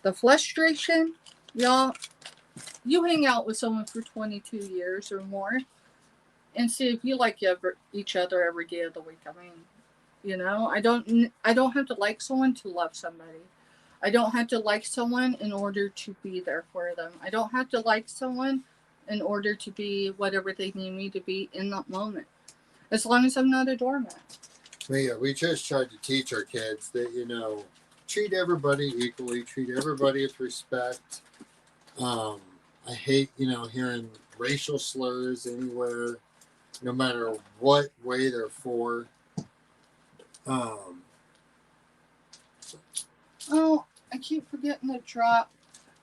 The frustration, y'all, you hang out with someone for 22 years or more and see if you like each other every day of the week. I mean, I don't have to like someone to love somebody. I don't have to like someone in order to be there for them. I don't have to like someone in order to be whatever they need me to be in that moment. As long as I'm not a doormat. We just tried to teach our kids that, treat everybody equally, treat everybody with respect. I hate, hearing racial slurs anywhere, no matter what way they're for. Oh, I keep forgetting to drop.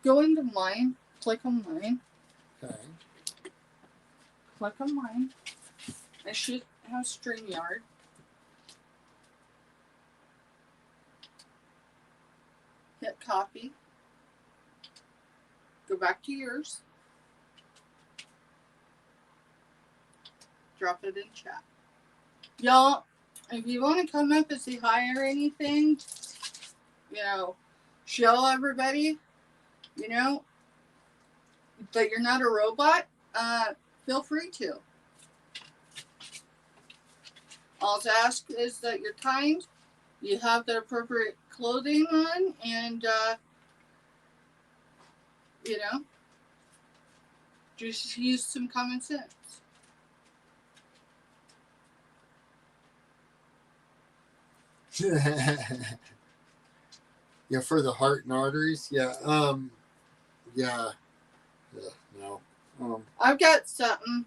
Go into mine. Click on mine. Okay. Click on mine. I should have StreamYard. Hit copy. Go back to yours. Drop it in chat. Y'all, if you want to come up and say hi or anything, show everybody, that you're not a robot, feel free to. All I ask is that you're kind, you have the appropriate clothing on, and, just use some common sense. Yeah, for the heart and arteries. Yeah. No. I've got something.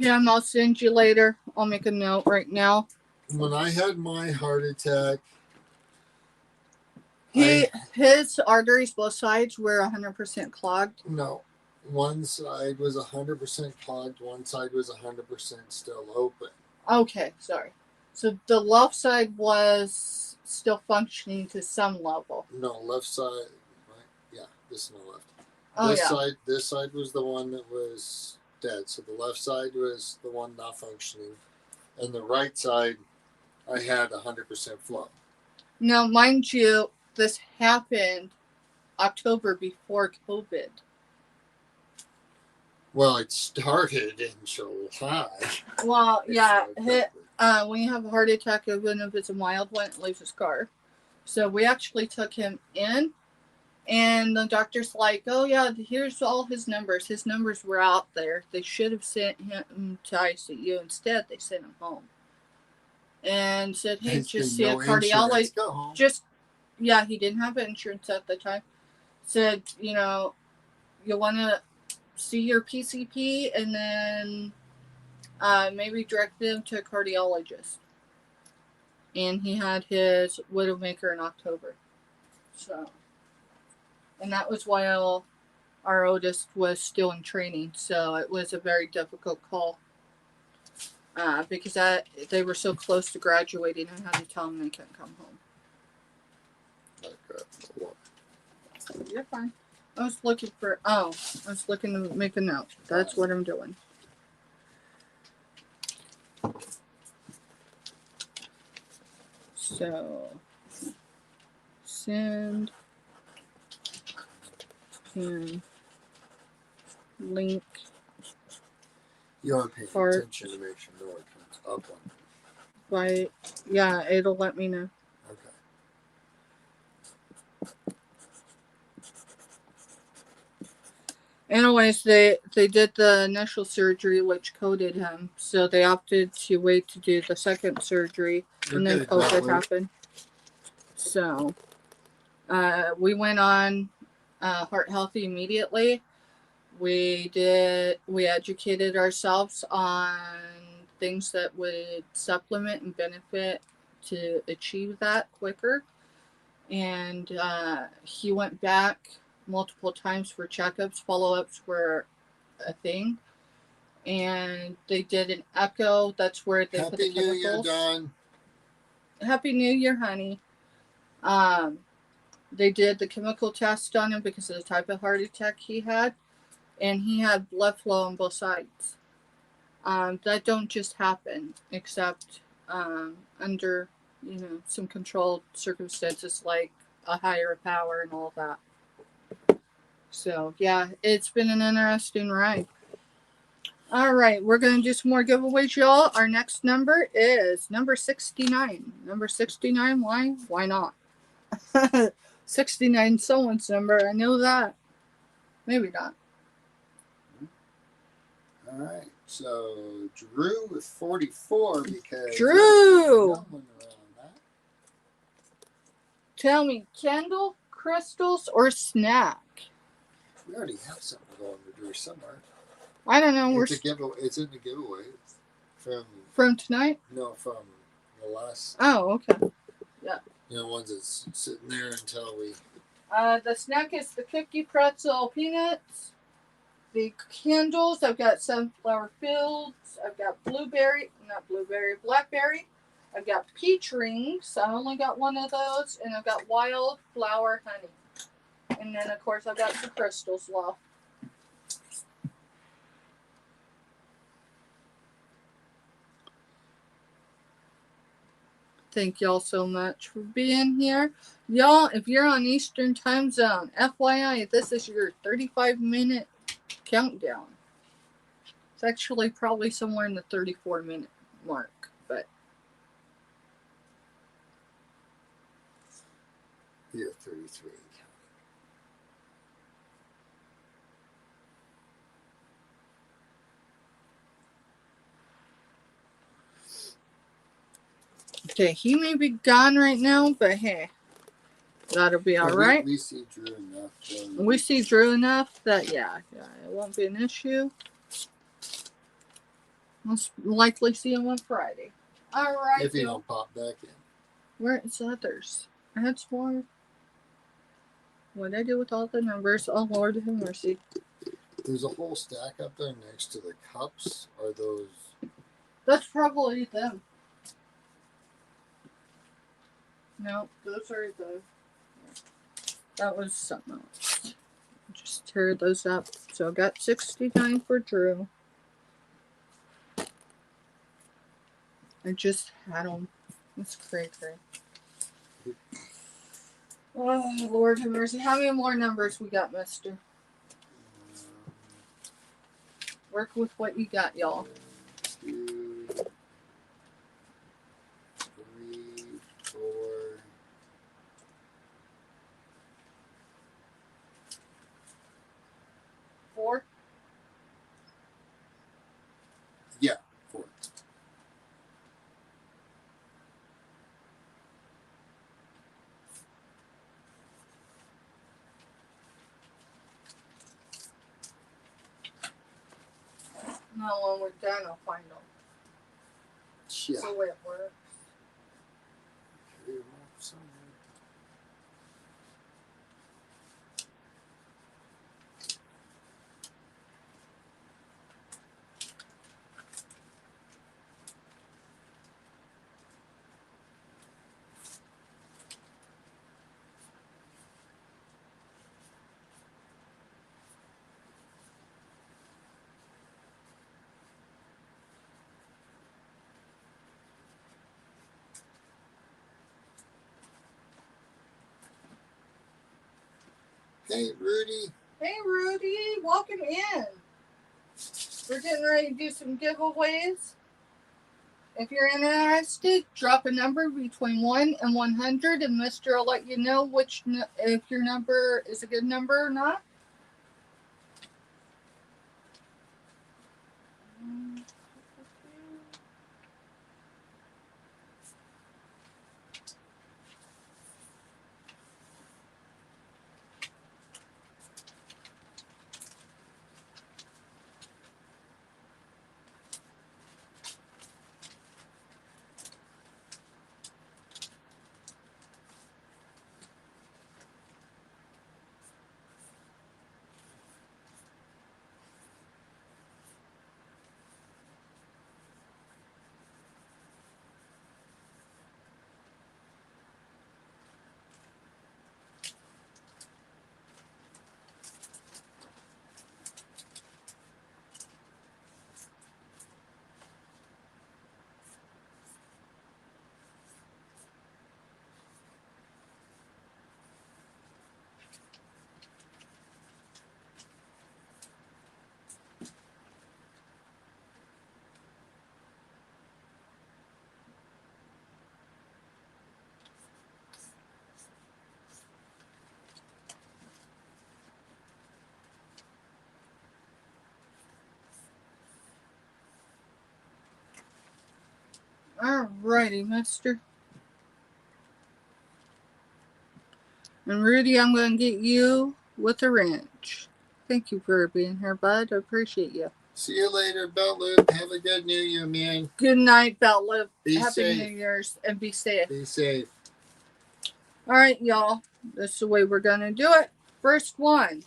Pam, I'll send you later. I'll make a note right now. When I had my heart attack, His arteries, both sides, were 100% clogged. No. one side was 100% clogged, one side was 100% still open. Okay, sorry. So the left side was still functioning to some level. No, left side. Right? Yeah, this is my left. Oh, this yeah. side. This side was the one that was dead. So the left side was the one not functioning, and the right side, I had 100% flow. Now, mind you, this happened October before COVID. Well, it started in July. Well, yeah, when you have a heart attack, even if it's a mild one, it leaves a scar. So we actually took him in, and the doctor's like, oh, yeah, here's all his numbers. His numbers were out there. They should have sent him to ICU. Instead, they sent him home. And said, hey, just see a cardiologist. Yeah, he didn't have insurance at the time. Said, you want to see your PCP and then maybe direct them to a cardiologist. And he had his widowmaker in October. So, and that was while our oldest was still in training. So it was a very difficult call because they were so close to graduating. I had to tell them they couldn't come home. You're fine. I was looking to make a note. That's what I'm doing. So, send and link. You want to pay attention to make sure no one comes up on it. Yeah, it'll let me know. Anyways, they did the initial surgery, which coded him. So they opted to wait to do the second surgery, and then COVID happened. So we went on Heart Healthy immediately. We educated ourselves on things that would supplement and benefit to achieve that quicker. And he went back multiple times for checkups. Follow-ups were a thing. And they did an echo. That's where they put the chemicals. Happy New Year, Dawn. Happy New Year, honey. They did the chemical test on him because of the type of heart attack he had. And he had blood flow on both sides. That don't just happen, except under, some controlled circumstances like a higher power and all that. So, yeah, it's been an interesting ride. All right, we're going to do some more giveaways, y'all. Our next number is number 69. Number 69, why? Why not? 69 someone's number. I know that. Maybe not. All right, so Drew with 44 because Drew! No one around that. Tell me, candle, crystals, or snack? We already have something going to Drew somewhere. I don't know. It's a giveaway. It's in the giveaway from tonight. No, from the last. Oh, okay. Yeah. Ones that's sitting there until we. The snack is the cookie pretzel peanuts. The candles, I've got sunflower fields. I've got blackberry. I've got peach rings. I only got one of those, and I've got wildflower honey. And then, of course, I've got some crystals left. Thank y'all so much for being here. Y'all, if you're on Eastern Time Zone, FYI, this is your 35-minute countdown. It's actually probably somewhere in the 34-minute mark, but. Yeah, 33. Okay, he may be gone right now, but hey, that'll be all right. We see Drew enough. We see Drew enough that, yeah, it won't be an issue. We'll likely see him on Friday. All right. If he don't pop back in. Where is others? I had some more. What did I do with all the numbers? Oh, Lord have mercy. There's a whole stack up there next to the cups. Are those? That's probably them. No, those are the. That was something else. Just tear those up. So I got 69 for Drew. I just had them. It's crazy. Oh, Lord have mercy. How many more numbers we got, mister? Work with what you got, y'all. 2, 3, 4. 4? Yeah, 4. Now when we're done, I'll find them. Yeah. That's the way it works. Carry them off somewhere. Hey, Rudy. Hey, Rudy. Welcome in. We're getting ready to do some giveaways. If you're interested, drop a number between 1 and 100, and Mister will let you know if your number is a good number or not. Alrighty, Mister. And Rudy, I'm going to get you with a wrench. Thank you for being here, bud. I appreciate you. See you later, Beltloop. Have a good New Year, man. Good night, Beltloop. Be Happy safe. New Year's and be safe. Be safe. All right, y'all. This is the way we're going to do it. First one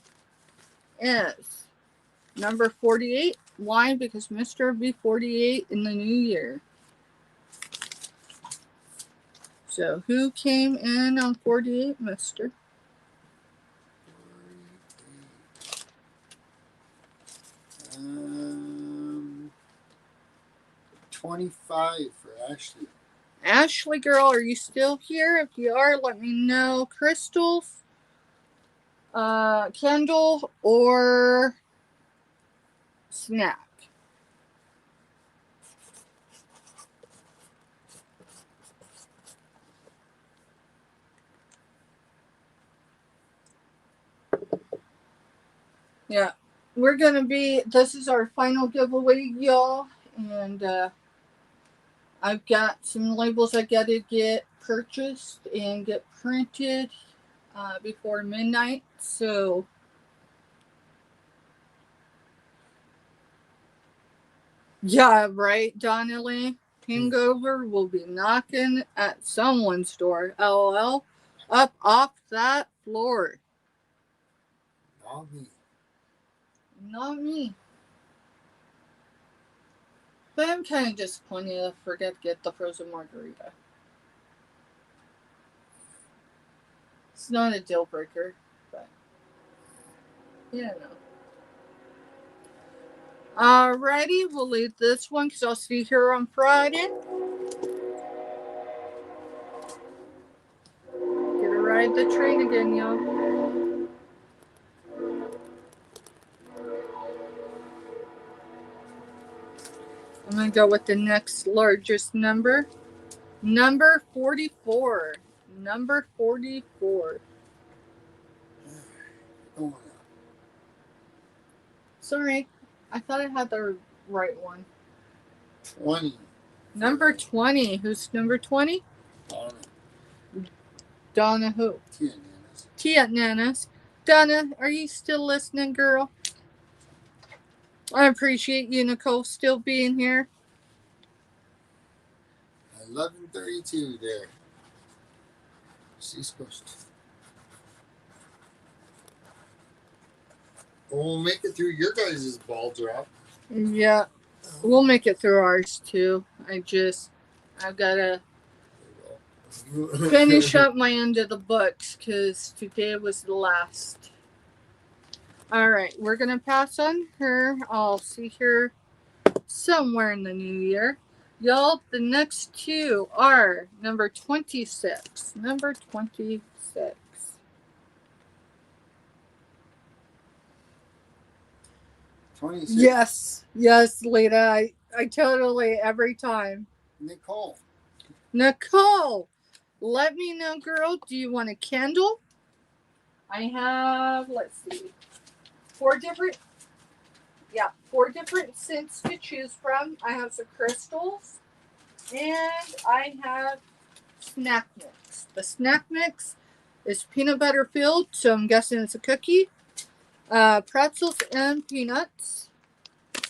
is number 48. Why? Because Mr. will be 48 in the new year. So who came in on 48, Mister? 25 for Ashley. Ashley, girl, are you still here? If you are, let me know. Crystals, Kendall, or Snack. Yeah, we're gonna be. This is our final giveaway, y'all, and I've got some labels I gotta get purchased and get printed before midnight. So yeah, right, Donnelly. Hangover will be knocking at someone's door. LOL. Up off that floor. Not me. Not me. But I'm kind of disappointed I forget to get the frozen margarita. It's not a deal breaker, but yeah, no. Alrighty, we'll leave this one because I'll see you here on Friday. Get to ride the train again, y'all. I'm going to go with the next largest number. Number 44. Number 44. Oh, Sorry, I thought I had the right one. 20. Number 20. Who's number 20? Donna. Donna who? Tia Nanas. Tia Nanas. Donna, are you still listening, girl? I appreciate you, Nicole, still being here. 11:32 there. East Coast. We'll make it through your guys' ball drop. Yeah, we'll make it through ours too. I've got to finish up my end of the books because today was the last. All right, we're going to pass on her. I'll see her somewhere in the new year. Y'all, the next two are number 26. Number 26. Yes, Lita. I totally, every time. Nicole, let me know, girl. Do you want a candle? I have, let's see, four different scents to choose from. I have some crystals, and I have snack mix. The snack mix is peanut butter filled, so I'm guessing it's a cookie. Pretzels and peanuts.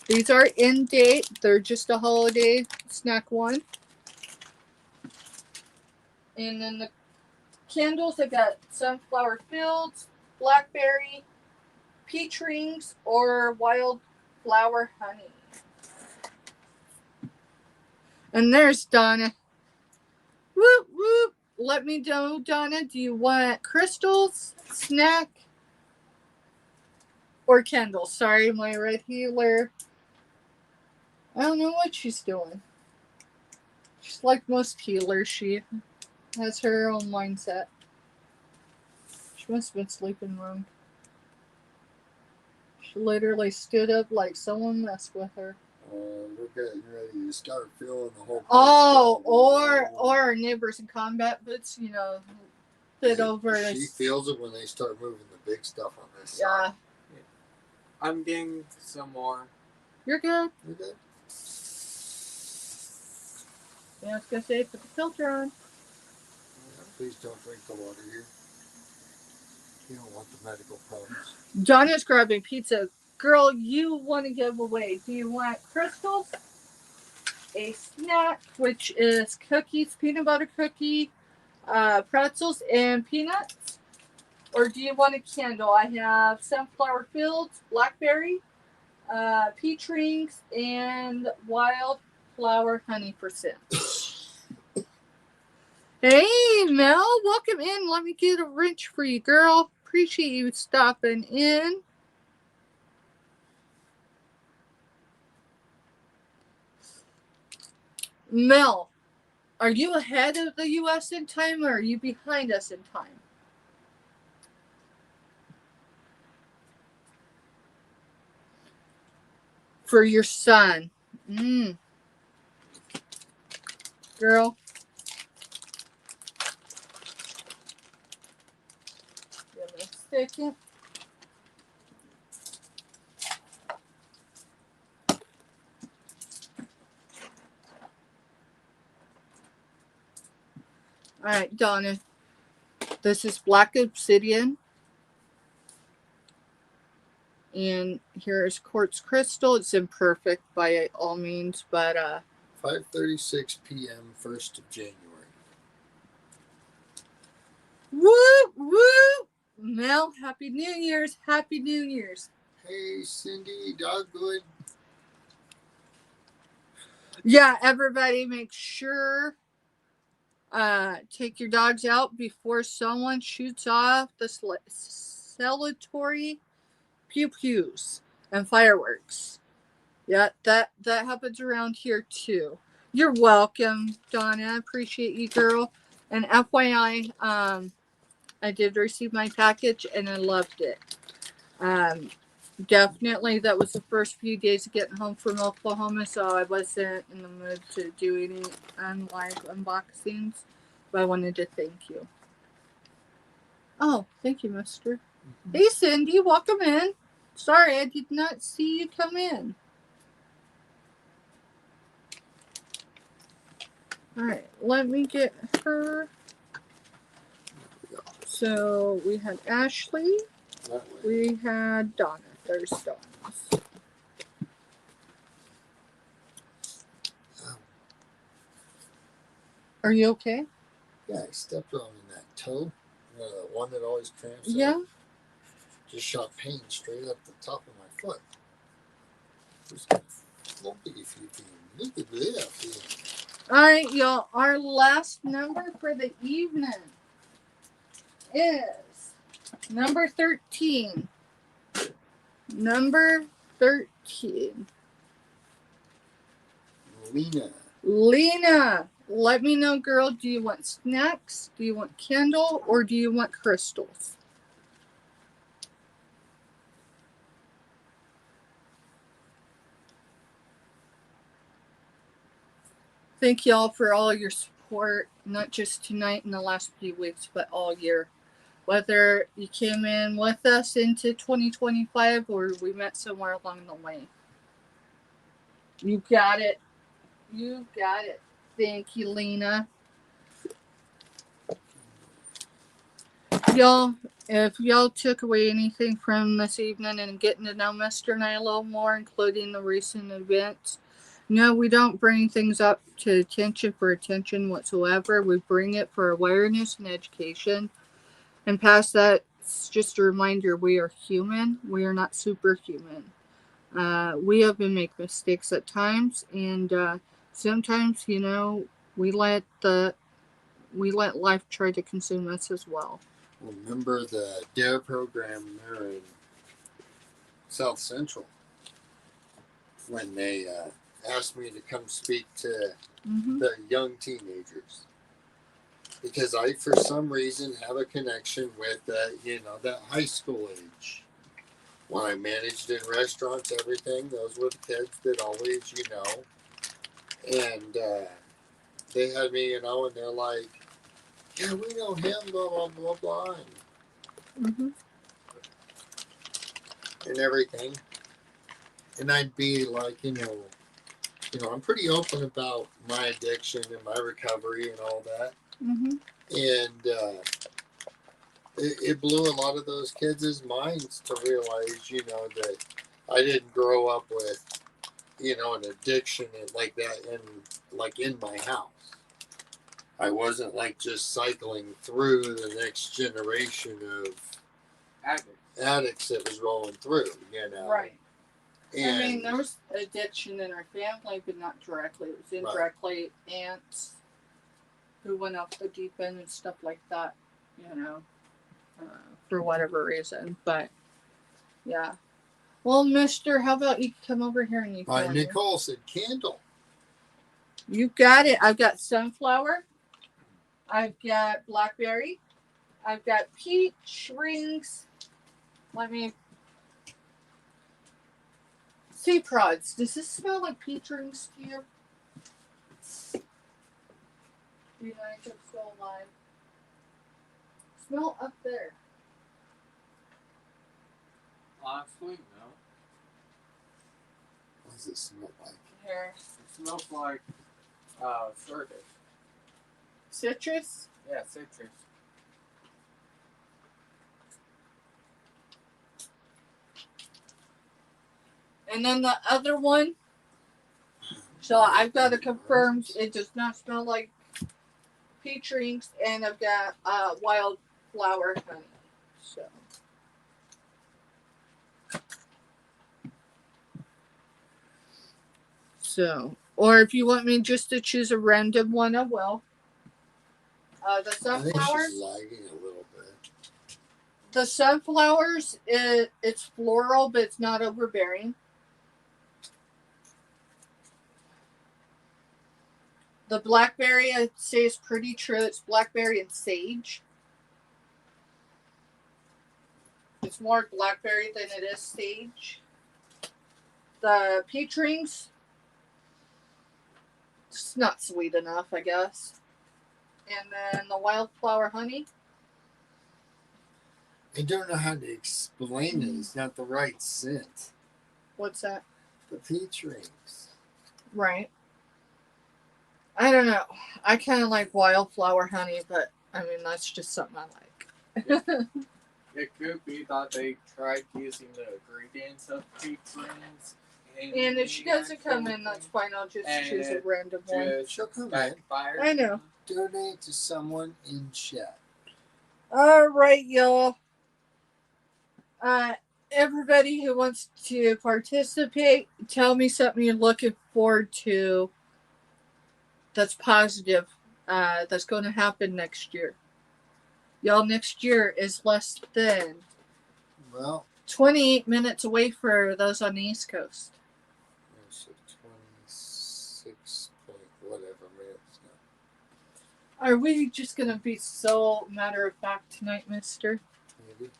These are in date. They're just a holiday snack one. And then the candles, I got sunflower fields, blackberry, peach rings, or wildflower honey. And there's Donna. Whoop, whoop. Let me know, Donna. Do you want crystals, snack, or candles? Sorry, my red healer. I don't know what she's doing. She's like most healers. She has her own mindset. She must have been sleeping wrong. She literally stood up like someone messed with her. We're getting ready to start filling the whole. Oh, or our neighbors in combat boots, fit over. She feels it when they start moving the big stuff on this side. Yeah. I'm getting some more. You're good. You're good. Yeah, I was gonna say, put the filter on. Yeah, please don't drink the water here. You don't want the medical problems. Donna's grabbing pizza. Girl, you want to give away. Do you want crystals? A snack, which is cookies, peanut butter cookie, pretzels, and peanuts? Or do you want a candle? I have sunflower fields, blackberry, peach rings, and wildflower honey for scent. Hey, Mel, welcome in. Let me get a wrench for you, girl. Appreciate you stopping in. Mel, are you ahead of the U.S. in time, or are you behind us in time? For your son. Girl. Give me a second. All right, Donna. This is black obsidian. And here's quartz crystal. It's imperfect by all means, but 5:36 p.m. 1st of January. Woo, woo! Mel, Happy New Year's. Happy New Year's. Hey, Cindy, Dogwood. Yeah, everybody make sure take your dogs out before someone shoots off the celebratory pew-pews and fireworks. Yeah, that happens around here too. You're welcome, Donna. I appreciate you, girl. And FYI, I did receive my package and I loved it. Definitely, that was the first few days of getting home from Oklahoma, so I wasn't in the mood to do any unboxings. But I wanted to thank you. Oh, thank you, Mister. Mm-hmm. Hey, Cindy, welcome in. Sorry, I did not see you come in. All right, let me get her. So we had Ashley. We had Donna. There's Donna's. Are you okay? Yeah, I stepped on in that toe. The one that always cramps Yeah. up. Just shot pain straight up the top of my foot. Just kind of lumpy if you can. Look at that. All right, y'all. Our last number for the evening is number 13. Number 13. Lena, let me know, girl. Do you want snacks? Do you want candle? Or do you want crystals? Thank y'all for all your support, not just tonight and the last few weeks, but all year. Whether you came in with us into 2025 or we met somewhere along the way. You got it. You got it. Thank you, Lena. Y'all, if y'all took away anything from this evening and getting to know Mr. and I a little more, including the recent events, no, we don't bring things up to attention for attention whatsoever. We bring it for awareness and education. And past that, it's just a reminder we are human. We are not superhuman. We even make mistakes at times, and sometimes, we let life try to consume us as well. Remember the DARE program there in South Central when they asked me to come speak to the young teenagers, because I, for some reason, have a connection with that high school age. When I managed in restaurants, everything, those were the kids that always, and they had me, and they're like, yeah, we know him, blah, blah, blah, blah, and everything. And I'd be like, I'm pretty open about my addiction and my recovery and all that. And it blew a lot of those kids' minds to realize, that I didn't grow up with, an addiction like that in my house. I wasn't like just cycling through the next generation of addicts that was rolling through, Right. And there was addiction in our family, but not directly. It was indirectly aunts who went off the deep end and stuff like that, for whatever reason. But, yeah. Well, Mister, how about you come over here and you can. Nicole said candle. You got it. I've got sunflower. I've got blackberry. I've got peach rings. Sea prods. Does this smell like peach rings to you? You know, I could still alive. Smell up there. Honestly, no. What does it smell like? Here. It smells like citrus. Citrus? Yeah, citrus. And then the other one. So I've got to confirm it does not smell like peach rings, and I've got wildflower honey. So So, or if you want me just to choose a random one, I will. The I think sunflowers. she's lagging a little bit. The sunflowers, it's floral, but it's not overbearing. The blackberry, I'd say, is pretty true. It's blackberry and sage. It's more blackberry than it is sage. The peach rings, it's not sweet enough, I guess. And then the wildflower honey. I don't know how to explain it. It's not the right scent. What's that? The peach rings. Right. I don't know. I kind of like wildflower honey, but I mean, that's just something I like. It could be that they tried using the ingredients of peach rings. And if she doesn't come in, that's fine. I'll just choose a random one. She'll come in. Backfired. I know. Donate to someone in chat. All right, y'all. Everybody who wants to participate, tell me something you're looking forward to that's positive, that's going to happen next year. Y'all, next year is less than Well, 28 minutes away for those on the East Coast. so 26 point whatever minutes now. Are we just going to be so matter of fact tonight, mister? Maybe.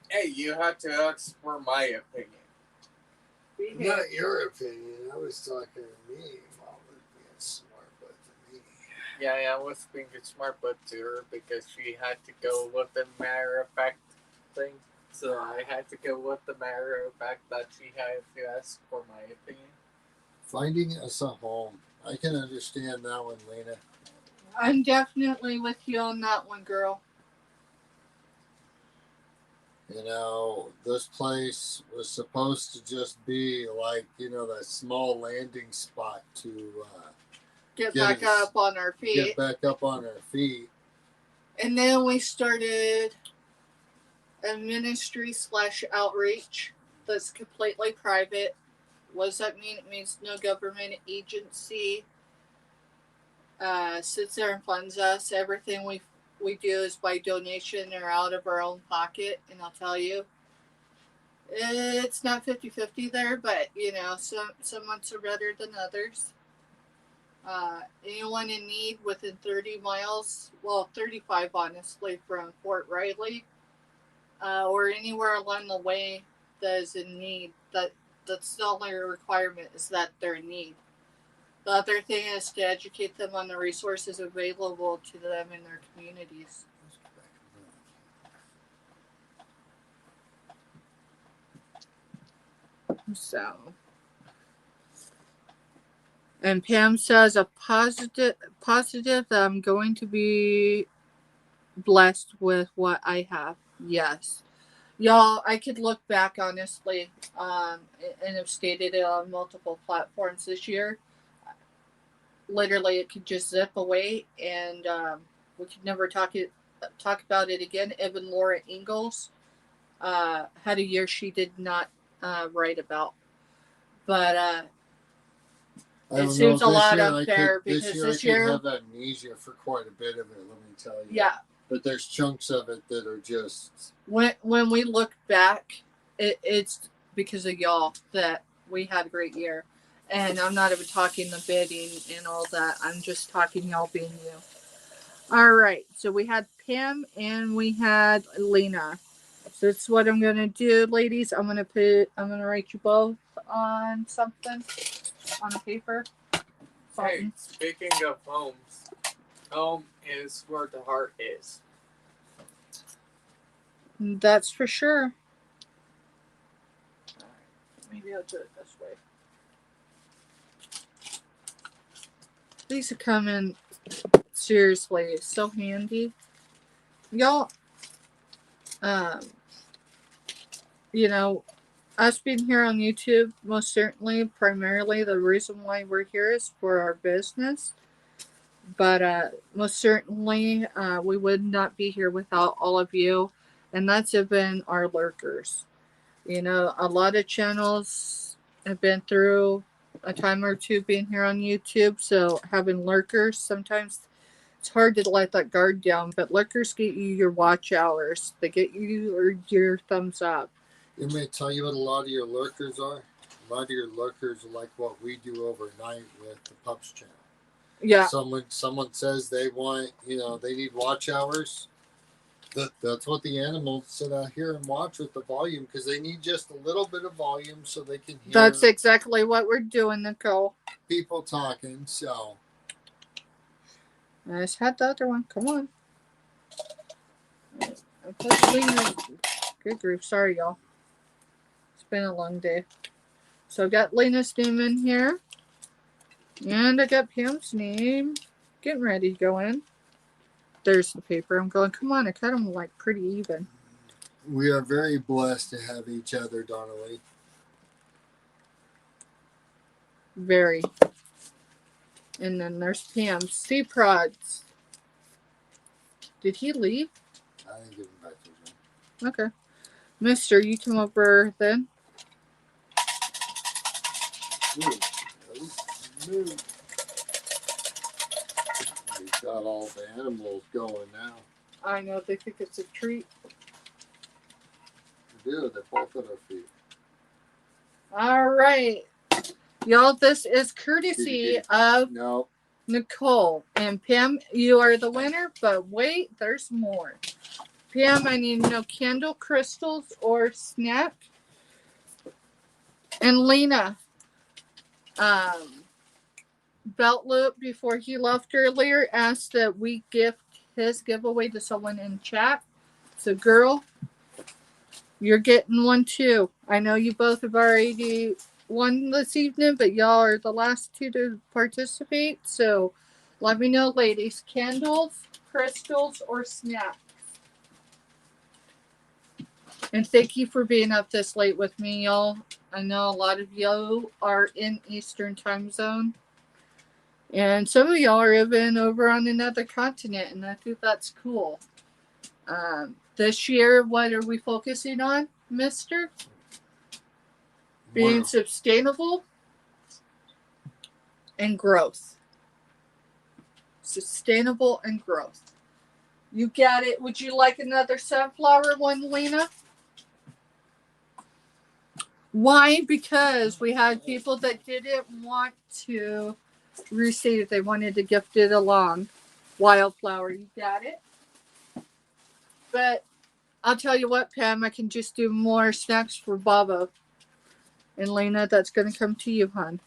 Hey, you had to ask for my opinion. Not your opinion. I was talking to me. Mom was being smart, but to me. Yeah, I was being smart, but to her because she had to go with the matter of fact thing. So I had to go with the matter of fact that she had to ask for my opinion. Finding us a home. I can understand that one, Lena. I'm definitely with you on that one, girl. You know, this place was supposed to just be like, you know, that small landing spot to Get Get back us- up on our feet. get back up on our feet. And then we started a ministry / outreach that's completely private. What does that mean? It means no government agency sits there and funds us. Everything we do is by donation or out of our own pocket. And I'll tell you, it's not 50-50 there, but you know, some months are better than others. Anyone in need within 30 miles, well, 35 honestly, from Fort Riley, or anywhere along the way that is in need, that's the only requirement, is that they're in need. The other thing is to educate them on the resources available to them in their communities. So, and Pam says a positive that I'm going to be blessed with what I have. Yes. Y'all, I could look back honestly, and have stated it on multiple platforms this year. Literally, it could just zip away, and we could never talk about it again. Even Laura Ingalls had a year she did not write about, but it seems a lot unfair because this year I could have amnesia for quite a bit of it. Let me tell you. yeah. But there's chunks of it that are just. When we look back, it's because of y'all that we had a great year. And I'm not even talking the bidding and all that. I'm just talking y'all being you. All right. So we had Pam and we had Lena. So that's what I'm gonna do, ladies. I'm gonna write you both on something on a paper. Hey, speaking of homes, home is where the heart is. That's for sure. All right. Maybe I'll do it this way. These are coming seriously. It's so handy. Y'all, you know, us being here on YouTube, most certainly, primarily the reason why we're here is for our business. But most certainly, we would not be here without all of you. And that's even our lurkers. You know, a lot of channels I've been through a time or two being here on YouTube, so having lurkers, sometimes it's hard to let that guard down, but lurkers get you your watch hours. They get you your thumbs up. You may tell you what a lot of your lurkers are? A lot of your lurkers are like what we do overnight with the Pups channel. Yeah. Someone says they want, they need watch hours. That's what the animals sit out here and watch with the volume, because they need just a little bit of volume so they can hear. That's exactly what we're doing, Nicole. People talking. So I just had the other one. Come on. Good grief. Sorry, y'all. It's been a long day. So I got Lena's name in here. And I got Pam's name. Getting ready to go in. There's the paper. I'm going, come on, I cut them like pretty even. We are very blessed to have each other, Donnelly. Very. And then there's Pam's sea prods. Did he leave? I didn't give him back to him. Okay. Mister, you come over then. Move. We've got all the animals going now. I know, they think it's a treat. They do, they're both at our feet. All right. Y'all, this is courtesy of Nicole. And Pam, you are the winner, but wait, there's more. Pam, I need no candle, crystals, or snack. And Lena, Belt Loop, before he left earlier, asked that we gift his giveaway to someone in chat. So, girl, you're getting one too. I know you both have already won this evening, but y'all are the last two to participate. So, let me know, ladies. Candles, crystals, or snacks. And thank you for being up this late with me, y'all. I know a lot of you are in Eastern time zone. And some of y'all are even over on another continent, and I think that's cool. This year, what are we focusing on, Mister? Being sustainable and growth. Sustainable and growth. You got it. Would you like another sunflower one, Lena? Why? Because we had people that didn't want to receive. They wanted to gift it along. Wildflower, you got it. But I'll tell you what, Pam, I can just do more snacks for Baba. And Lena, that's going to come to you, hon.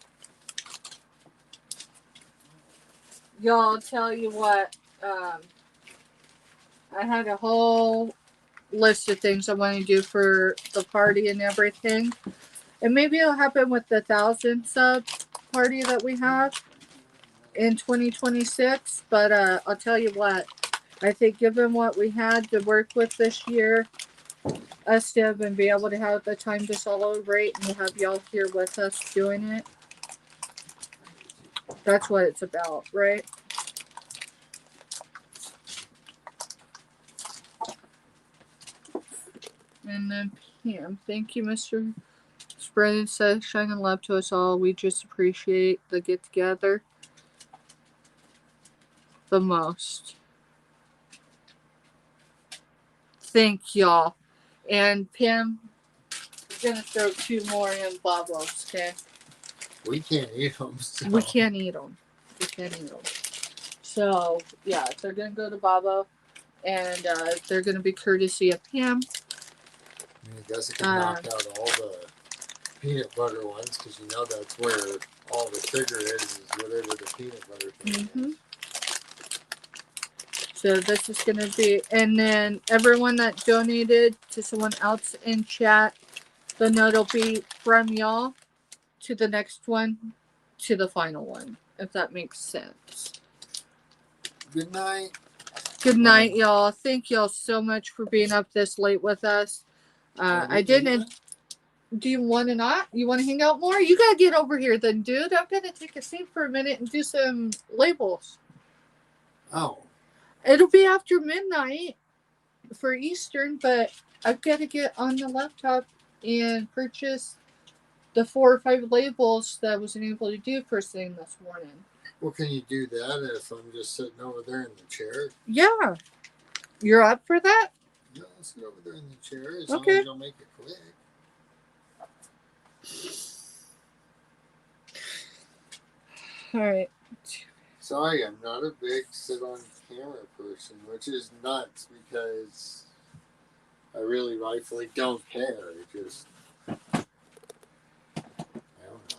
Y'all, I'll tell you what, I had a whole list of things I want to do for the party and everything. And maybe it'll happen with the 1,000 sub party that we have in 2026. But I'll tell you what, I think given what we had to work with this year, us to have and be able to have the time to celebrate and have y'all here with us doing it, that's what it's about, right? And then Pam, thank you, Mr. Spreading sunshine and love to us all. We just appreciate the get together the most. Thank y'all. And Pam, we're gonna throw 2 more in Bobos, okay? We can't eat them. So. We can't eat them. We can't eat them. So yeah, they're gonna go to Bobo, and they're gonna be courtesy of Pam. I guess it can knock out all the peanut butter ones, because you know that's where all the sugar is whatever the peanut butter thing is. So this is going to be, and then everyone that donated to someone else in chat, the note will be from y'all to the next one to the final one, if that makes sense. Good night. Good night, y'all. Thank y'all so much for being up this late with us. I didn't. Do you want to not? You want to hang out more? You got to get over here then, dude. I'm going to take a seat for a minute and do some labels. Oh. It'll be after midnight for Eastern, but I've got to get on the laptop and purchase the 4 or 5 labels that I wasn't able to do first thing this morning. Well, can you do that if I'm just sitting over there in the chair? Yeah. You're up for that? Yeah, I'll sit over there in the chair as Okay. long as you'll make it quick. All right. Sorry, I'm not a big sit on camera person, which is nuts because I really rightfully don't care. It just, I don't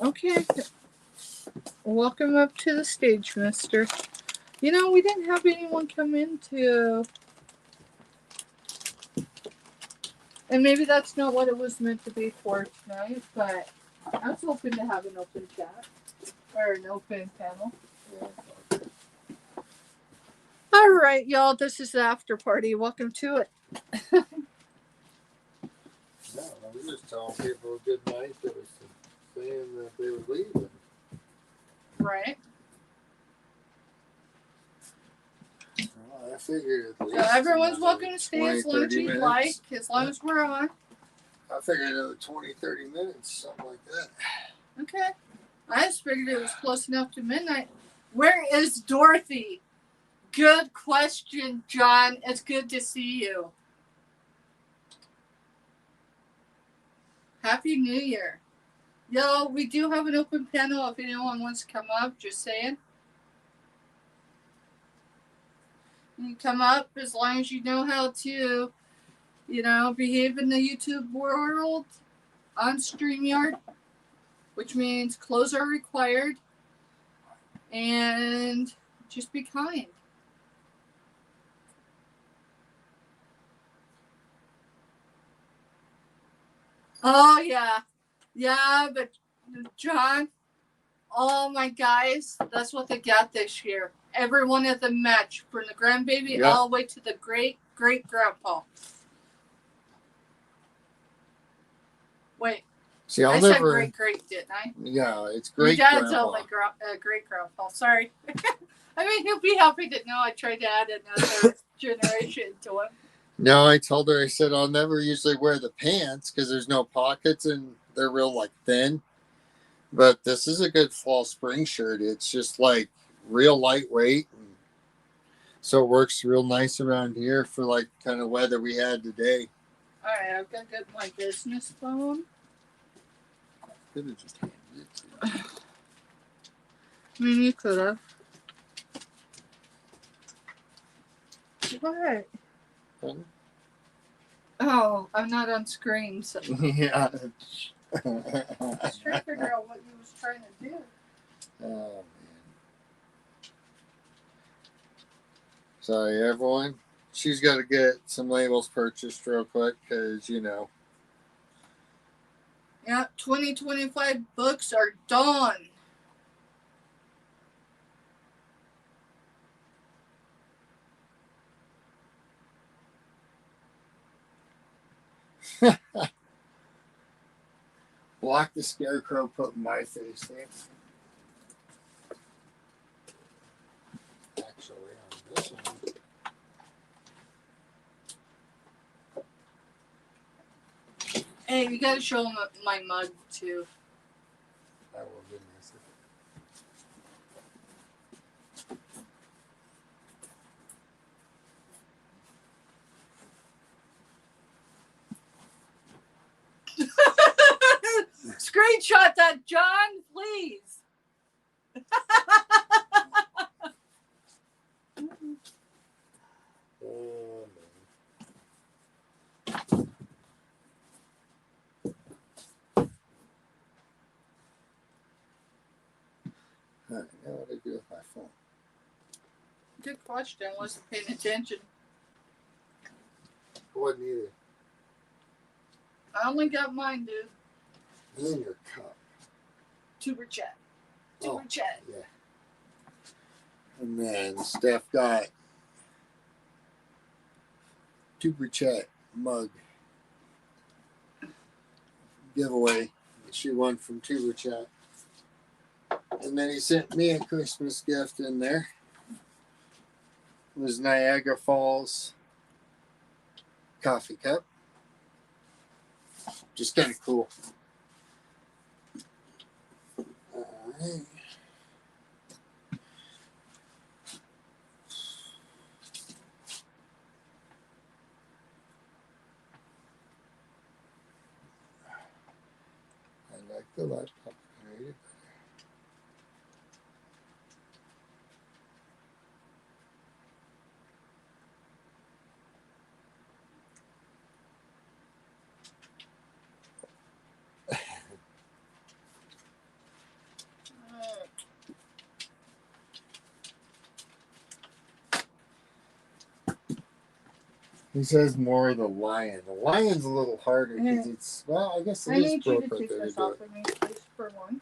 know. Okay. Welcome up to the stage, mister. You know, we didn't have anyone come into... And maybe that's not what it was meant to be for tonight, but I was hoping to have an open chat. Or an open panel. Yeah. All right, y'all. This is the after party. Welcome to it. No, I was just telling people good night that was saying that they were leaving. Right. Well, I figured at So least everyone's another welcome to stay 20, as long as 30 you'd minutes. like, as long as we're on. I figured another 20, 30 minutes, something like that. Okay. I just figured it was close enough to midnight. Where is Dorothy? Good question, John. It's good to see you. Happy New Year. Yo, we do have an open panel if anyone wants to come up, just saying. You can come up as long as you know how to, behave in the YouTube world on StreamYard, which means clothes are required, and just be kind. Oh, yeah. Yeah, but John, all my guys, that's what they got this year. Everyone at the match, from the grandbaby all the way to the great-great-grandpa. Wait. See, I said great-great, didn't I? Yeah, it's My great. dad's all like great-grandpa. Sorry. I mean, he'll be happy to know I tried to add another generation to him. No, I told her, I said, I'll never usually wear the pants because there's no pockets and they're real thin. But this is a good fall spring shirt. It's just real lightweight. And so it works real nice around here for kind of weather we had today. All right, I've got to get my business phone. Could have just handed it to you. I mean, you could have. What? Oh, I'm not on screen, so. Yeah. I was trying to figure out what you was trying to do. Oh, man. Sorry, everyone. She's got to get some labels purchased real quick because, Yeah, 2025 books are done. Block the scarecrow put my face there. Actually, on this one. Hey, you gotta show them my mug, too. I will give this. Screenshot that, John, please. Oh, man. All right, now what do I do with my phone? Good question. I wasn't paying attention. I wasn't either. I only got mine, dude. And then your cup. Tuber chat. Tuber chat. Yeah. And then Steph got Tuber Chat mug giveaway that she won from Tuber Chat. And then he sent me a Christmas gift in there. It was Niagara Falls coffee cup. just kind of cool. All right. I like the laptop. Right? He says more of the lion. The lion's a little harder because it's, well, I guess I it is need you to appropriate take there to this do off it. of me, please, for one.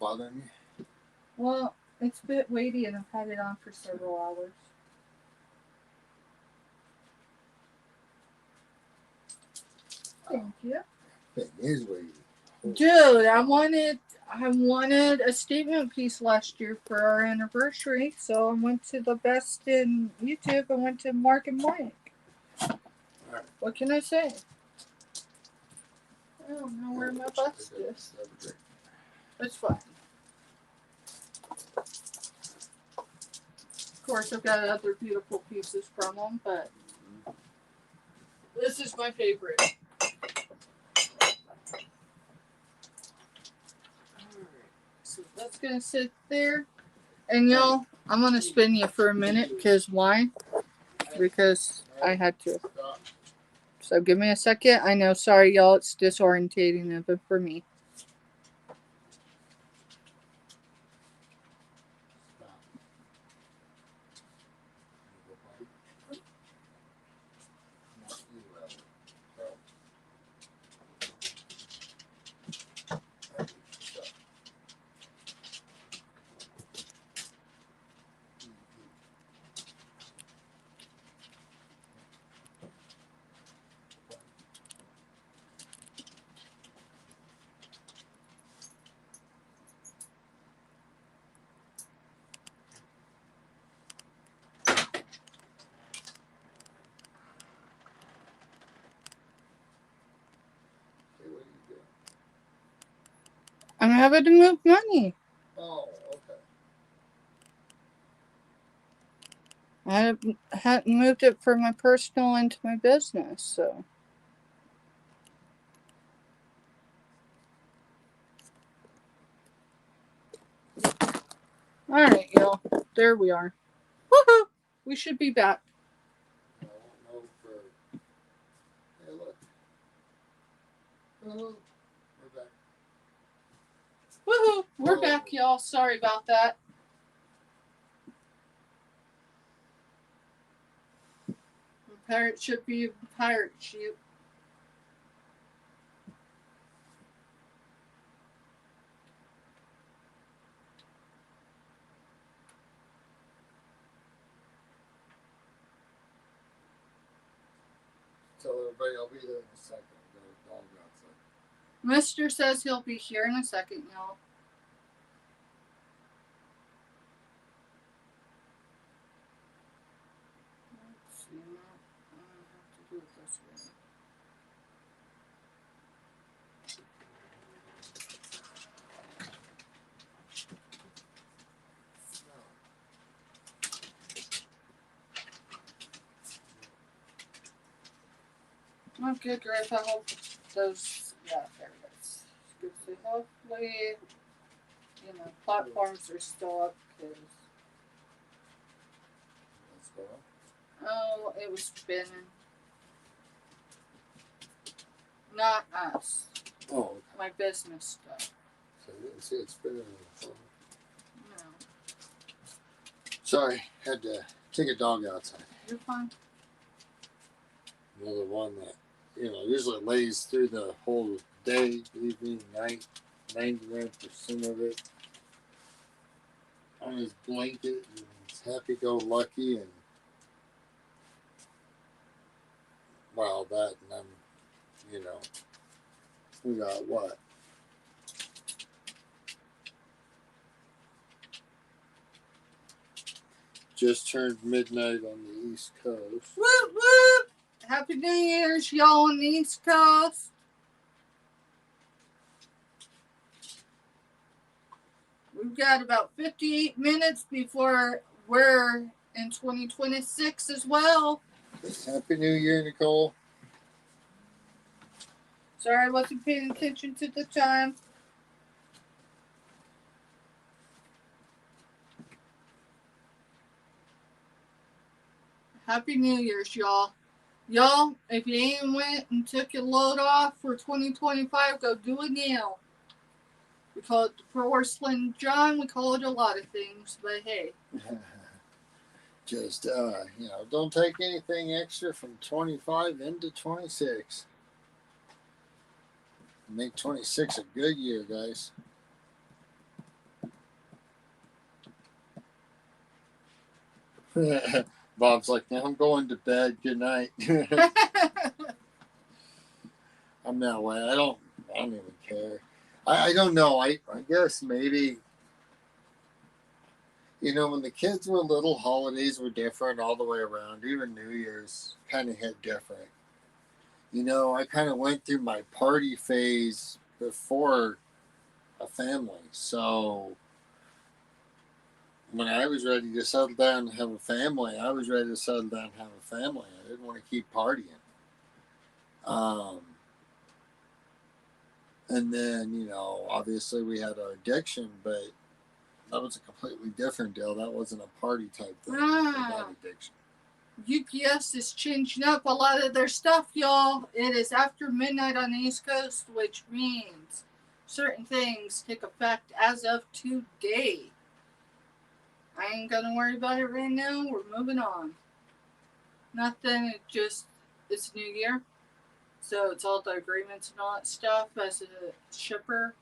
Bothering me? Well, it's a bit weighty and I've had it on for several hours. Thank you. It is weighty. Dude, I wanted a statement piece last year for our anniversary, so I went to the best in YouTube. I went to Mark and Mike. Right. What can I say? I don't know where my bust is. It's fine. Of course, I've got other beautiful pieces from them, but this is my favorite. So that's gonna sit there. And y'all, I'm gonna spin you for a minute, because why? Because I had to. So give me a second. I know, sorry y'all, it's disorientating even for me. I'm having to move money. Oh, okay. I hadn't moved it from my personal into my business, so. Alright, y'all. There we are. Woohoo! We should be back. I won't know for. Hey, look. Hello. We're back. Woohoo! We're Oh. back, y'all. Sorry about that. A pirate ship be a pirate ship. Tell everybody I'll be there in a second. The dog outside. Mr. says he'll be here in a second, y'all. Let's see. I have to do it this way. Oh, good grief. I hope those. Yeah, there it is. Good. So hopefully, platforms are still up because. What's going on? Oh, it was spinning. Not us. Oh, okay. My business stuff. So I didn't see it spinning on the phone. No. Sorry, had to take a dog outside. You're fine. Another one that, usually lays through the whole day, evening, night, 99% of it on his blanket, and he's happy-go-lucky, and that, and we got what? Just turned midnight on the East Coast. Whoop, whoop. Happy New Year's, y'all on the East Coast. We've got about 58 minutes before we're in 2026 as well. Happy New Year, Nicole. Sorry, I wasn't paying attention to the time. Happy New Year's, y'all. Y'all, if you ain't went and took your load off for 2025, go do it now. We call it the porcelain John. We call it a lot of things, but hey. Just, don't take anything extra from 25 into 26. Make 26 a good year, guys. Bob's like, now I'm going to bed. Good night. I'm that way. I don't even care. I don't know. I guess maybe, when the kids were little, holidays were different all the way around. Even New Year's kind of hit different. I kind of went through my party phase before a family. So when I was ready to settle down and have a family, I was ready to settle down and have a family. I didn't want to keep partying. And then, obviously we had our addiction, but that was a completely different deal. That wasn't a party type thing. That addiction. UPS is changing up a lot of their stuff, y'all. It is after midnight on the East Coast, which means certain things take effect as of today. I ain't gonna worry about it right now. We're moving on. Nothing. It's New Year. So it's all the agreements and all that stuff as a shipper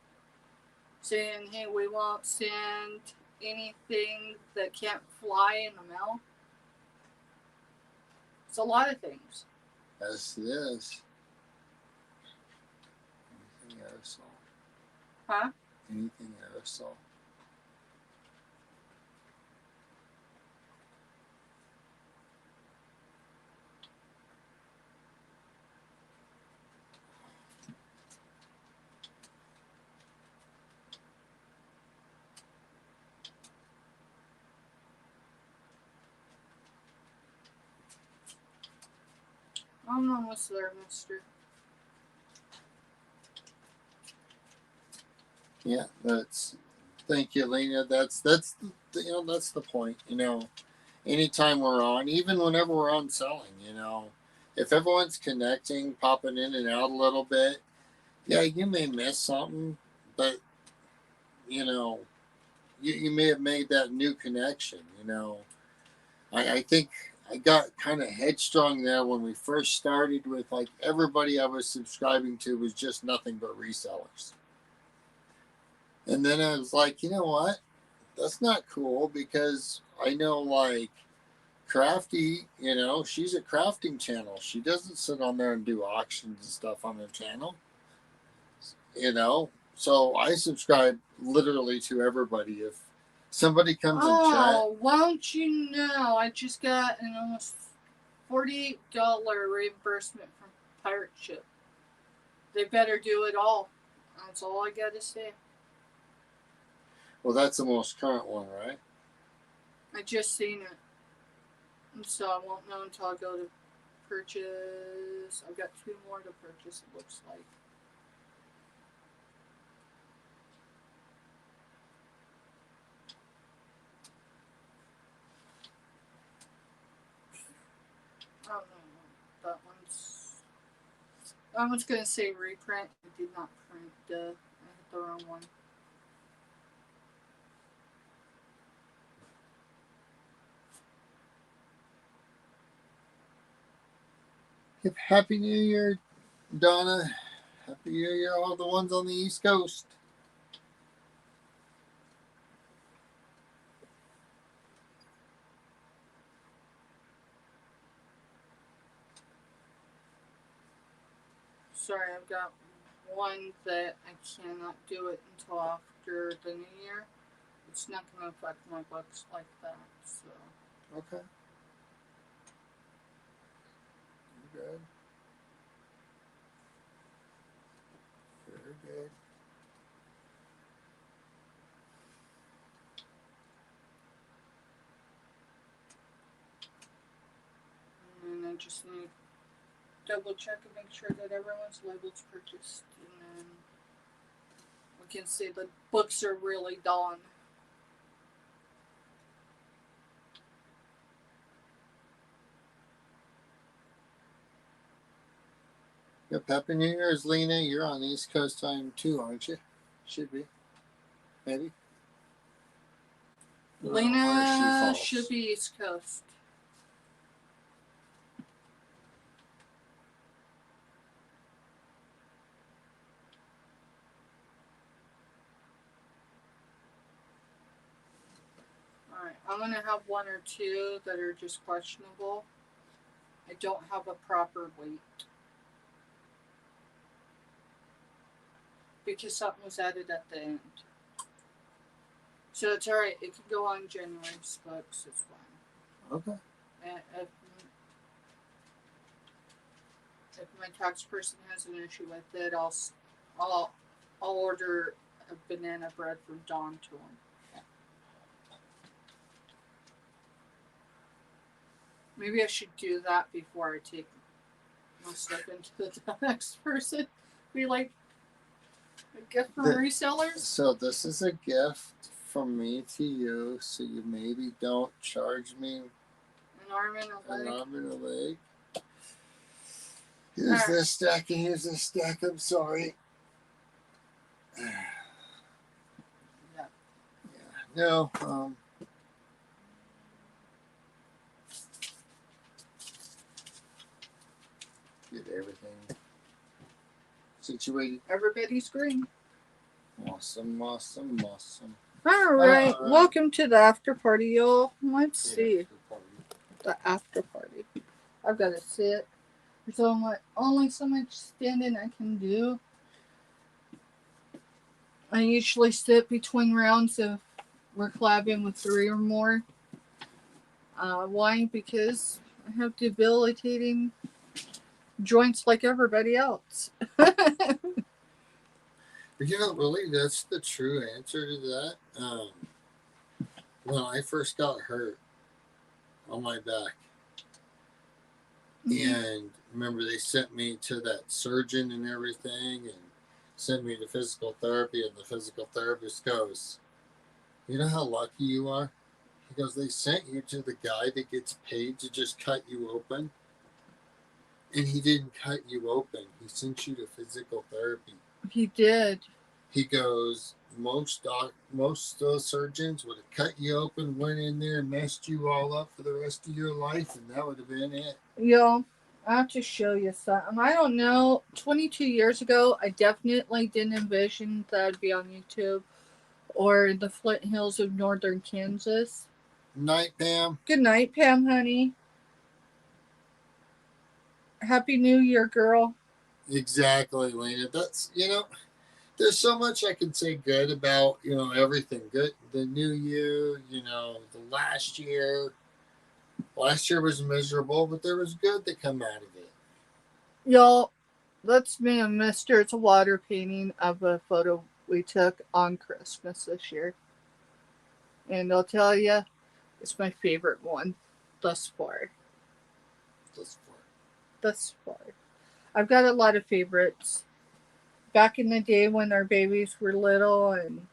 saying, hey, we won't send anything that can't fly in the mail. It's a lot of things. Yes, it is. Anything aerosol. Huh? Anything aerosol. I'm almost there, mister. Yeah, thank you, Lena. That's the point. Anytime we're on, even whenever we're on selling, if everyone's connecting, popping in and out a little bit, yeah, you may miss something, but you may have made that new connection. I think I got kind of headstrong there when we first started with like everybody I was subscribing to was just nothing but resellers. And then I was like, you know what? That's not cool because I know like Crafty, she's a crafting channel. She doesn't sit on there and do auctions and stuff on her channel. So I subscribe literally to everybody. If somebody comes in chat. Oh, won't you know? I just got an almost $48 reimbursement from Pirate Ship. They better do it all. That's all I gotta say. Well, that's the most current one, right? I just seen it. And so I won't know until I go to purchase. I've got 2 more to purchase, it looks like. Oh no, that one's gonna say reprint. It did not print. I hit the wrong one. Happy New Year, Donna. Happy New Year, all the ones on the East Coast. Sorry, I've got one that I cannot do it until after the new year. It's not going to affect my books like that, so. Okay. Good. Very good. I just need to double check and make sure that everyone's labels purchased. And then we can see the books are really done. Yep, Happy New Year's, Lena. You're on East Coast time too, aren't you? Should be. Maybe. Lena should be East Coast. Alright, I'm going to have one or two that are just questionable. I don't have a proper weight. Because something was added at the end. So it's alright, it can go on January's books, it's fine. Okay. And if my tax person has an issue with it, I'll order a banana bread from Dawn to him. Maybe I should do that before I take my stuff into the next person. Be like a gift from resellers. So this is a gift from me to you, so you maybe don't charge me An arm and a leg. an arm and a leg. Here's this stack and here's this stack. I'm sorry. Yeah. Yeah. No. Get everything situated. Everybody's green. Awesome. All right. Welcome to the after party, y'all. Let's see. The after party. I've got to sit. There's only so much standing I can do. I usually sit between rounds if we're collabing with 3 or more. Why? Because I have debilitating joints like everybody else. You know, really, that's the true answer to that. When I first got hurt on my back, and remember they sent me to that surgeon and everything, and sent me to physical therapy, and the physical therapist goes, "You know how lucky you are?" He goes, "They sent you to the guy that gets paid to just cut you open, and he didn't cut you open. He sent you to physical therapy." He did. He goes, most surgeons would have cut you open, went in there, and messed you all up for the rest of your life, and that would have been it. Yo, I have to show you something. I don't know. 22 years ago, I definitely didn't envision that I'd be on YouTube or the Flint Hills of northern Kansas. Night, Pam. Good night, Pam, honey. Happy New Year, girl. Exactly, Lena. That's, there's so much I can say good about, everything good. The new year, the last year. Last year was miserable, but there was good that come out of it. Y'all, that's me and Mr. It's a water painting of a photo we took on Christmas this year. And I'll tell you, it's my favorite one thus far. Thus far. I've got a lot of favorites. Back in the day when our babies were little and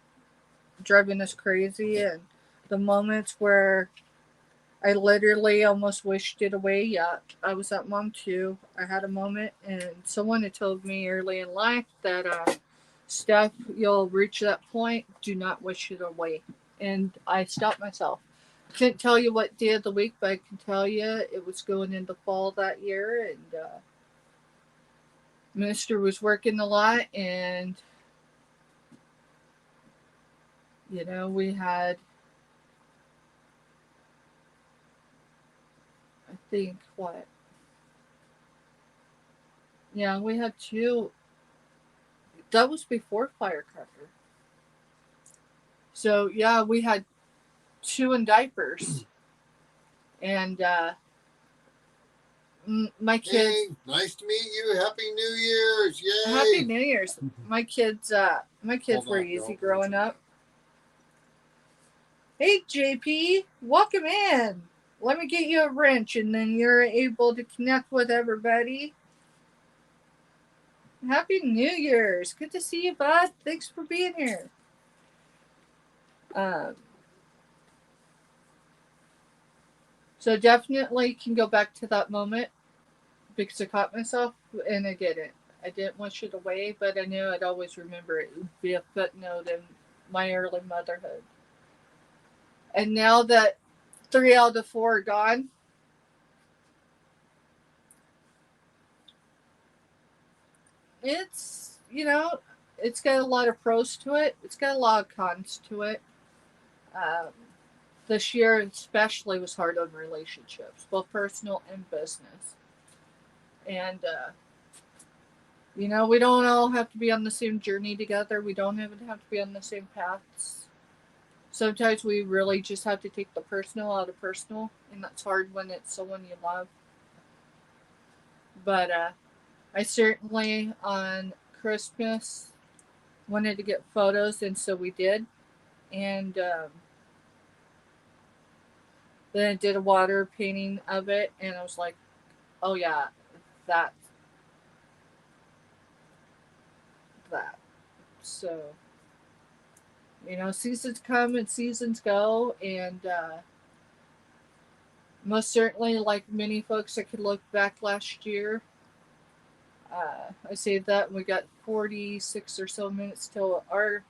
driving us crazy, and the moments where I literally almost wished it away. Yeah, I was that mom too. I had a moment, and someone had told me early in life that, Steph, you'll reach that point, do not wish it away. And I stopped myself. Couldn't tell you what day of the week, but I can tell you it was going into fall that year, and Minister was working a lot, and we had, I think, what? Yeah, we had 2. That was before Firecracker. So, yeah, we had 2 in diapers. And my kids... Hey, nice to meet you. Happy New Year's. Yay. Happy New Year's. My kids were easy growing up. Hey, JP. Welcome in. let me get you a wrench, and then you're able to connect with everybody. Happy New Year's. Good to see you, bud. Thanks for being here. So definitely can go back to that moment because I caught myself and I didn't. I didn't wish it away, but I knew I'd always remember it. It would be a footnote in my early motherhood. And now that 3 out of 4 are gone, it's, it's got a lot of pros to it. It's got a lot of cons to it. Um, this year especially was hard on relationships, both personal and business. And, we don't all have to be on the same journey together. We don't even have to be on the same paths. Sometimes we really just have to take the personal out of personal, and that's hard when it's someone you love. But I certainly, on Christmas, wanted to get photos, and so we did. And then I did a water painting of it, and I was like, oh yeah, that's that. So, seasons come and seasons go, and most certainly, like many folks, I could look back last year. I saved that, and we got 46 or so minutes till our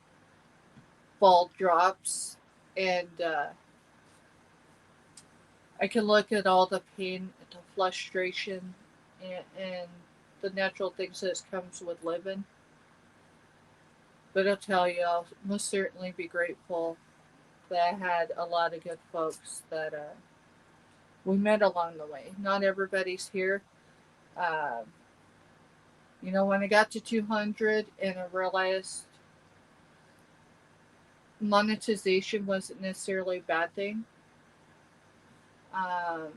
ball drops, and I can look at all the pain, the frustration, and the natural things that comes with living. But I'll tell you, I'll most certainly be grateful that I had a lot of good folks that we met along the way. Not everybody's here. Uh, when I got to 200 and I realized monetization wasn't necessarily a bad thing, I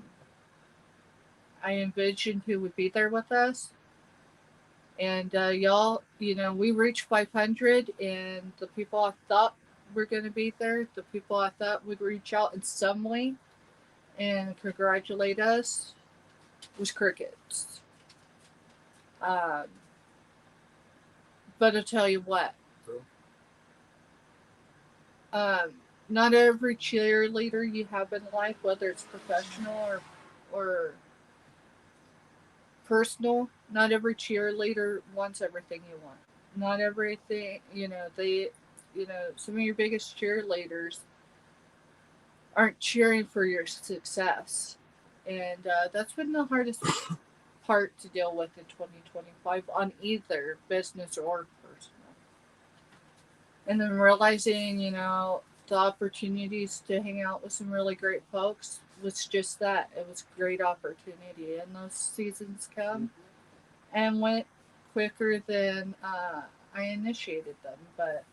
envisioned who would be there with us. And y'all, we reached 500, and the people I thought were going to be there, the people I thought would reach out in some way and congratulate us, was crickets. Um, but I'll tell you what. Not every cheerleader you have in life, whether it's professional or personal, not every cheerleader wants everything you want. Not everything, some of your biggest cheerleaders aren't cheering for your success. And that's been the hardest part to deal with in 2025 on either business or personal. And then realizing, the opportunities to hang out with some really great folks was just that. It was a great opportunity. And those seasons come and went quicker than I initiated them. But,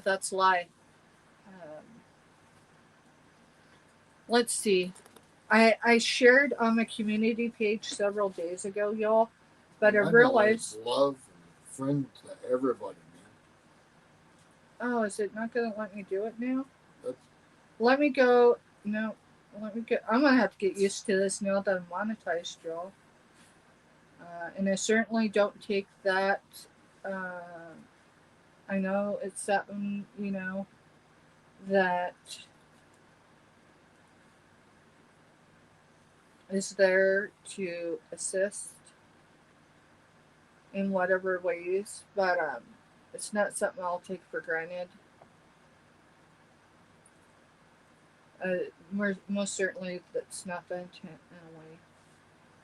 that's life. Let's see. I shared on my community page several days ago, y'all, but I realized love and friend to everybody, man. Oh, is it not gonna let me do it now? That's... Let me go. No, let me go. I'm gonna have to get used to this now that I'm monetized, y'all. And I certainly don't take that. I know it's something, that is there to assist in whatever ways, but it's not something I'll take for granted. Most certainly, that's not the intent in a way.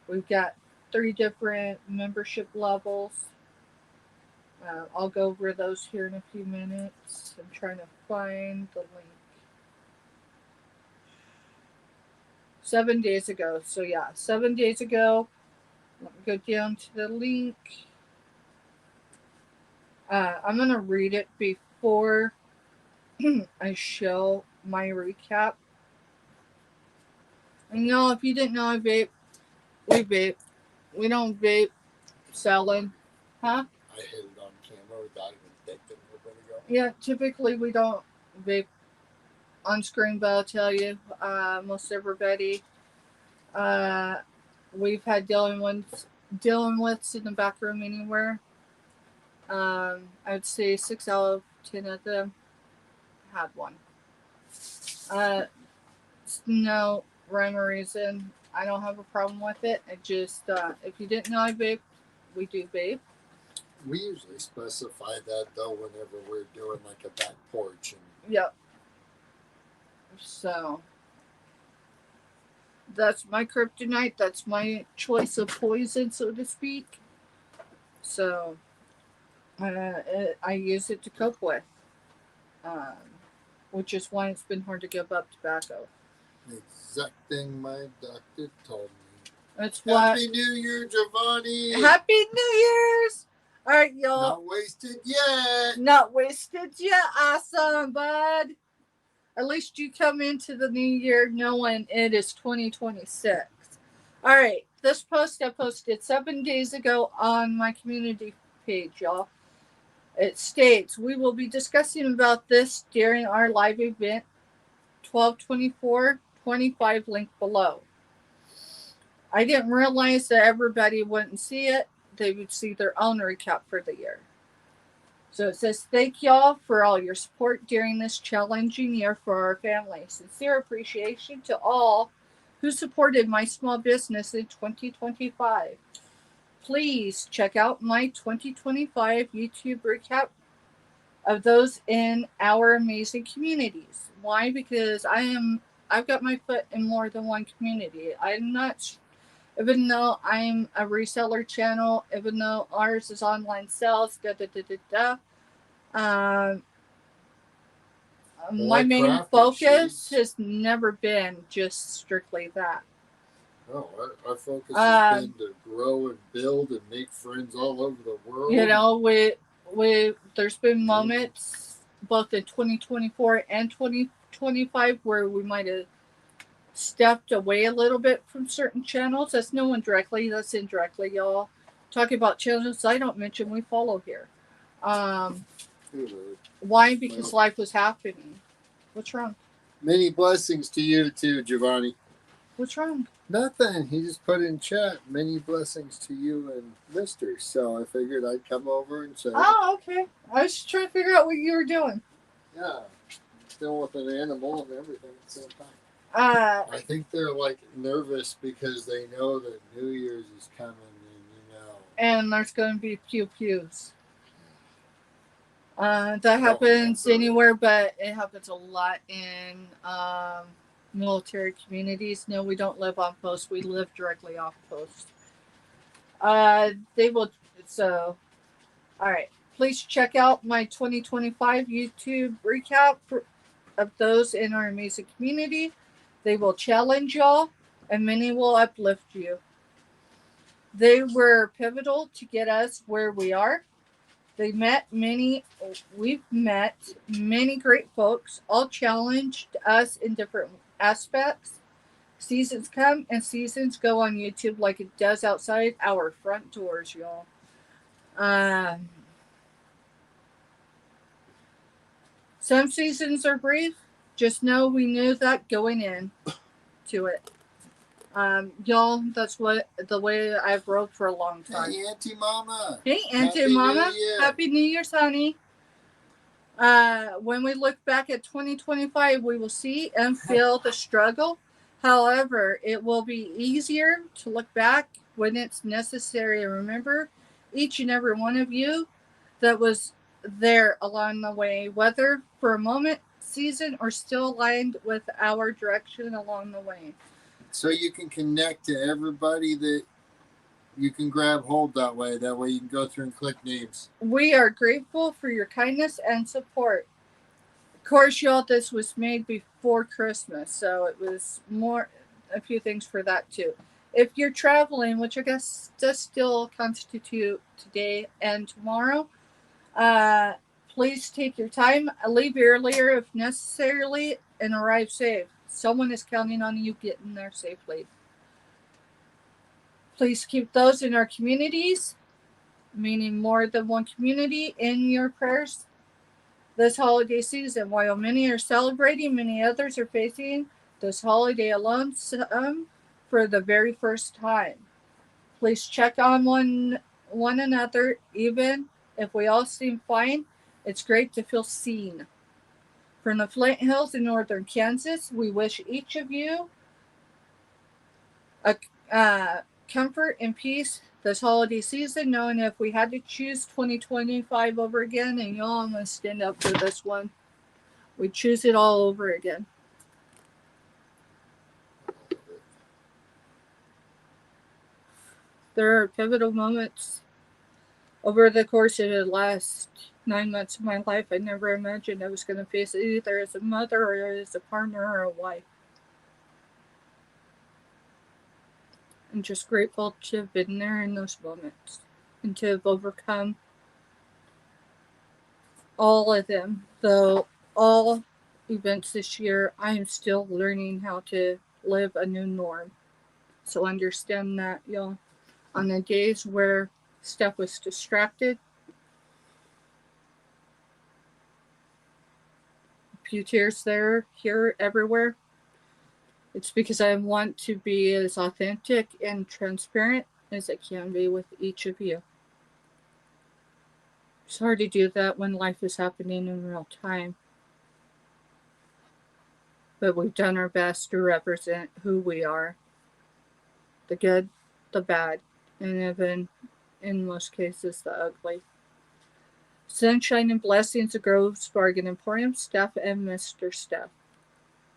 We've got 3 different membership levels. I'll go over those here in a few minutes. I'm trying to find the link. 7 days ago. So yeah, 7 days ago. Let me go down to the link. I'm going to read it before I show my recap. And y'all, if you didn't know I vape, we vape. We don't vape selling. Huh? I hit it on camera without even thinking. Yeah, typically we don't vape on screen, but I'll tell you, most everybody we've had dealing with in the back room anywhere. I'd say 6 out of 10 of them had one. No rhyme or reason. I don't have a problem with it. I just, if you didn't know I vape, we do vape. We usually specify that though whenever we're doing like a back porch. Yep. So that's my kryptonite. That's my choice of poison, so to speak. So I use it to cope with, which is why it's been hard to give up tobacco. Exact thing my doctor told me. That's why. Happy New Year, Giovanni! Happy New Year's! All right, y'all. Not wasted yet. Not wasted yet. Awesome, bud. At least you come into the new year knowing it is 2026. All right, this post I posted 7 days ago on my community page, y'all. It states, we will be discussing about this during our live event, 12/24/25, link below. I didn't realize that everybody wouldn't see it. They would see their own recap for the year. So it says, thank y'all for all your support during this challenging year for our family. Sincere appreciation to all who supported my small business in 2025. Please check out my 2025 YouTube recap of those in our amazing communities. Why? Because I've got my foot in more than one community. I'm not, even though I'm a reseller channel, even though ours is online sales, my main focus has never been just strictly that. Oh, our focus has been to grow and build and make friends all over the world. You know, there's been moments both in 2024 and 2025 where we might have stepped away a little bit from certain channels. That's no one directly, that's indirectly, y'all. Talking about channels I don't mention, we follow here. Why? Because life was happening. What's wrong? Many blessings to you too, Giovanni. What's wrong? Nothing. He just put in chat, many blessings to you and Mr. So I figured I'd come over and say. Oh, okay. I was just trying to figure out what you were doing. Yeah. Still with an animal and everything at the same time. I think they're like nervous because they know that New Year's is coming and there's going to be pew-pews. That happens anywhere, but it happens a lot in military communities. No, we don't live on post. We live directly off post. They will. So, all right. Please check out my 2025 YouTube recap of those in our amazing community. They will challenge y'all, and many will uplift you. They were pivotal to get us where we are. We've met many great folks, all challenged us in different aspects. Seasons come and seasons go on YouTube like it does outside our front doors, y'all. Some seasons are brief. Just know we knew that going in to it. Y'all, that's the way I've rode for a long time. Hey, Auntie Mama. Hey, Auntie Mama. Happy New Year's, honey. When we look back at 2025, we will see and feel the struggle. However, it will be easier to look back when it's necessary. And remember, each and every one of you that was there along the way, whether for a moment, season, or still aligned with our direction along the way. So you can connect to everybody that you can grab hold that way. That way you can go through and click names. We are grateful for your kindness and support. Of course, y'all, this was made before Christmas, so it was a few things for that too. If you're traveling, which I guess does still constitute today and tomorrow, please take your time. Leave earlier if necessary and arrive safe. Someone is counting on you getting there safely. Please keep those in our communities, meaning more than one community, in your prayers. this holiday season. While many are celebrating, many others are facing this holiday alone, some for the very first time. Please check on one another, even if we all seem fine. It's great to feel seen. From the Flint Hills in northern Kansas, we wish each of you a comfort and peace this holiday season, knowing if we had to choose 2025 over again, and y'all, I'm going to stand up for this one, we choose it all over again. There are pivotal moments over the course of the last 9 months of my life. I never imagined I was going to face it either as a mother or as a partner or a wife. I'm just grateful to have been there in those moments and to have overcome all of them. Though all events this year, I am still learning how to live a new norm. So understand that, y'all. On the days where Steph was distracted, a few tears there, here, everywhere, it's because I want to be as authentic and transparent as I can be with each of you. It's hard to do that when life is happening in real time. But we've done our best to represent who we are. The good, the bad, and even, in most cases, the ugly. Sunshine and blessings of Grove's Bargain Emporium, Steph and Mr. Steph.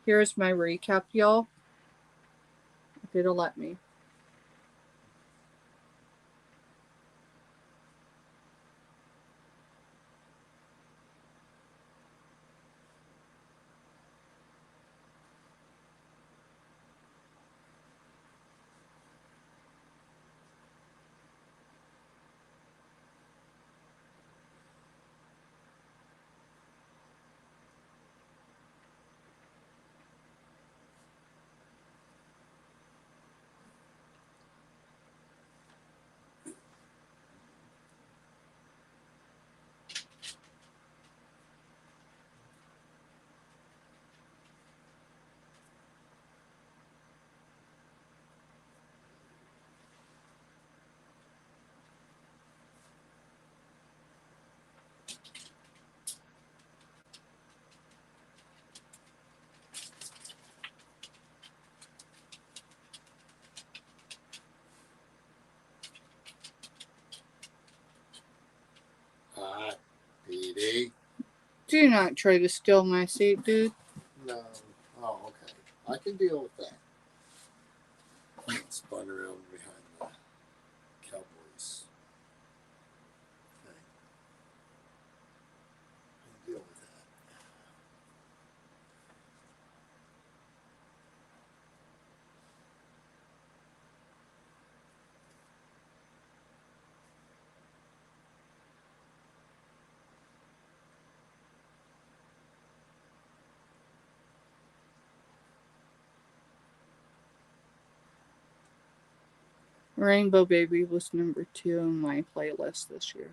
Here's my recap, y'all. If it'll let me. PD. Do not try to steal my seat, dude. No. Oh, okay. I can deal with that. Spun around behind the Cowboys thing. I can deal with that. Rainbow Baby was number 2 in my playlist this year.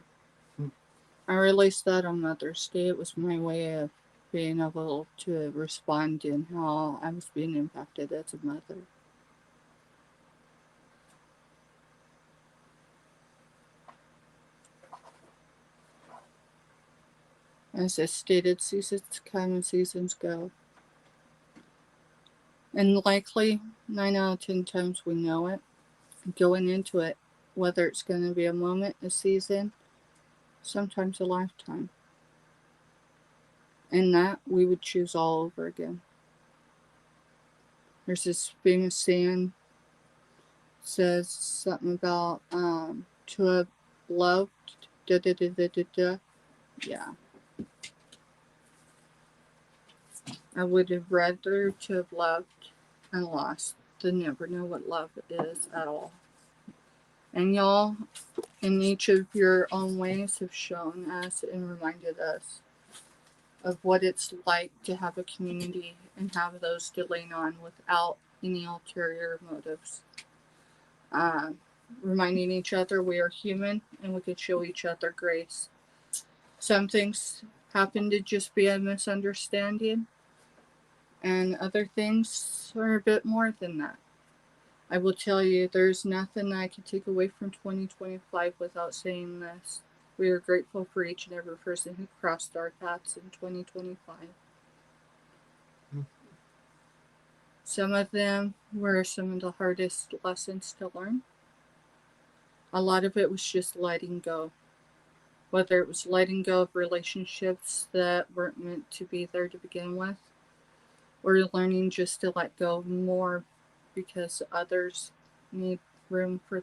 I released that on Mother's Day. It was my way of being able to respond in how I was being impacted as a mother. As I stated, seasons come and seasons go. And likely 9 out of 10 times we know it going into it, whether it's going to be a moment, a season, sometimes a lifetime. And that we would choose all over again. There's this famous saying says something about to have loved da da da da da da. Yeah. I would have rather to have loved and lost than never know what love is at all. And y'all, in each of your own ways, have shown us and reminded us of what it's like to have a community and have those to lean on without any ulterior motives. Reminding each other we are human and we can show each other grace. Some things happened to just be a misunderstanding, and other things are a bit more than that. I will tell you, there's nothing I can take away from 2025 without saying this. We are grateful for each and every person who crossed our paths in 2025. Some of them were some of the hardest lessons to learn. A lot of it was just letting go. Whether it was letting go of relationships that weren't meant to be there to begin with, or learning just to let go more because others need room for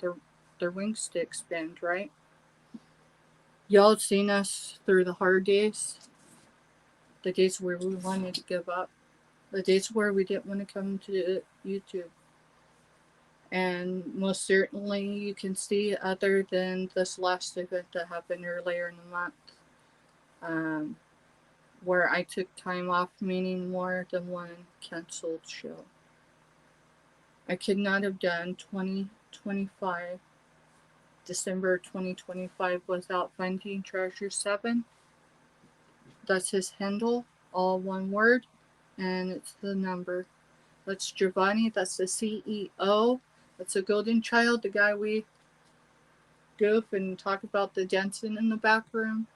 their wings to expand, right? Y'all have seen us through the hard days, the days where we wanted to give up, the days where we didn't want to come to YouTube. And most certainly you can see, other than this last event that happened earlier in the month, where I took time off, meaning more than one canceled show. I could not have done 2025, December 2025, without finding Treasure 7. That's his handle, all one word, and it's the number. That's Giovanni, that's the CEO. That's a golden child, the guy we goof and talk about the dancing in the back room.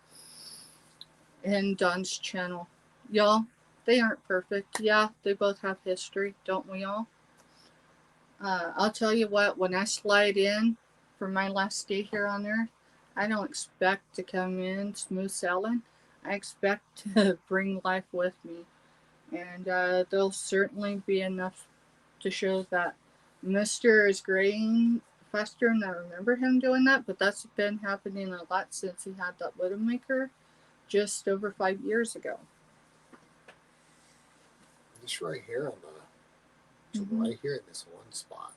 And Don's channel. Y'all, they aren't perfect. Yeah, they both have history, don't we all? I'll tell you what, when I slide in for my last day here on Earth, I don't expect to come in smooth sailing. I expect to bring life with me. And there'll certainly be enough to show that Mr. is graying faster than I remember him doing that, but that's been happening a lot since he had that Widowmaker just over 5 years ago. Just right here on the, right here in this one spot.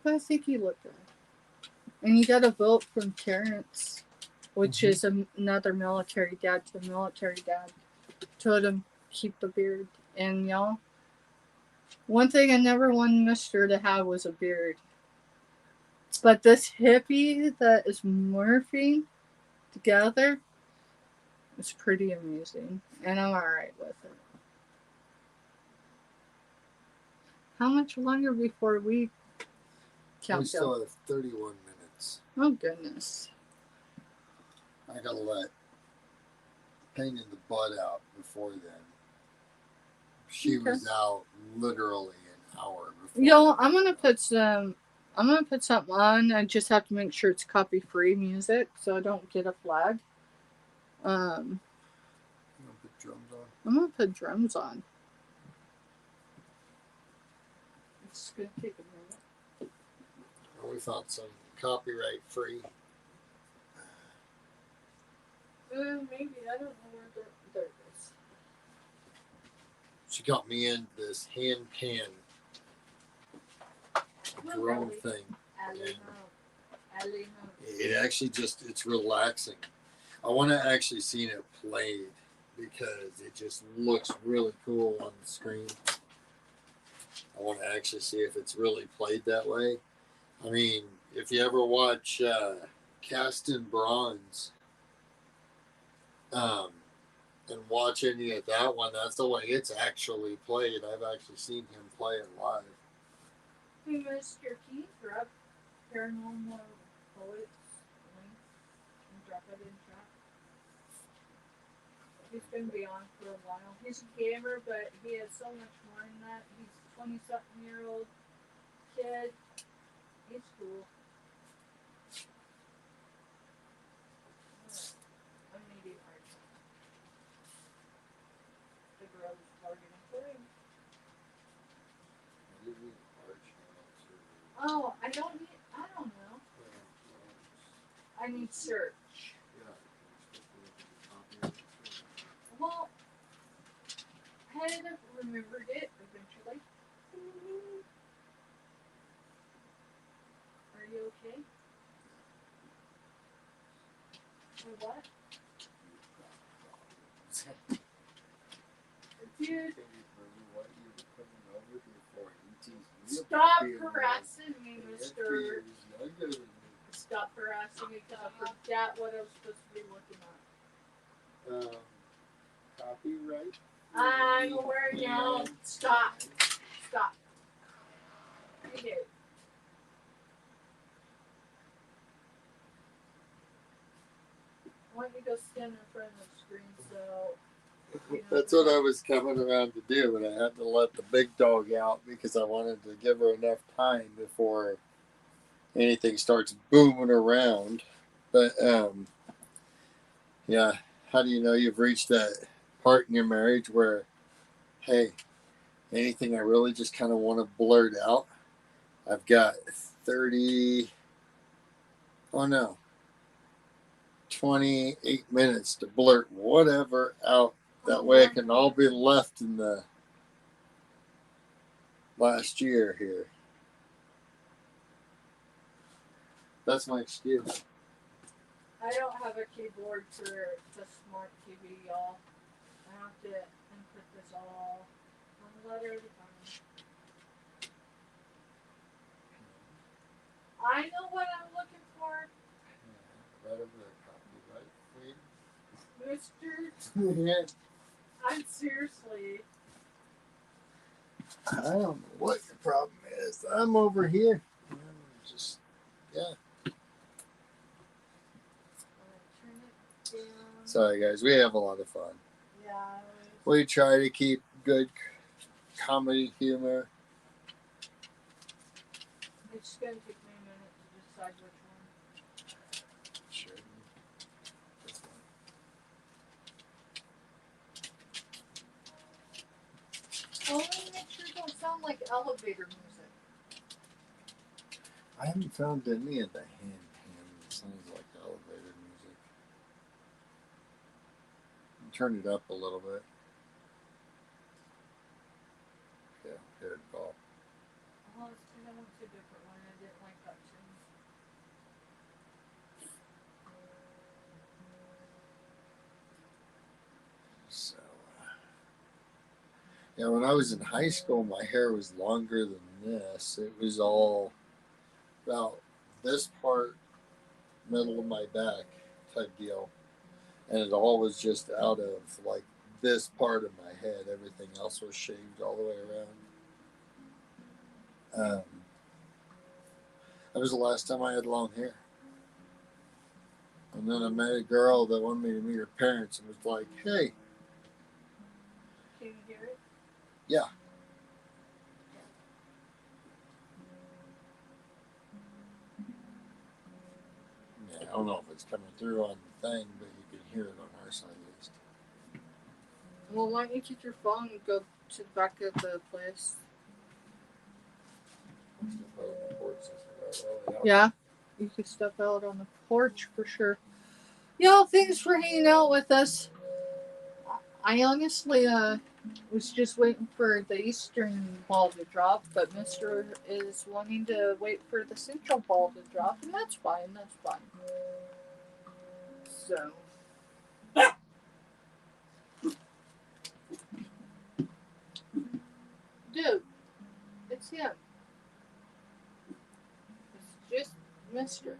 But I think he looked good. And he got a vote from Terrence, which is another military dad to a military dad. Told him keep the beard. And y'all, one thing I never wanted Mr. to have was a beard. But this hippie that is morphing together is pretty amazing. And I'm alright with it. How much longer before we count down? We still have 31 minutes. Oh, goodness. I gotta let painting the butt out before then. She was out literally an hour before. Yo, I'm gonna put something on. I just have to make sure it's copy free music so I don't get a flag. You gonna put drums on? I'm gonna put drums on. It's gonna take a minute. We found some copyright free. Maybe, I don't know where there it is. She got me in this hand pan drone thing. It actually it's relaxing. I want to actually see it played because it just looks really cool on the screen. I want to actually see if it's really played that way. I mean, if you ever watch Cast in Bronze and watch any of that one, that's the way it's actually played. I've actually seen him play it live. Hey, Mr. Keith, drop Paranormal Poets link and drop it in chat. He's going to be on for a while. He's a gamer, but he has so much more than that. He's a 20-something-year-old kid. He's cool. I'm medium hard. The girl is targeting for him. Oh, I don't know. I need search. Well, I had remembered it eventually. Are you okay? For what? Dude, stop harassing me, Mr. Stop harassing me because I forgot what I was supposed to be looking at. Copyright. I'm aware now. Stop. Stop. You do. Why don't you go stand in front of the screen so. That's what I was coming around to do, but I had to let the big dog out because I wanted to give her enough time before anything starts booming around. But yeah, how do you know you've reached that part in your marriage where, hey, anything I really just kind of want to blurt out? I've got 30, oh no, 28 minutes to blurt whatever out. That way I can all be left in the last year here. That's my excuse. I don't have a keyboard for the smart TV, y'all. I have to input this all on the letter of the time. I know what I'm looking for, Mr. I'm seriously. I don't know what your problem is. I'm over here. I'm just, yeah. Turn it down. Sorry, guys. We have a lot of fun. Yeah. We try to keep good comedy humor. It's gonna take me a minute to decide which one. Sure. This one. Only make sure it don't sound like elevator music. I haven't found any of the hand that sounds like elevator music. Turn it up a little bit. Yeah, here it go. Oh, it's because I went to a different one. I didn't like that tune. So, yeah, when I was in high school, my hair was longer than this. It was all about this part, middle of my back type deal. And it all was just out of like this part of my head. Everything else was shaved all the way around. That was the last time I had long hair. And then I met a girl that wanted me to meet her parents and was like, hey. Can you hear it? Yeah. Yeah, I don't know if it's coming through on the thing, but you can hear it on our side at least. Well, why don't you get your phone and go to the back of the place? Yeah, you could step out on the porch for sure. Y'all, thanks for hanging out with us. I honestly was just waiting for the eastern ball to drop, but Mr. is wanting to wait for the central ball to drop, and that's fine. That's fine. So. Dude, it's him. It's just Mr.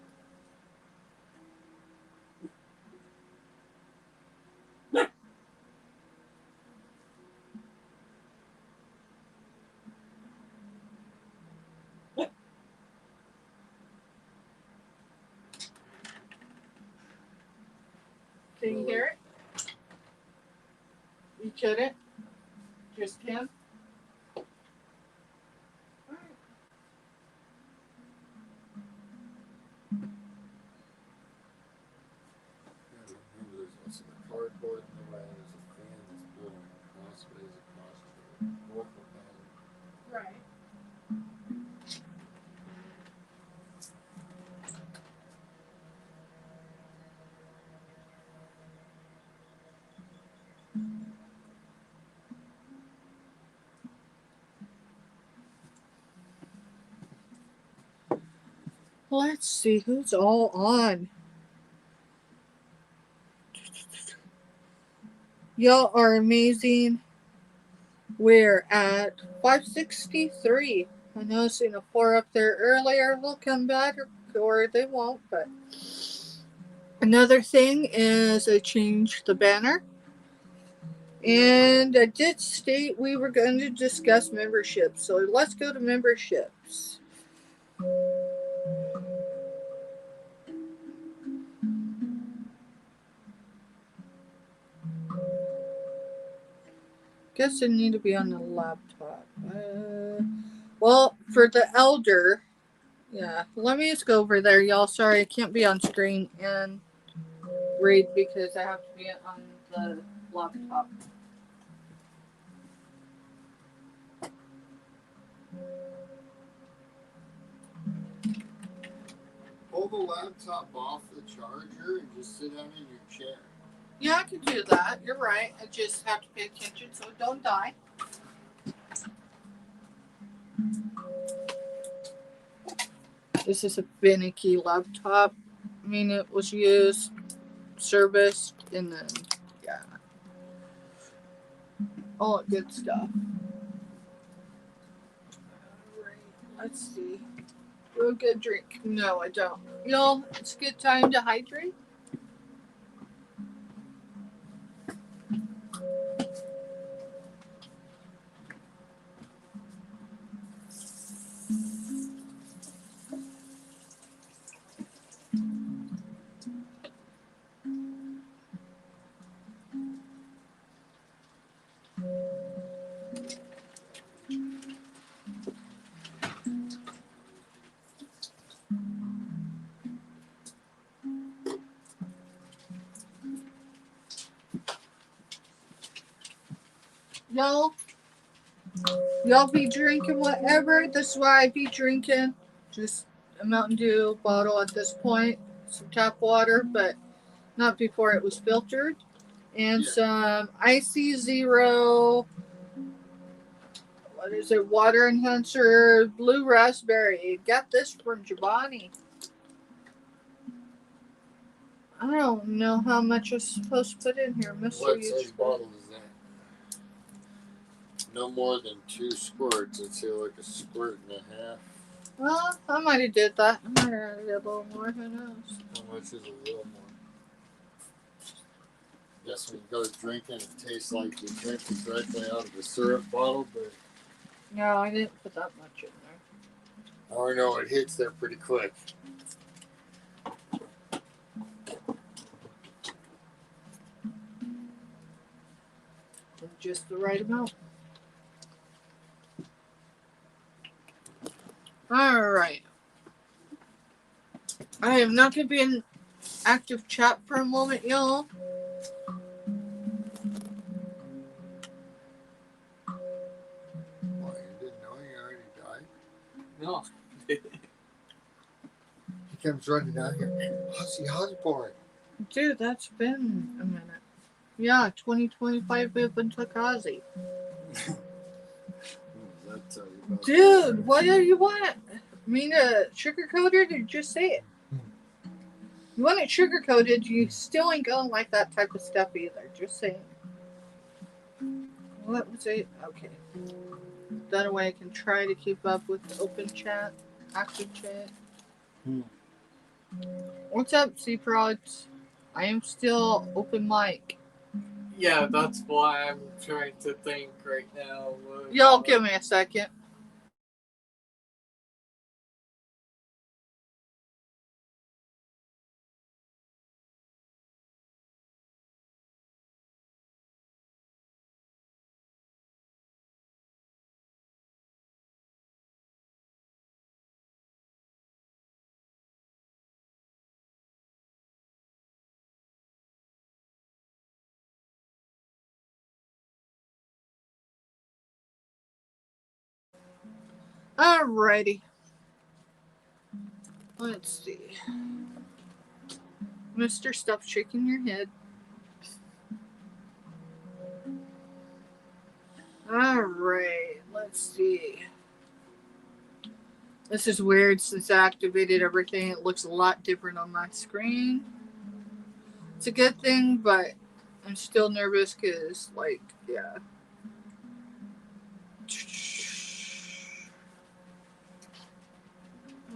Can you hear it? You couldn't? Just him? Remember, there's also the cardboard in the way. There's a fan that's blowing crossways across the vocal pattern. Right. Let's see who's all on. Y'all are amazing. We're at 563. I know I seen a 4 up there earlier. They'll come back or they won't, but Another thing is I changed the banner. And I did state we were going to discuss memberships. So let's go to memberships. Guess I need to be on the laptop. Well, for the elder, yeah, let me just go over there, y'all. Sorry, I can't be on screen and read because I have to be on the laptop. Pull the laptop off the charger and just sit down in your chair. Yeah, I can do that. You're right. I just have to pay attention so it don't die. This is a finicky laptop. I mean, it was used, serviced, and then, yeah, all that good stuff. Alright, let's see. Real good drink. No, I don't. Y'all, it's a good time to hydrate. Y'all be drinking whatever. This is why I be drinking. Just a Mountain Dew bottle at this point. Some tap water, but not before it was filtered. And some Icy Zero, what is it, water enhancer, blue raspberry. Got this from Giovanni. I don't know how much I'm supposed to put in here. Mr. What size bottle is that? No more than 2 squirts. I'd say like a squirt and a half. Well, I might have did that. I might have did a little more. Who knows? How much is a little more? Guess when you go drinking, it tastes like you're drinking directly out of the syrup bottle, but No, I didn't put that much in there. I know it hits there pretty quick. Just the right amount. Alright. I am not going to be in active chat for a moment, y'all. Why, you didn't know he already died? No. He comes running out here. Ozzy Osbourne. Dude, that's been a minute. Yeah, 2025 we haven't took Ozzy. Dude, what do you want? Me to sugarcoat it or just say it? You want it sugarcoated, you still ain't gonna like that type of stuff either. Just saying. What was it? Okay. That way I can try to keep up with the open chat, active chat. What's up, C-Prods? I am still open mic. Yeah, that's why I'm trying to think right now. Y'all give me a second. Alrighty. Let's see. Mr. Stop shaking your head. Alright, let's see. This is weird since I activated everything. It looks a lot different on my screen. It's a good thing, but I'm still nervous because, like, yeah.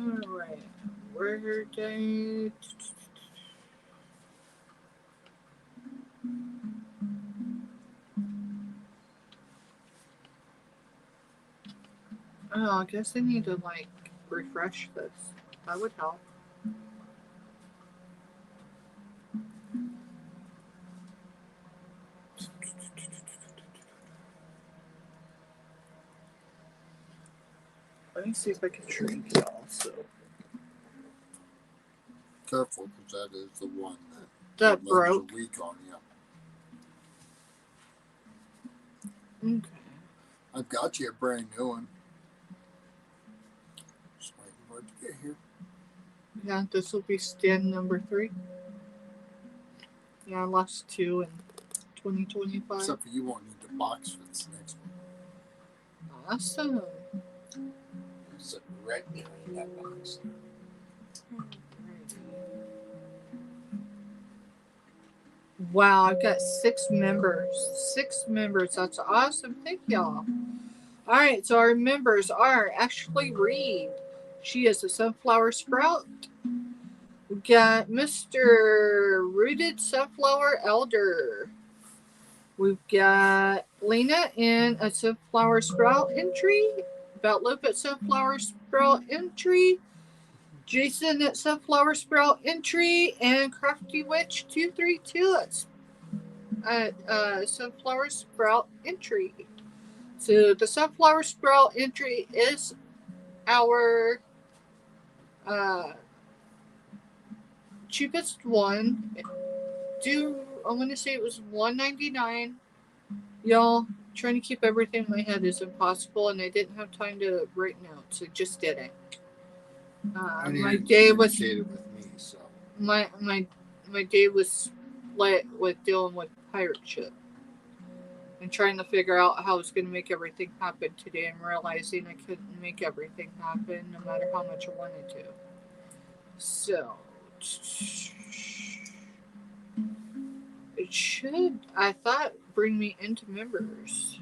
Alright. Where did I... Oh, I guess I need to like refresh this. That would help. Let me see if I can shrink it also. Careful, because that is the one That the broke. letters are weak on you. Okay. I've got you a brand new one. Just waiting for it to get here. Yeah, this will be stand number 3. Yeah, I lost 2 in 2025. Except for you won't need the box for this next one. Awesome. It's right behind that box. Wow, I've got 6 members. 6 members. That's awesome. Thank y'all. All right, so our members are Ashley Reed. She is a sunflower sprout. We got Mr. Rooted Sunflower Elder. We've got Lena in a sunflower sprout entry. About Loop at sunflower sprout entry. Jason at sunflower sprout entry. And Crafty Witch 232 at sunflower sprout entry. So the sunflower sprout entry is our cheapest one. I want to say it was $199. Y'all, trying to keep everything in my head is impossible, and I didn't have time to write notes. I just didn't. My day was with me, so my day was split with dealing with pirate ship and trying to figure out how I was going to make everything happen today, and realizing I couldn't make everything happen no matter how much I wanted to. So it should, I thought, bring me into members.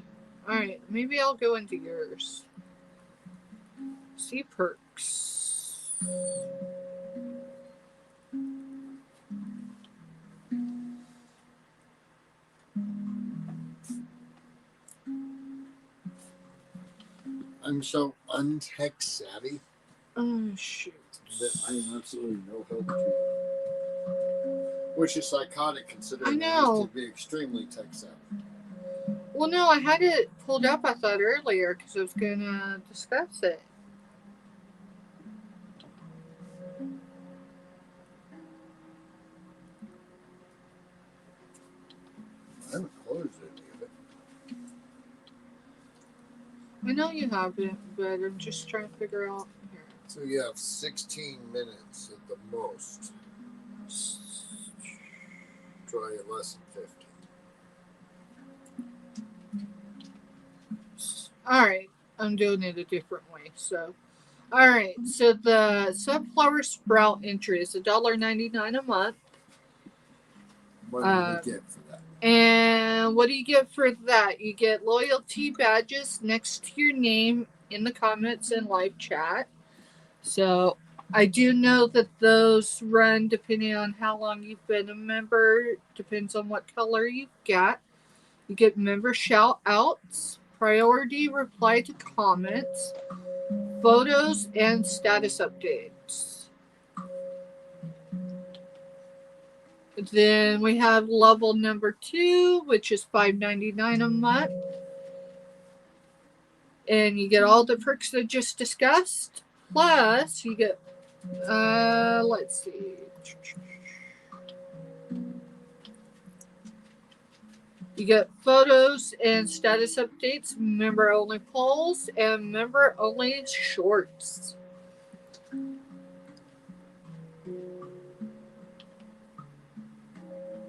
Alright, maybe I'll go into yours. See perks. I'm so untech savvy Oh, shoot. that I am absolutely no help to you. Which is psychotic considering I I know. used to be extremely tech savvy. Well, no, I had it pulled up, I thought, earlier because I was going to discuss it. I haven't closed any of it. I know you haven't, but I'm just trying to figure out here. So you have 16 minutes at the most. Try it less than 50. Alright, I'm doing it a different way. So, alright, so the sunflower sprout entry is $1.99 a month. What do you get for that? And what do you get for that? You get loyalty badges next to your name in the comments and live chat. So I do know that those run depending on how long you've been a member. Depends on what color you've got. You get member shout outs, priority reply to comments, photos, and status updates. Then we have level number 2, which is $5.99 a month. And you get all the perks that I just discussed. Plus, you get, let's see. You get photos and status updates, member only polls, and member only shorts.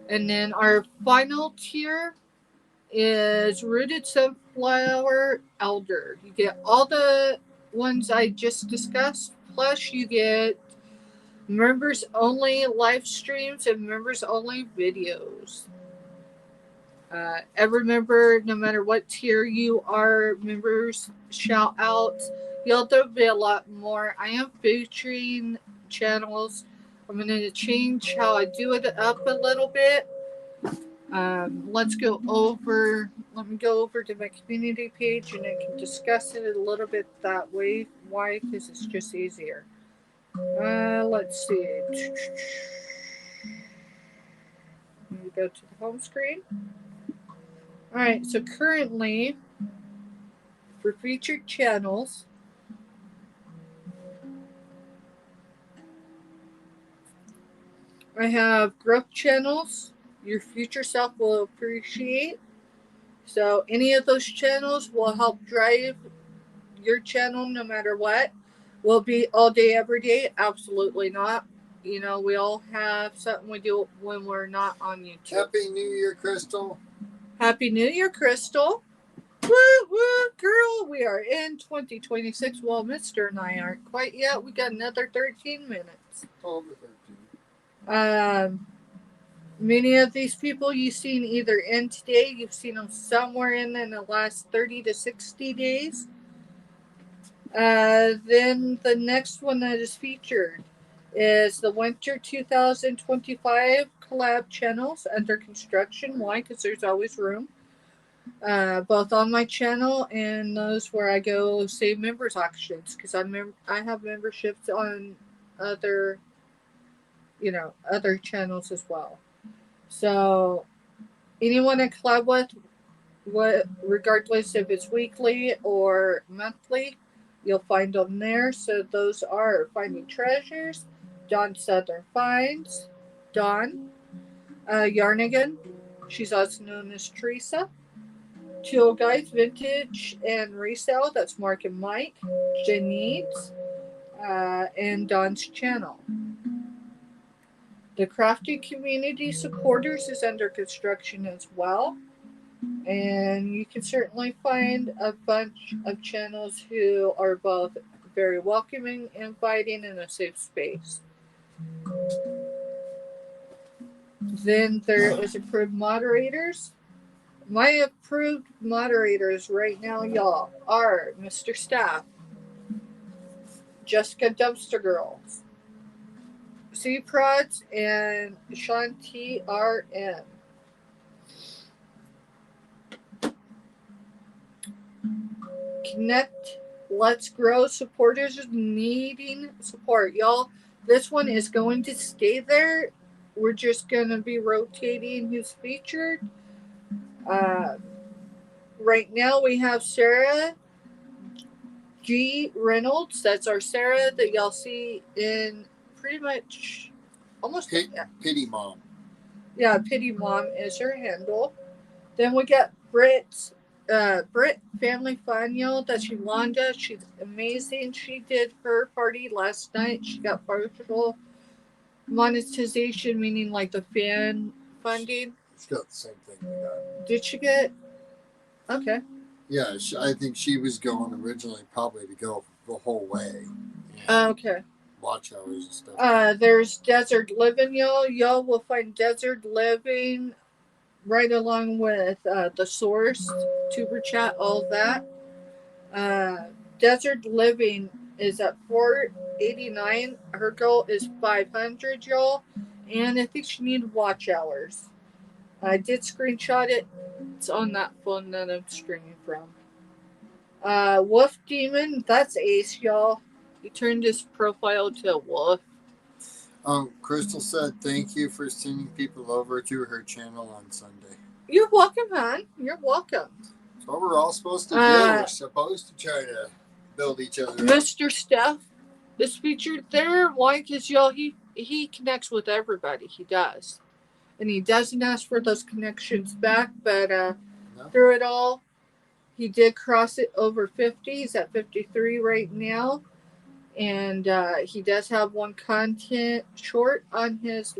And then our final tier is Rooted Sunflower Elder. You get all the ones I just discussed, plus you get members only live streams and members only videos. Every member, no matter what tier you are, members shout outs. Y'all, there'll be a lot more. I am featuring channels. I'm going to change how I do it up a little bit. Let's go over. Let me go over to my community page, and I can discuss it a little bit that way. Why? Because it's just easier. Let's see. Let me go to the home screen. All right. So currently, for featured channels, I have growth channels. Your future self will appreciate. So any of those channels will help drive your channel no matter what. Will be all day, every day? Absolutely not. You know, we all have something we do when we're not on YouTube. Happy New Year, Crystal. Happy New Year, Crystal. Woo woo, girl. We are in 2026. Well, Mr. and I aren't quite yet. We got another 13 minutes. 12 to 13. Many of these people you've seen either in today, you've seen them somewhere in the last 30 to 60 days. Then the next one that is featured is the Winter 2025 collab channels under construction. Why? Because there's always room. Both on my channel and those where I go save members auctions, because I have memberships on other channels as well. So anyone I collab with, regardless if it's weekly or monthly, you'll find them there. So those are Finding Treasures, Dawn Southern Finds, Dawn, Yarnigan, she's also known as Teresa, Tool Guys Vintage and Resale, that's Mark and Mike, Janice, and Dawn's channel. The Crafty Community Supporters is under construction as well. And you can certainly find a bunch of channels who are both very welcoming, inviting, and a safe space. Then there is approved moderators. My approved moderators right now, y'all, are Mr. Staff, Jessica Dumpster Girls, C Prods, and Shanti RN. Connect, let's grow. Supporters needing support, y'all. This one is going to stay there. We're just going to be rotating who's featured. Right now we have Sarah G. Reynolds. That's our Sarah that y'all see in pretty much almost Pity Mom. Yeah, Pity Mom is her handle. Then we got Britt Family Fun, y'all. That's Yolanda. She's amazing. She did her party last night. She got partial monetization, meaning like the fan funding. She's got the same thing we got. Did she get? Okay. Yeah, I think she was going originally probably to go the whole way. Okay. Watch hours and stuff. There's Desert Living, y'all. Y'all will find Desert Living right along with the Source, Tuber Chat, all that. Desert Living is at 489. Her goal is 500, y'all. And I think she needed watch hours. I did screenshot it. It's on that phone that I'm streaming from. Wolf Demon, that's Ace, y'all. He turned his profile to a wolf. Crystal said thank you for sending people over to her channel on Sunday. You're welcome, hon. You're welcome. That's what we're all supposed to do. We're supposed to try to build each other up. Mr. Steph is featured there. Why? Because y'all, he connects with everybody. He does. And he doesn't ask for those connections back, but no. Through it all, he did cross it over 50. He's at 53 right now. And he does have one content short on his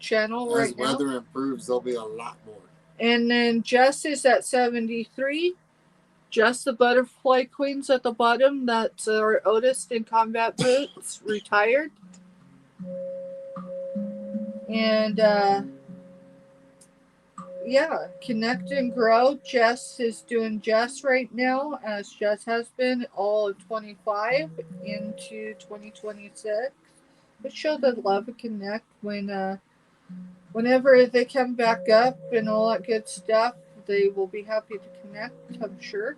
channel right now. As weather improves, there'll be a lot more. And then Jess is at 73. Just the Butterfly Queen's at the bottom. That's our Otis in combat boots, retired. And connect and grow. Jess is doing Jess right now, as Jess has been all of 25 into 2026. But show the love and connect when whenever they come back up and all that good stuff, they will be happy to connect, I'm sure.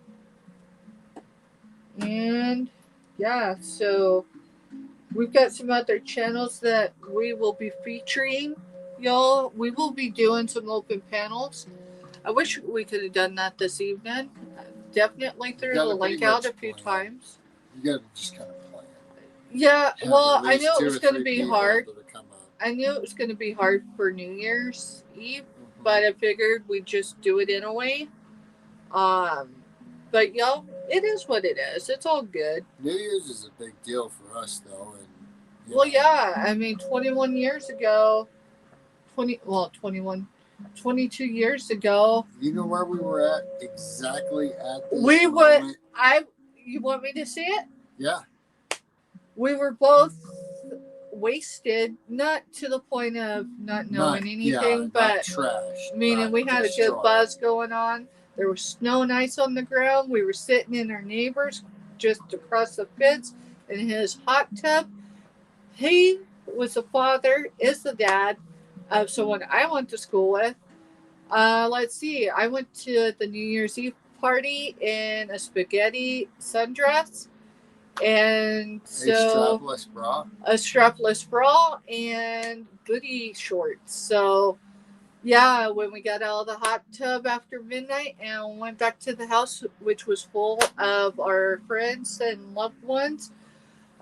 And yeah, so we've got some other channels that we will be featuring, y'all. We will be doing some open panels. I wish we could have done that this evening. Definitely threw the link out a few times. You gotta just kind of plan. Yeah, Have well, at I least knew it 2 was or going to 3 be people hard. able to come up. I knew it was going to be hard for New Year's Eve, but I figured we'd just do it anyway. But y'all, it is what it is. It's all good. New Year's is a big deal for us, though, and Well, yeah, I mean, 21 years ago, 22 years ago. You know where we were at exactly at this We moment? would, you want me to see it? Yeah. We were both wasted, not to the point of not knowing anything, but trash. meaning we had a good buzz going on. There was snow and ice on the ground. We were sitting in our neighbor's just across the fence in his hot tub. He was the father, is the dad of someone I went to school with. Let's see. I went to the New Year's Eve party in a spaghetti sundress, and so a strapless bra and booty shorts. So yeah, when we got out of the hot tub after midnight and went back to the house, which was full of our friends and loved ones,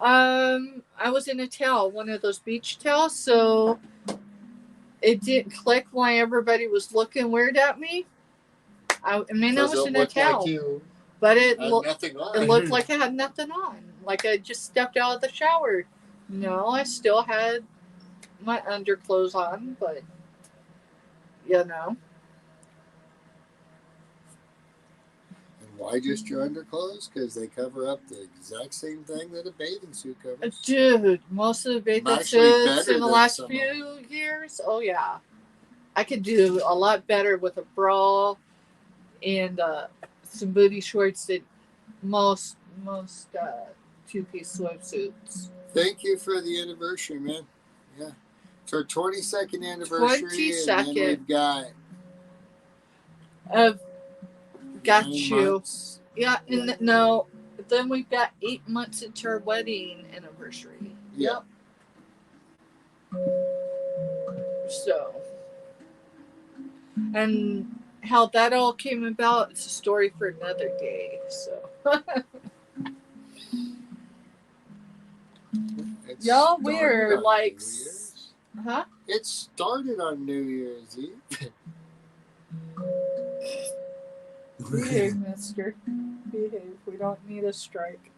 I was in a towel, one of those beach towels. So it didn't click why everybody was looking weird at me. I mean, I was in a towel, but it looked like I had nothing on, like I just stepped out of the shower. No, I still had my underclothes on, but you know. Why just your underclothes? Because they cover up the exact same thing that a bathing suit covers. Dude, most of the bathing suits in the last few years, oh yeah. I could do a lot better with a bra and some booty shorts than most two-piece swimsuits. Thank you for the anniversary, man. Yeah. It's our 22nd anniversary. 22nd. And then we've got... Got you. Months. Yeah, and no, then we've got 8 months into our wedding anniversary. Yeah. Yep. So, and how that all came about, it's a story for another day. So, y'all, we're like, huh? It started on New Year's Eve. Behave, mister. Behave. We don't need a strike.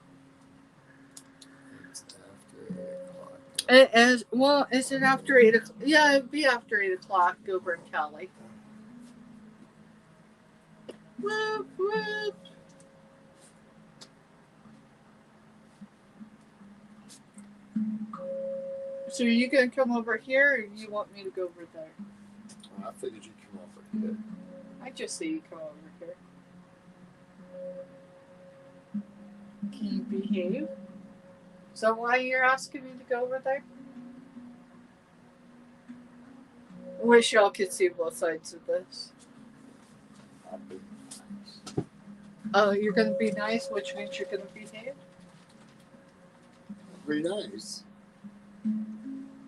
It's after 8 o'clock. It is, well, is it after 8 o'clock? Yeah, it'd be after 8 o'clock over in Cali. Whoop, whoop. So are you going to come over here, or you want me to go over there? I figured you'd come over here. I just see you come over here. Can you behave? Is that why you're asking me to go over there? I wish y'all could see both sides of this. I'll be nice. Oh, you're going to be nice, which means you're going to behave? Pretty nice.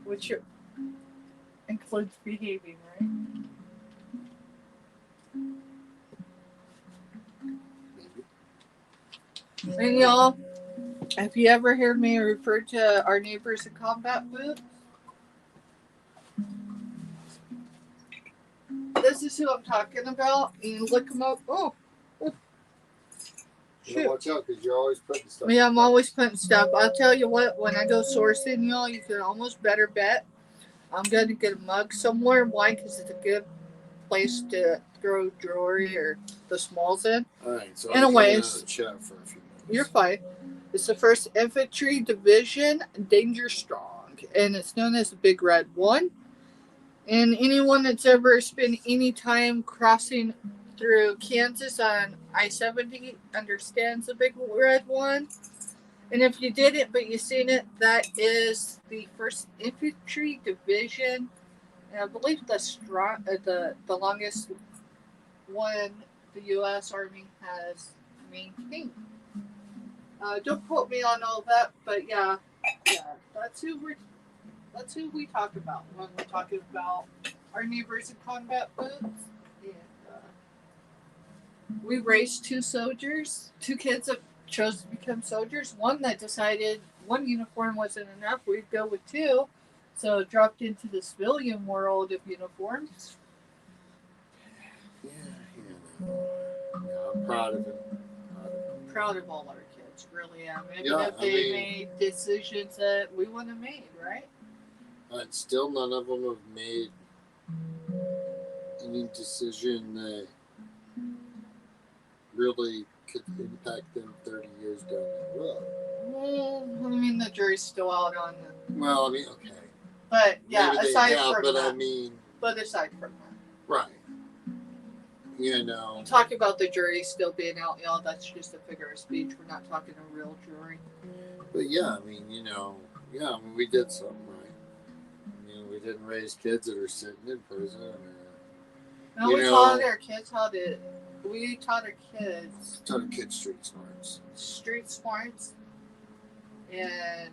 Which includes behaving, right? And y'all, have you ever heard me refer to our neighbors in combat boots? This is who I'm talking about. You look them up. Oh. Shoot. Watch out, because you're always putting stuff. Yeah, I'm always putting stuff. I'll tell you what, when I go sourcing, y'all, you can almost better bet I'm going to get a mug somewhere. Why? Because it's a good place to throw jewelry or the smalls in. All right, so anyways, chat for a few minutes. You're fine. It's the 1st Infantry Division, Danger Strong, and it's known as the Big Red One. And anyone that's ever spent any time crossing through Kansas on I-70 understands the Big Red One. And if you didn't, but you've seen it, that is the 1st Infantry Division, And I believe the longest one the U.S. Army has maintained. Don't quote me on all that, but yeah, that's who we talk about when we're talking about our neighbors in combat boots. And we raised two kids that chose to become soldiers. One that decided one uniform wasn't enough, we'd go with two. So dropped into the civilian world of uniforms. Yeah, I'm proud of him. Proud of all our kids, really am. Even Yeah, if they made decisions that we wouldn't have made, right? And still none of them have made any decision that really could impact them 30 years down the road. Well, I mean, the jury's still out on them. Well, I mean, okay. But yeah, Maybe aside from but that. I mean, But aside from that. right. You know. I'm talking about the jury still being out, y'all. That's just a figure of speech. We're not talking a real jury. But yeah, I mean, we did something right. We didn't raise kids that are sitting in prison. No, we taught our kids we taught our kids street smarts. Street smarts and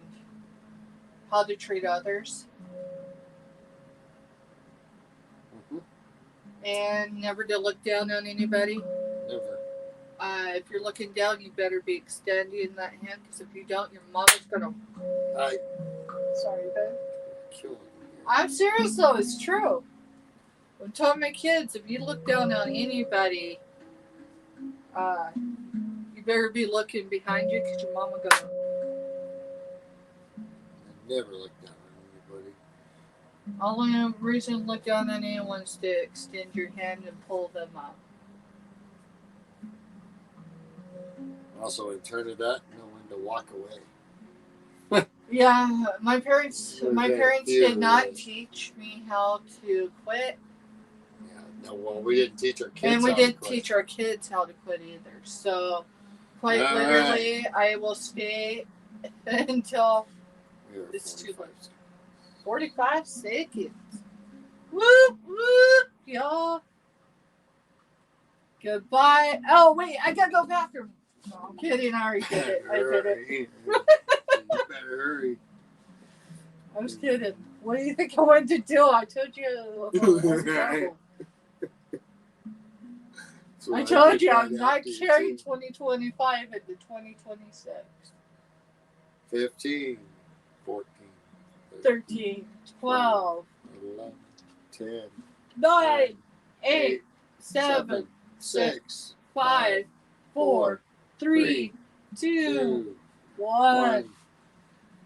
how to treat others. And never to look down on anybody. Never. If you're looking down, you better be extending that hand, because if you don't, your mama's gonna. Sorry, babe. Kill him. I'm serious though. It's true. I'm telling my kids, if you look down on anybody, you better be looking behind you, because your mama gonna. I never look down on anybody. Only reason to look down on anyone is to extend your hand and pull them up. Also, in turn of that, know when to walk away. Yeah, my parents did not teach me how to quit. Yeah, no, well, we didn't teach our kids. And we didn't teach our kids how to quit either. So, quite literally, I will stay until it's too late. 45 seconds. Whoop, whoop, y'all. Goodbye. Oh, wait, I gotta go bathroom. No, I'm kidding. I already did it. I did it. You better hurry. I was kidding. What do you think I wanted to do? I told you. I told you I'm not carrying 2025 into 2026. 15, 14, 13, 12, 11, 10, 9, 8, 7, 6, 5, 4, 3, 2, 1.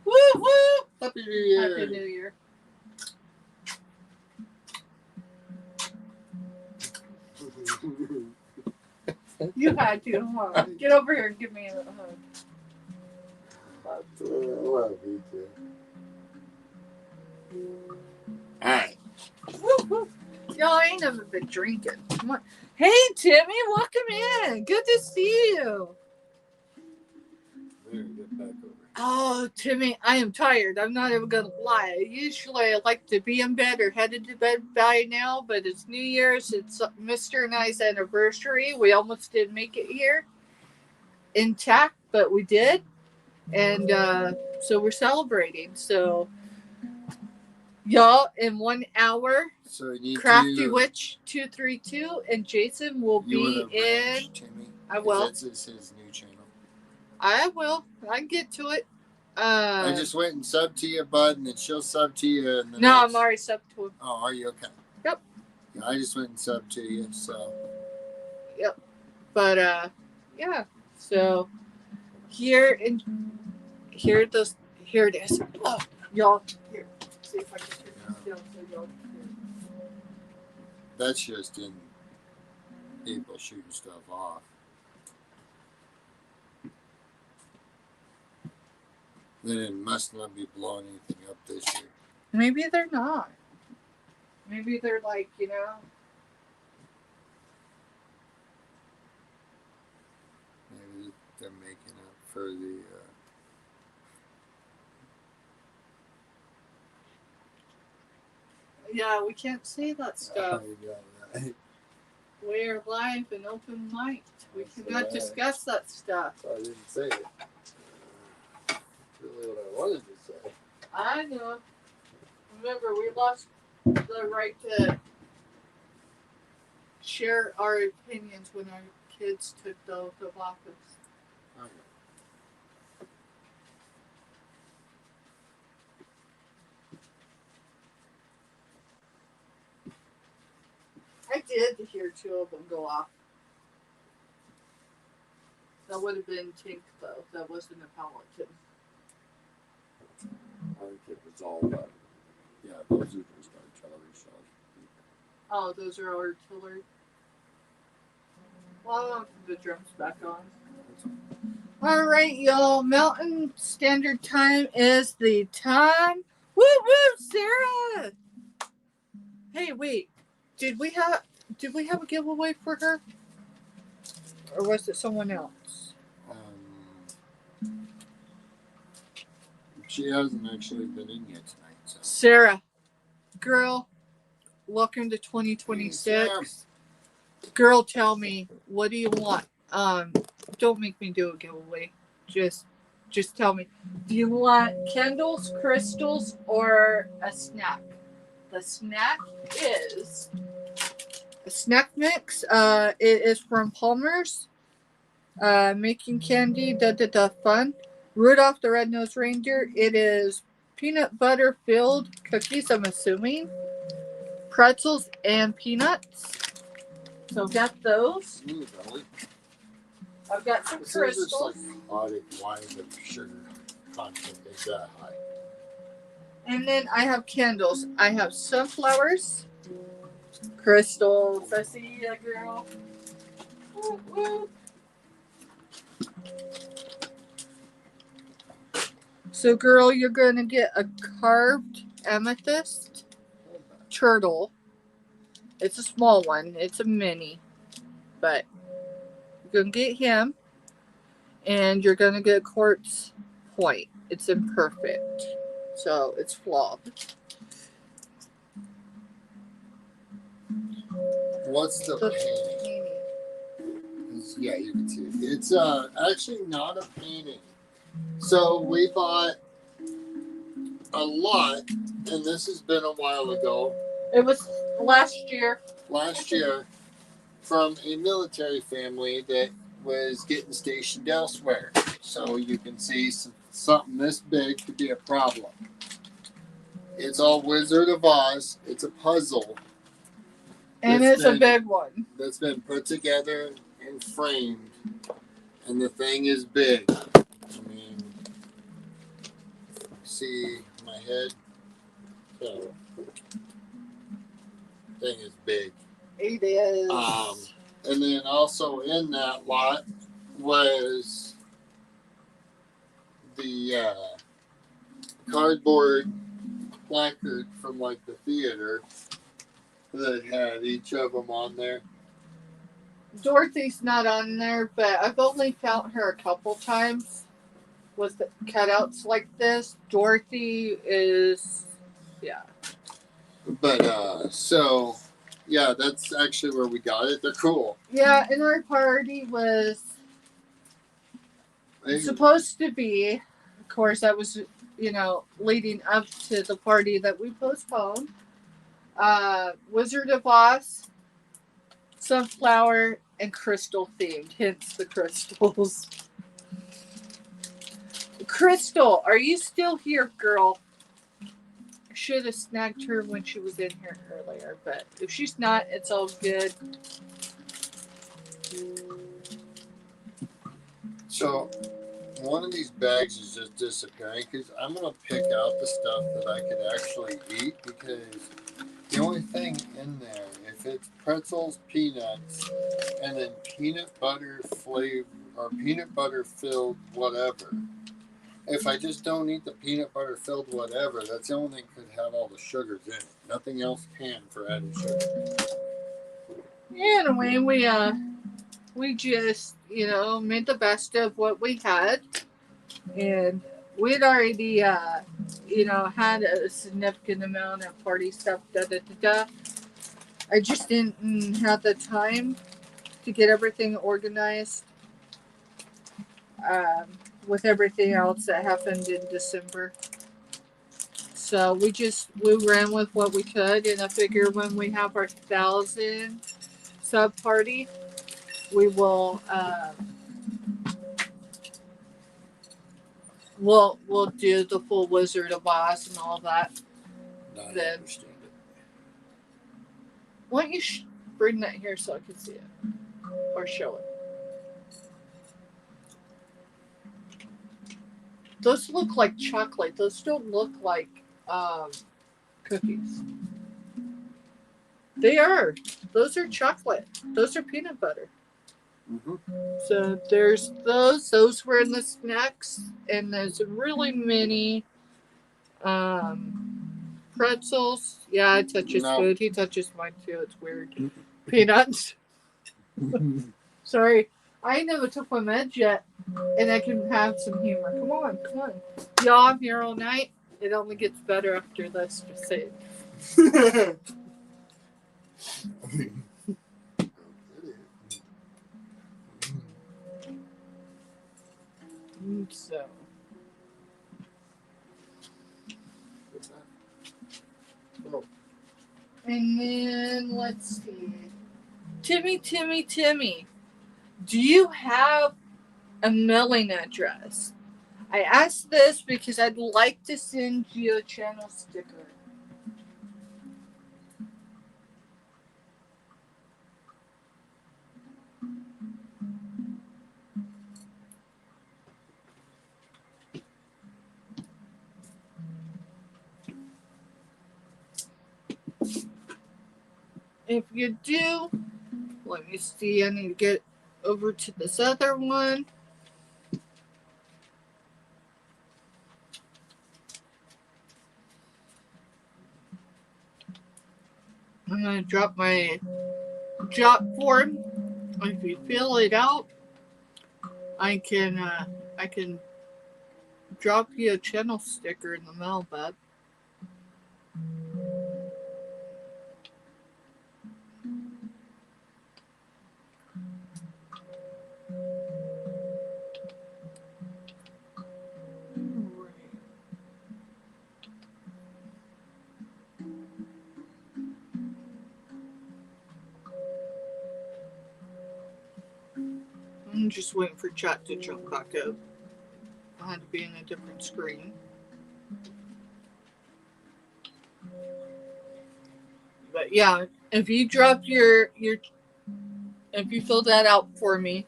Woo woo! Happy New Year! Happy New Year. You had to, huh? Get over here and give me a hug. Love you too. Alright. Y'all ain't never been drinking. Come on. Hey, Timmy, welcome in. Good to see you. Get back over. Oh, Timmy, I am tired. I'm not even going to lie. Usually I like to be in bed or headed to bed by now, but it's New Year's. It's Mr. and I's anniversary. We almost didn't make it here intact, but we did. And so we're celebrating. So, y'all, in 1 hour, so Crafty Witch 232 and Jason will be in. Timmy, I will. This is his new channel. I will. I can get to it. I just went and subbed to you, bud, and then she'll sub to you. I'm already subbed to him. Oh, are you okay? Yep. Yeah, I just went and subbed to you, so. Yep. But yeah. So here it is. Oh, y'all. Here. See if I can turn this down so y'all can hear. That's just in people shooting stuff off. Then it must not be blowing anything up this year. Maybe they're not. Maybe they're like, Maybe they're making up for the. Yeah, we can't say that stuff. Yeah, right. We're live and open mic. We That's cannot right. discuss that stuff. I didn't say it. Really what I wanted to say. I know. Remember, we lost the right to share our opinions when our kids took the oath of office. I know. I did hear two of them go off. That would have been Tink, though. That wasn't a Paladin. I think it was all yeah, those are just artillery shots. Oh, those are artillery. Well, I'll put the drums back on. All right, y'all. Mountain Standard Time is the time. Woo woo, Sarah! Hey, wait. Did we have a giveaway for her, or was it someone else? She hasn't actually been in yet tonight. So. Sarah, girl, welcome to 2026. Sarah. Girl, tell me, what do you want? Don't make me do a giveaway. Just tell me. Do you want candles, crystals, or a snack? The snack is a snack mix. It is from Palmer's. Making candy, fun. Rudolph the Red-Nosed Reindeer. It is peanut butter filled cookies, I'm assuming. Pretzels and peanuts. So I've got those. Really? I've got some crystals. Just like odd why the sugar content is that high. And then I have candles. I have sunflowers, crystals. I see ya, girl. Woo, woo. So, girl, you're going to get a carved amethyst turtle. It's a small one. It's a mini. But you're going to get him. And you're going to get a quartz point. It's imperfect. So, it's flawed. What's the painting? Yeah, you can see it. It's actually not a painting. So we bought a lot, and this has been a while ago. It was last year. Last year, from a military family that was getting stationed elsewhere. So you can see something this big could be a problem. It's all Wizard of Oz. It's a puzzle. And it's a big one. That's been put together and framed. And the thing is big. I mean, see my head? So, thing is big. It is. And then also in that lot was the cardboard placard from like the theater that had each of them on there. Dorothy's not on there, but I've only found her a couple times with the cutouts like this. Dorothy is, yeah. But so yeah, that's actually where we got it. They're cool. Yeah, and our party was supposed to be, of course, that was, leading up to the party that we postponed. Wizard of Oz, sunflower, and crystal themed, hence the crystals. Crystal, are you still here, girl? I should have snagged her when she was in here earlier, but if she's not, it's all good. So one of these bags is just disappearing because I'm going to pick out the stuff that I could actually eat, because the only thing in there, if it's pretzels, peanuts, and then peanut butter flavor or peanut butter filled whatever. If I just don't eat the peanut butter filled whatever, that's the only thing that could have all the sugars in it. Nothing else can for added sugar. Anyway, we just, made the best of what we had. And we'd already had a significant amount of party stuff, I just didn't have the time to get everything organized um, with everything else that happened in December. So we ran with what we could, and I figure when we have our 1,000 sub party, we will we'll do the full Wizard of Oz and all that. Now I Then understand it. why don't you bring that here so I can see it or show it? Those look like chocolate. Those don't look like cookies. They are. Those are chocolate. Those are peanut butter. Mm-hmm. So there's those. Those were in the snacks, and there's really many pretzels. Yeah, I touch his food. He touches mine too. It's weird. Peanuts. Sorry, I ain't never took my meds yet, and I can have some humor. Come on. Y'all, I'm here all night. It only gets better after this. Just say it. So. And then let's see. Timmy. Do you have a mailing address? I asked this because I'd like to send you a channel sticker. If you do, let me see. I need to get over to this other one. I'm going to drop my job form. If you fill it out, I can drop you a channel sticker in the mail, bud. I'm just waiting for chat to jump back up. I had to be in a different screen. But yeah, if you drop if you fill that out for me,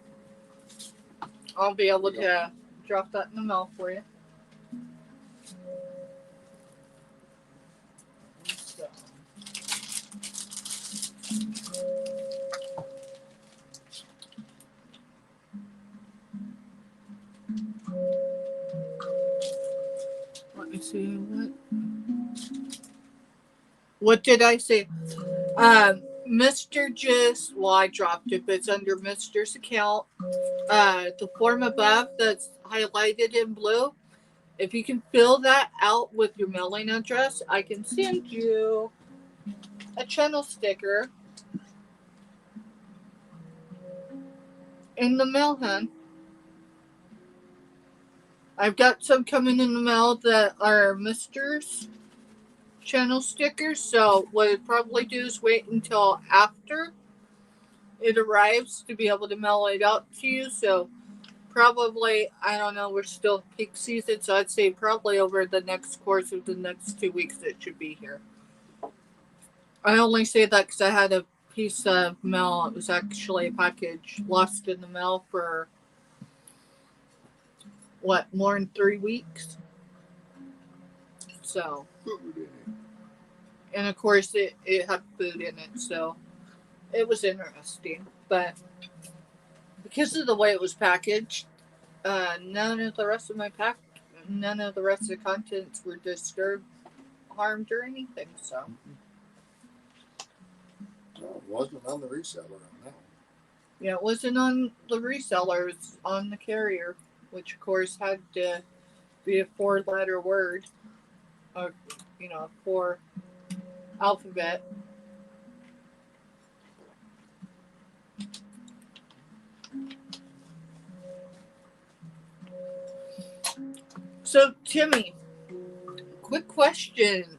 I'll be able to drop that in the mail for you. So. Let me see what did I say? Mr. I dropped it, but it's under Mr.'s account. The form above that's highlighted in blue, if you can fill that out with your mailing address, I can send you a channel sticker in the mail, hun. I've got some coming in the mail that are Mr.'s channel stickers, so what I'd probably do is wait until after it arrives to be able to mail it out to you. So probably, I don't know, we're still peak season, so I'd say probably over the next course of the next 2 weeks it should be here. I only say that because I had a piece of mail. It was actually a package lost in the mail for more than 3 weeks. So, and of course it had food in it, so it was interesting. But because of the way it was packaged, none of the rest of the contents were disturbed, harmed, or anything. So. Well, it wasn't on the reseller on that one. Yeah, it wasn't on the reseller, it was on the carrier, which of course had to be a 4-letter word. or four alphabet. So, Timmy, quick question.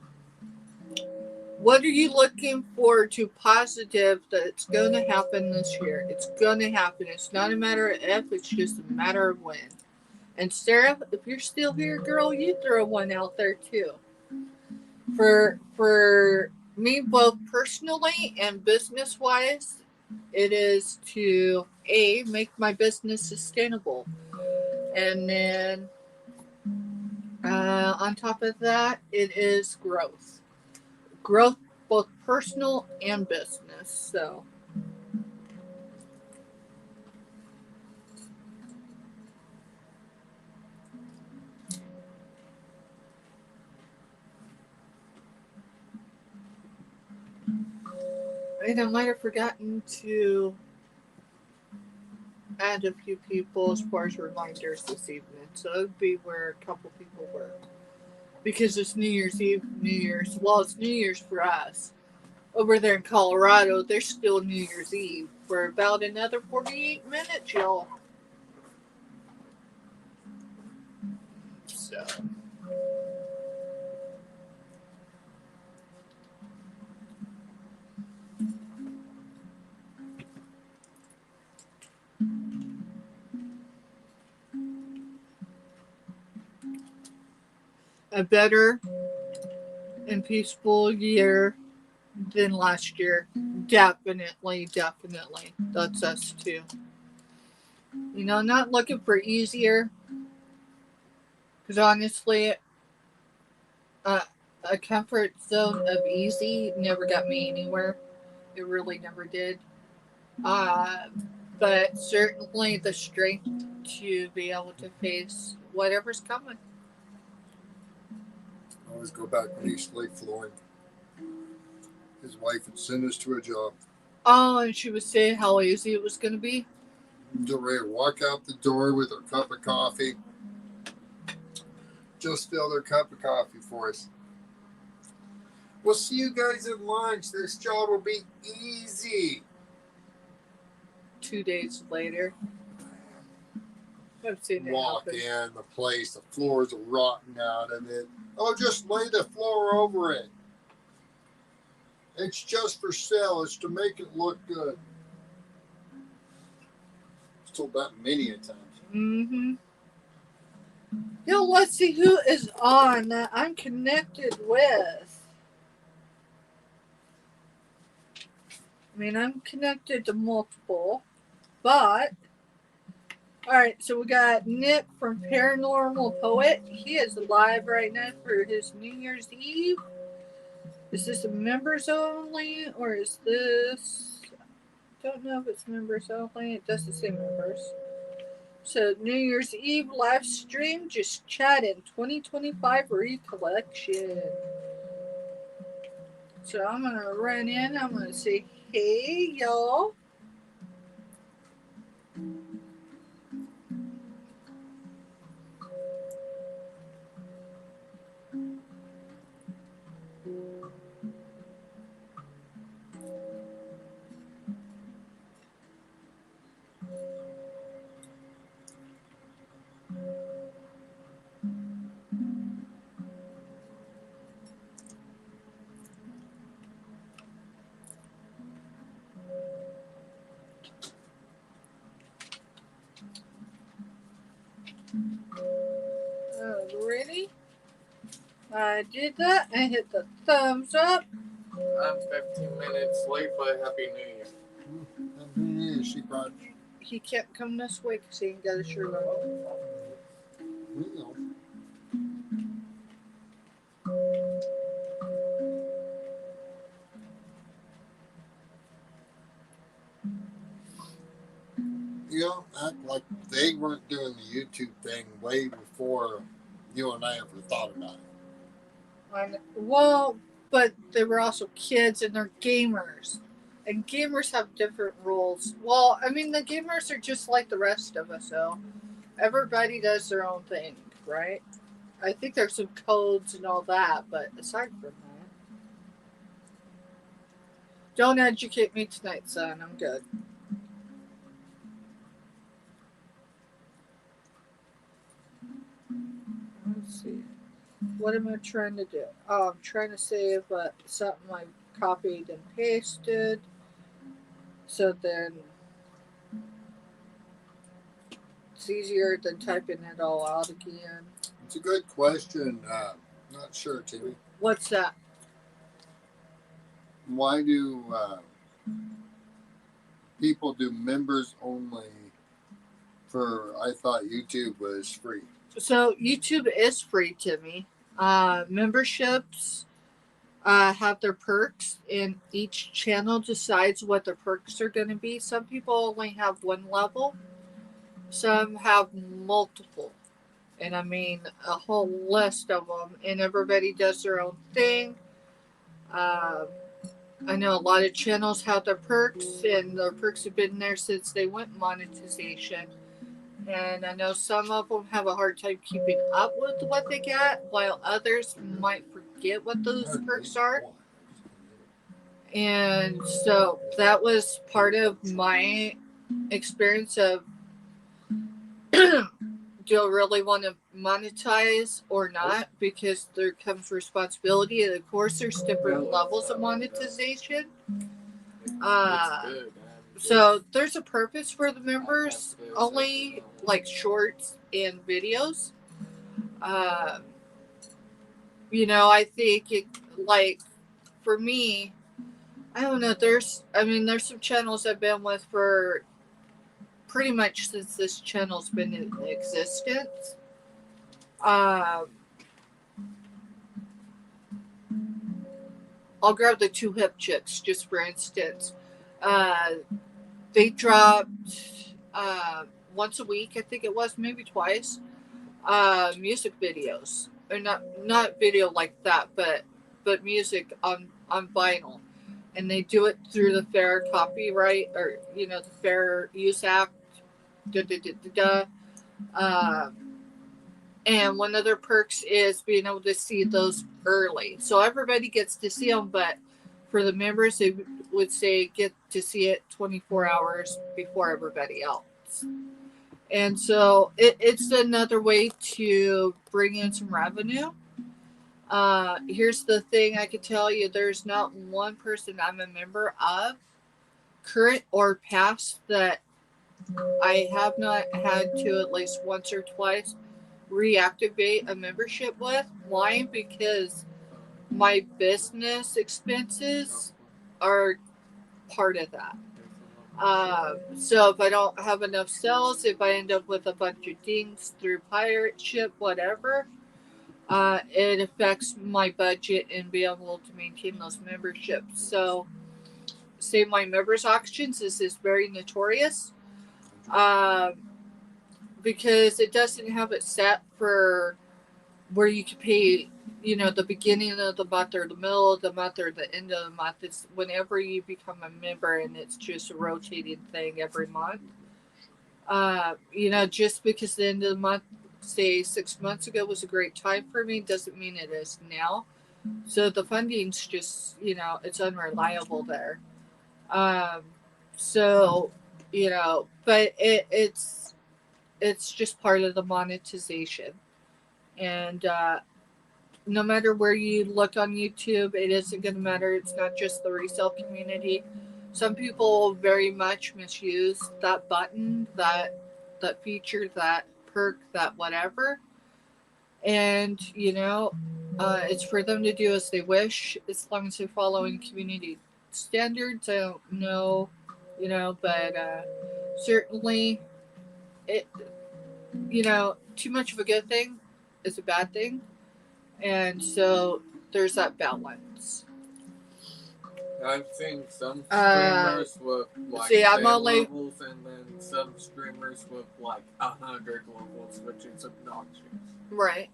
What are you looking forward to positive that's going to happen this year? It's going to happen. It's not a matter of if, it's just a matter of when. And Sarah, if you're still here, girl, you throw one out there too. For me, both personally and business wise, it is to make my business sustainable, and then on top of that, it is growth, both personal and business. So and I might have forgotten to add a few people as far as reminders this evening. So it would be where a couple people were. Because it's New Year's Eve, it's New Year's for us. Over there in Colorado, there's still New Year's Eve for about another 48 minutes, y'all. So. A better and peaceful year than last year. Definitely. That's us too. Not looking for easier. Because honestly, a comfort zone of easy never got me anywhere. It really never did. But certainly the strength to be able to face whatever's coming. I always go back when he used to like flooring. His wife would send us to a job. Oh, and she was saying how easy it was going to be. Ready to walk out the door with her cup of coffee. Just fill their cup of coffee for us. We'll see you guys at lunch. This job will be easy. 2 days later, I've seen it Walk happen. in the place, the floors are rotten out of it. Oh, just lay the floor over it. It's just for sale. It's to make it look good. I've told that many a times. Mm-hmm. Let's see who is on that I'm connected with. I mean, I'm connected to multiple, but all right. So we got Nick from Paranormal Poet. He is live right now for his New Year's Eve. Is this a members only, or is this? Don't know if it's members only. It doesn't say members. So New Year's Eve live stream, just chatting 2025 recollection. So I'm gonna run in. I'm gonna say, hey y'all. Alrighty. I did that. I hit the thumbs up. I'm 15 minutes late, but Happy New Year. Happy New Year, she brought. He can't come this way because he ain't got a shirt on. Act like they weren't doing the YouTube thing way before you and I ever thought about it. Well, but they were also kids and they're gamers. And gamers have different rules. Well, I mean, the gamers are just like the rest of us, so everybody does their own thing, right? I think there's some codes and all that, but aside from that, don't educate me tonight, son. I'm good. Let's see. What am I trying to do? Oh, I'm trying to save something I copied and pasted. So then it's easier than typing it all out again. It's a good question. Not sure, Timmy. What's that? Why do people do members only for, I thought YouTube was free. So YouTube is free, Timmy. Memberships have their perks, and each channel decides what their perks are going to be. Some people only have one level, some have multiple, and I mean a whole list of them, and everybody does their own thing. I know a lot of channels have their perks, and their perks have been there since they went monetization. And I know some of them have a hard time keeping up with what they get, while others might forget what those perks are. And so that was part of my experience of do I really want to monetize or not? Because there comes responsibility, and of course, there's different levels of monetization. So there's a purpose for the members only, like shorts and videos. I think it, like, for me, I don't know. There's some channels I've been with for pretty much since this channel's been in existence. I'll grab the Two Hip Chicks just for instance. They dropped once a week, I think it was, maybe twice. Music videos, or not video like that, but music on vinyl, and they do it through the Fair Copyright, or the Fair Use Act. And one of their perks is being able to see those early, so everybody gets to see them. But for the members, they would say get to see it 24 hours before everybody else. And so it's another way to bring in some revenue. Here's the thing I could tell you. There's not one person I'm a member of, current or past, that I have not had to at least once or twice reactivate a membership with. Why? Because my business expenses are part of that. So if I don't have enough sales, if I end up with a bunch of dings through pirate ship, whatever, it affects my budget and being able to maintain those memberships. So, say my members auctions, this is very notorious, because it doesn't have it set for where you can pay, the beginning of the month or the middle of the month or the end of the month. It's whenever you become a member, and it's just a rotating thing every month. Just because the end of the month, say 6 months ago, was a great time for me, doesn't mean it is now. So the funding's just, it's unreliable there. So, but it's just part of the monetization. And no matter where you look on YouTube, it isn't going to matter. It's not just the resale community. Some people very much misuse that button, that feature, that perk, that whatever. And, it's for them to do as they wish, as long as they're following community standards. I don't know, but certainly it, too much of a good thing is a bad thing. And so there's that balance. I've seen some streamers with like levels, and then some streamers with like 100 levels, which is obnoxious. Right.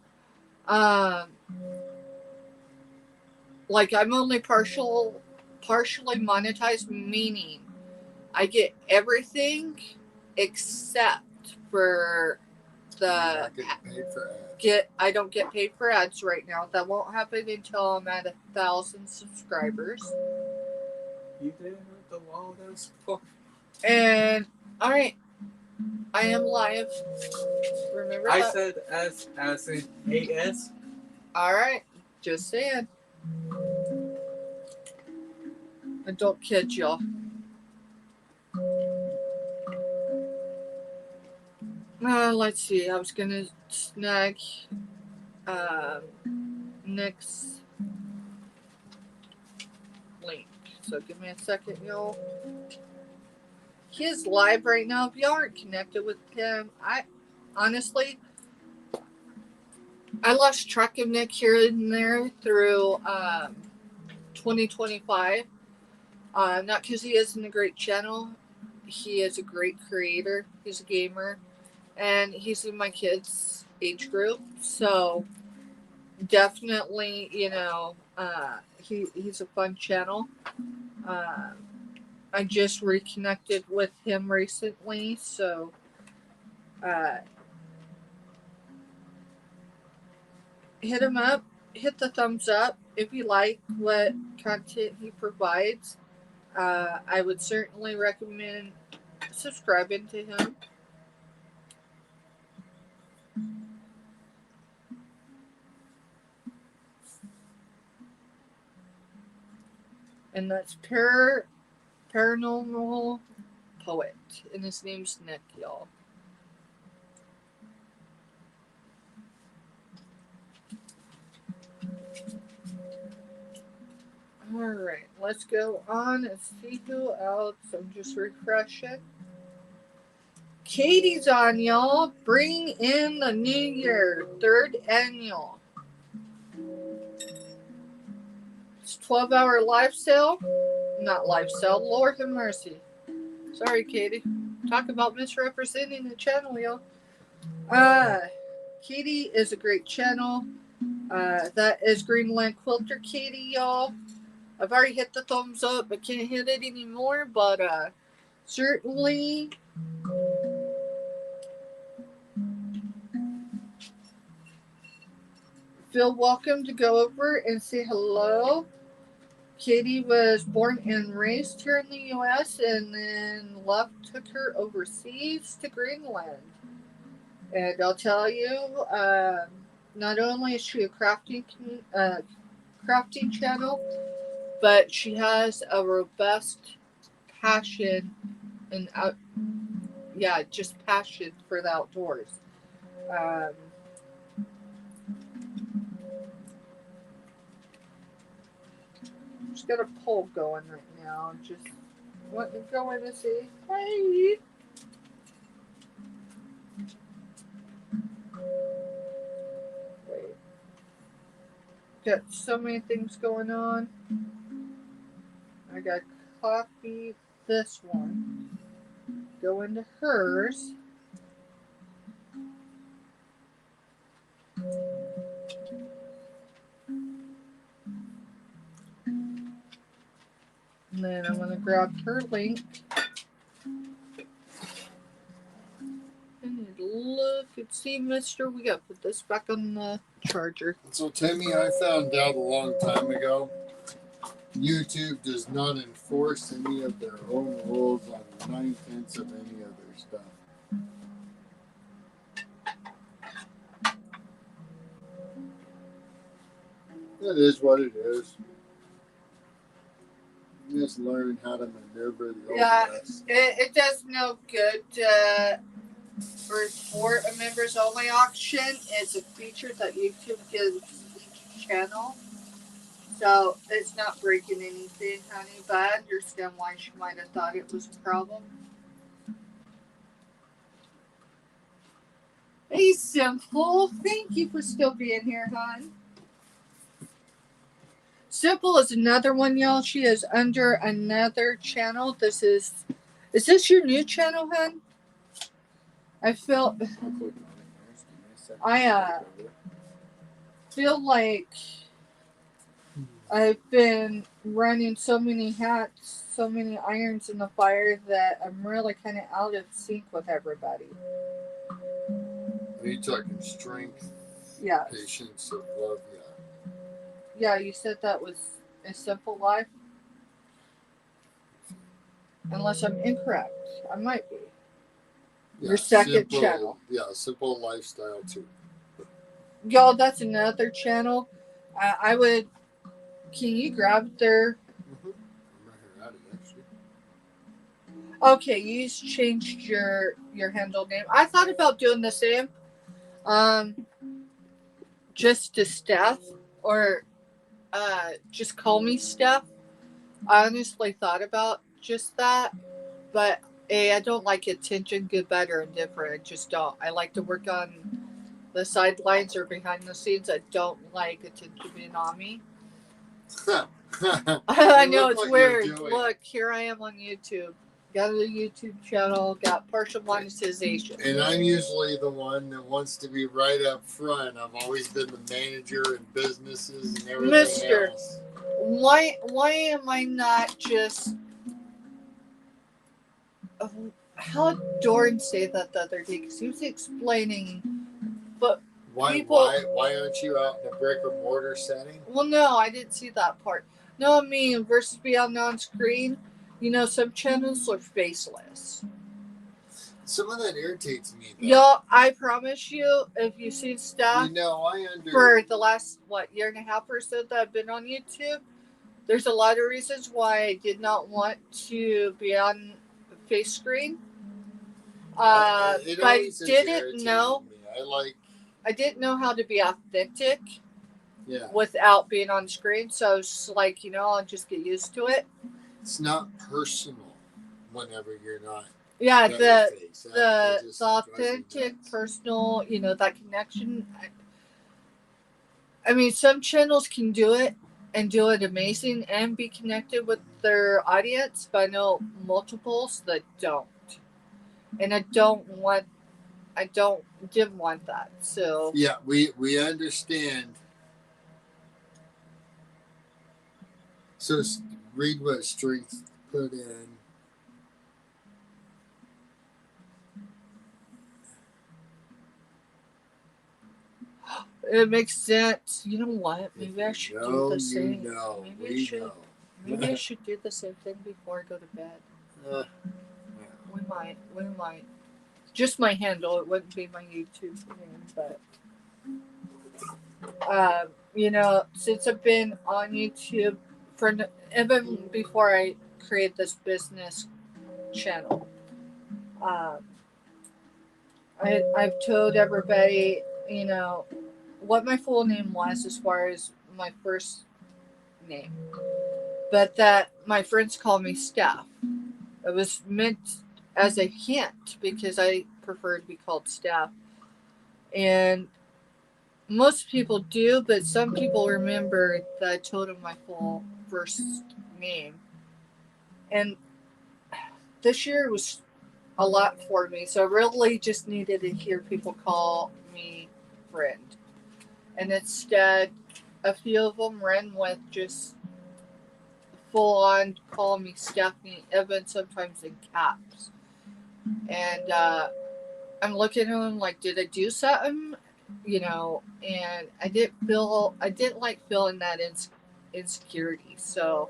Like, I'm only partially monetized, meaning I get everything except for the Not getting paid for ads. I don't get paid for ads right now. That won't happen until I'm at 1,000 subscribers. You did the wall those before. And all right, I am live. Remember I that? said as in AS. All right, just saying. Adult kids, y'all. Let's see. I was gonna snag Nick's link. So give me a second, y'all. He is live right now. If y'all aren't connected with him, I honestly lost track of Nick here and there through 2025. Not because he isn't a great channel. He is a great creator. He's a gamer. And he's in my kids' age group. So definitely, he's a fun channel. I just reconnected with him recently. So hit him up. Hit the thumbs up if you like what content he provides. I would certainly recommend subscribing to him. And that's Paranormal Poet. And his name's Nick, y'all. Alright, let's go on and see who else. I'm just refreshing. Katie's on, y'all. Bring in the new year. 3rd annual. It's 12-hour live sale. Not live sale. Lord have mercy. Sorry, Katie. Talk about misrepresenting the channel, y'all. Katie is a great channel. That is Greenland Quilter Katie, y'all. I've already hit the thumbs up. I can't hit it anymore, but certainly feel welcome to go over and say hello. Katie was born and raised here in the U.S. and then took her overseas to Greenland. And I'll tell you, not only is she a crafting channel, but she has a robust passion and just passion for the outdoors. Just got a poll going right now. Just want to go in and say, hey. Wait. Got so many things going on. I got to copy this one. Go into hers. And then I'm going to grab her link. And look and see, mister. We got to put this back on the charger. So, Timmy, I found out a long time ago, YouTube does not enforce any of their own rules on 9/10 of any of their stuff. It is what it is. Just learn how to maneuver the OS. It does no good to report a members only auction. It's a feature that YouTube gives each channel. So it's not breaking anything, honey, but I understand why she might have thought it was a problem. Hey, Simple. Thank you for still being here, hon. Simple is another one, y'all. She is under another channel. Is this your new channel, hon? I feel like I've been running so many hats, so many irons in the fire that I'm really kind of out of sync with everybody. Are you talking strength, Yes. patience, of love? Yeah. Yeah, you said that was a simple life. Unless I'm incorrect, I might be. Your second simple, channel. Yeah, simple lifestyle too. Y'all, that's another channel. I would. Can you grab their? Mm-hmm. I'm right here at it actually. Okay, you changed your handle name. I thought about doing the same. Just to Steph, or just call me Steph. I honestly thought about just that, but I don't like attention, good, better, and different. I just don't. I like to work on the sidelines or behind the scenes. I don't like attention being on me. I know it's weird. Look, here I am on YouTube. Got a YouTube channel, got partial monetization. And I'm usually the one that wants to be right up front. I've always been the manager in businesses and everything else. Why am I not just... How did Doran say that the other day? Because he was explaining, but why aren't you out in a brick or mortar setting? Well, no, I didn't see that part. No, I mean, versus being on screen, some channels are faceless. Some of that irritates me, though. Y'all, I promise you, if you see stuff for the last, year and a half or so that I've been on YouTube, there's a lot of reasons why I did not want to be on face screen. But I didn't know. I didn't know how to be authentic. Yeah. Without being on screen, so it's like I'll just get used to it. It's not personal whenever you're not. Yeah, the authentic, personal, that connection. I mean, some channels can do it and do it amazing and be connected with their audience, but I know multiples that don't, and I didn't want that. So yeah, we understand. So read what Strength put in. It makes sense. You know what? Maybe I should do the same. Maybe I should do the same thing before I go to bed. We might. Just my handle. It wouldn't be my YouTube name, but since I've been on YouTube for even before I create this business channel, I've told everybody, what my full name was as far as my first name, but that my friends call me Steph. It was meant as a hint because I prefer to be called Steph, and most people do, but some people remember that I told them my full first name, and this year was a lot for me, so I really just needed to hear people call me friend. And instead, a few of them ran with just full on call me Stephanie, even sometimes in caps. And I'm looking at them like, did I do something? And I didn't like feeling that insecurity. So,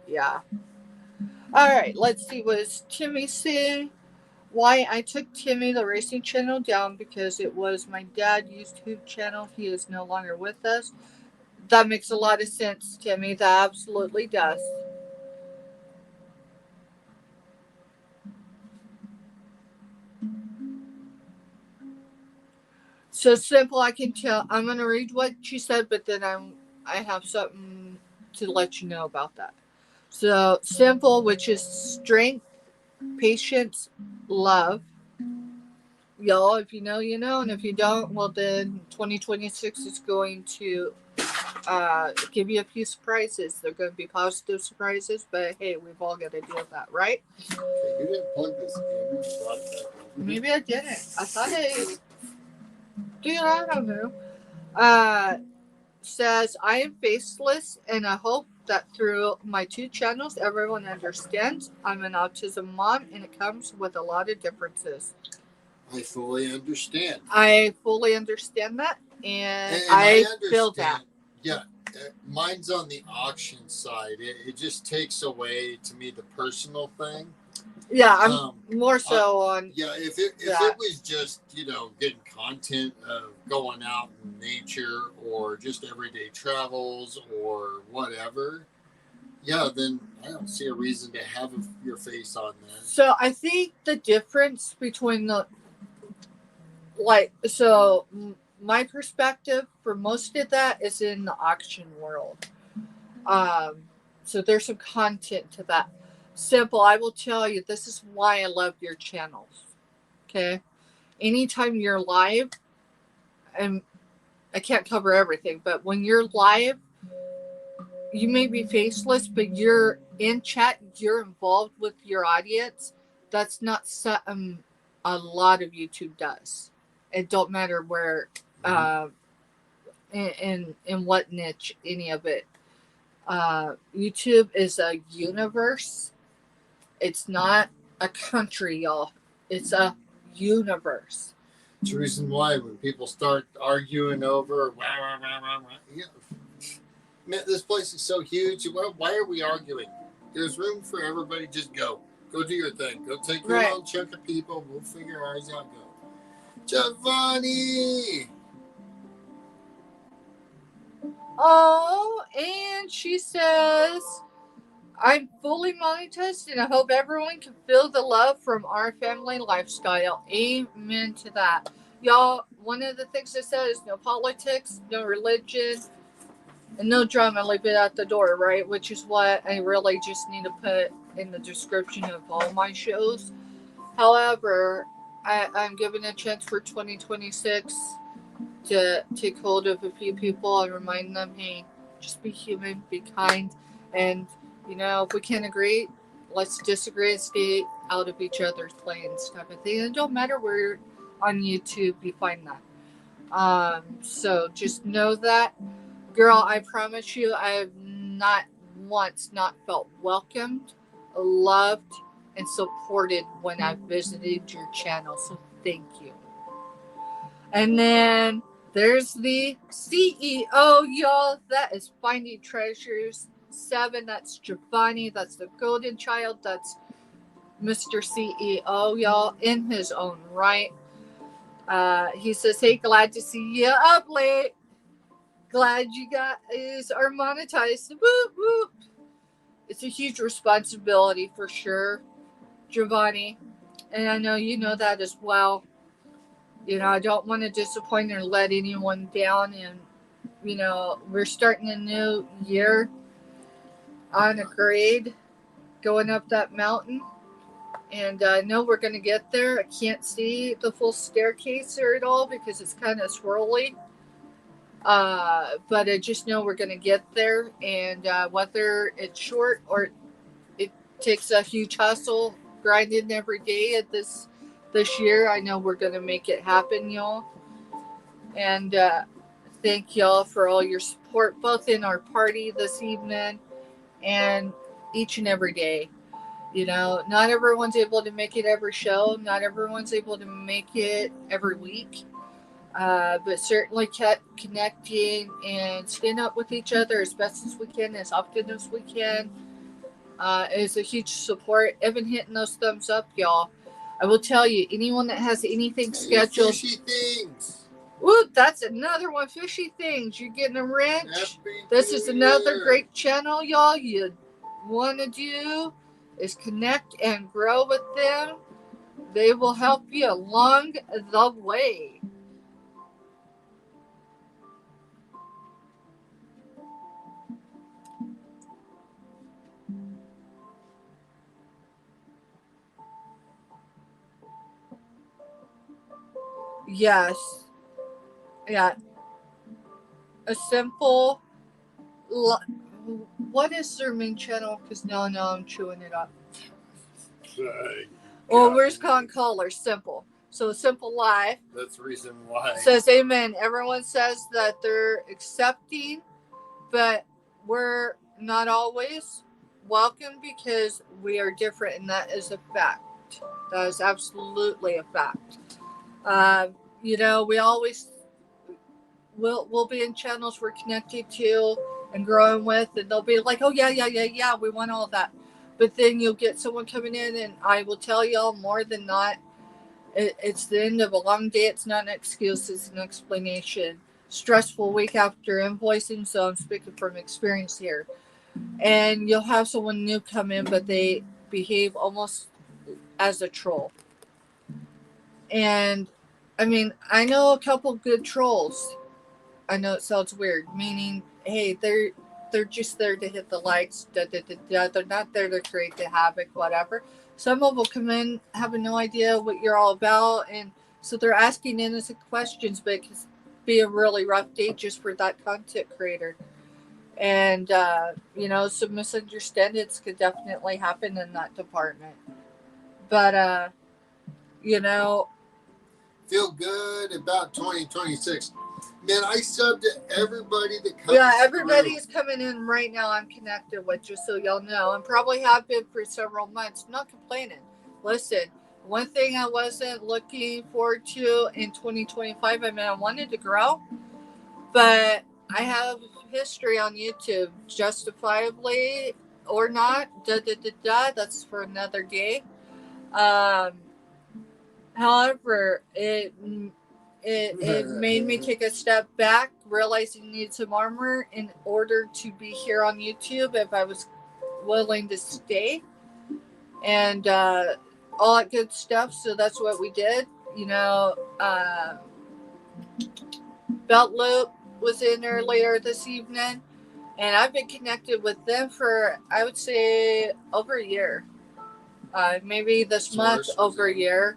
yeah. All right, let's see. What does Timmy say? Why I took Timmy the racing channel down because it was my dad's YouTube channel. He is no longer with us. That makes a lot of sense, Timmy. That absolutely does. So simple, I can tell. I'm gonna read what she said, but then I have something to let you know about that. So simple, which is strength, patience, love. Y'all, if you know, you know, and if you don't, well then 2026 is going to give you a few surprises. They're going to be positive surprises, but hey, we've all got to deal with that, right? Okay, you didn't plug this in. Maybe I didn't. I thought I don't know. Says, I am faceless, and I hope that through my two channels, everyone understands I'm an autism mom, and it comes with a lot of differences. I fully understand. I fully understand that, and And I I feel that. understand. Yeah, mine's on the auction side. It just takes away to me the personal thing. Yeah, I'm more so on. Yeah, if it was just getting content of going out in nature or just everyday travels or whatever, yeah, then I don't see a reason to have your face on there. So I think the difference between my perspective for most of that is in the auction world. So there's some content to that. Simple, I will tell you, this is why I love your channels. Okay? Anytime you're live, and I can't cover everything, but when you're live, you may be faceless, but you're in chat, you're involved with your audience. That's not something a lot of YouTube does. It don't matter where, in what niche, any of it. YouTube is a universe. It's not a country, y'all. It's a universe. It's the reason why when people start arguing over, yeah, man, this place is so huge. Why are we arguing? There's room for everybody. Just go do your thing. Go take your little chunk of people. We'll figure ours out. Go, Giovanni. Oh, and she says, I'm fully monetized and I hope everyone can feel the love from our family lifestyle. Amen to that. Y'all, one of the things I said is no politics, no religion, and no drama. Leave it at the door, right? Which is what I really just need to put in the description of all my shows. However, I'm giving a chance for 2026 to take hold of a few people and remind them, hey, just be human, be kind, and if we can't agree, let's disagree and stay out of each other's lanes, type of thing. And it don't matter where you're on YouTube, you find that. So just know that, girl. I promise you, I have not once not felt welcomed, loved, and supported when I visited your channel. So thank you. And then there's the CEO, y'all. That is Finding Treasures 7. That's Giovanni. That's the Golden Child. That's Mr. CEO, y'all, in his own right. He says, hey, glad to see you up late. Glad you guys are monetized. Whoop, whoop. It's a huge responsibility for sure, Giovanni. And I know you know that as well. I don't want to disappoint or let anyone down. And, we're starting a new year on a grade going up that mountain. And I know we're going to get there. I can't see the full staircase or at all because it's kind of swirly. But I just know we're going to get there. And whether it's short or it takes a huge hustle, grinding every day at this year, I know we're going to make it happen, y'all. And thank y'all for all your support, both in our party this evening and each and every day. Not everyone's able to make it every show. Not everyone's able to make it every week. But certainly kept connecting and staying up with each other as best as we can, as often as we can. Is a huge support. Evan hitting those thumbs up, y'all. I will tell you, anyone that has anything scheduled. Fishy things. Ooh, that's another one. Fishy things. You're getting a wrench. This is another great channel, y'all. You want to do is connect and grow with them. They will help you along the way. Yes. Yeah. A simple. What is their main channel? Because now I'm chewing it up. Well, where's Con Caller? Simple. So Simple Life. That's the reason why. Says amen. Everyone says that they're accepting, but we're not always welcome because we are different, and that is a fact. That is absolutely a fact. You know, we always we'll be in channels we're connected to and growing with, and they'll be like, oh yeah, we want all that. But then you'll get someone coming in, and I will tell y'all more than not, it's the end of a long day. It's not an excuse, it's an explanation. Stressful week after invoicing, so I'm speaking from experience here. And you'll have someone new come in, but they behave almost as a troll. And I mean, I know a couple good trolls. I know it sounds weird, meaning, hey, they're just there to hit the likes. Da, da, da, da. They're not there to create the havoc, whatever. Some of them come in having no idea what you're all about, and so they're asking innocent questions, but it can be a really rough day just for that content creator. And you know, some misunderstandings could definitely happen in that department. But you know, Feel good about 2026. Man, I subbed to everybody that comes. yeah, everybody's coming in right now. I'm connected with, just so y'all know, and probably have been for several months. I'm not complaining. Listen, one thing I wasn't looking forward to in 2025, I mean, I wanted to grow, but I have history on YouTube, justifiably or not. Da da da da. That's for another day. Um, However, it made me take a step back, realizing I needed some armor in order to be here on YouTube if I was willing to stay, and all that good stuff. So that's what we did. You know, Belt Loop was in earlier this evening, and I've been connected with them for, I would say, over a year. Maybe this month, over a year.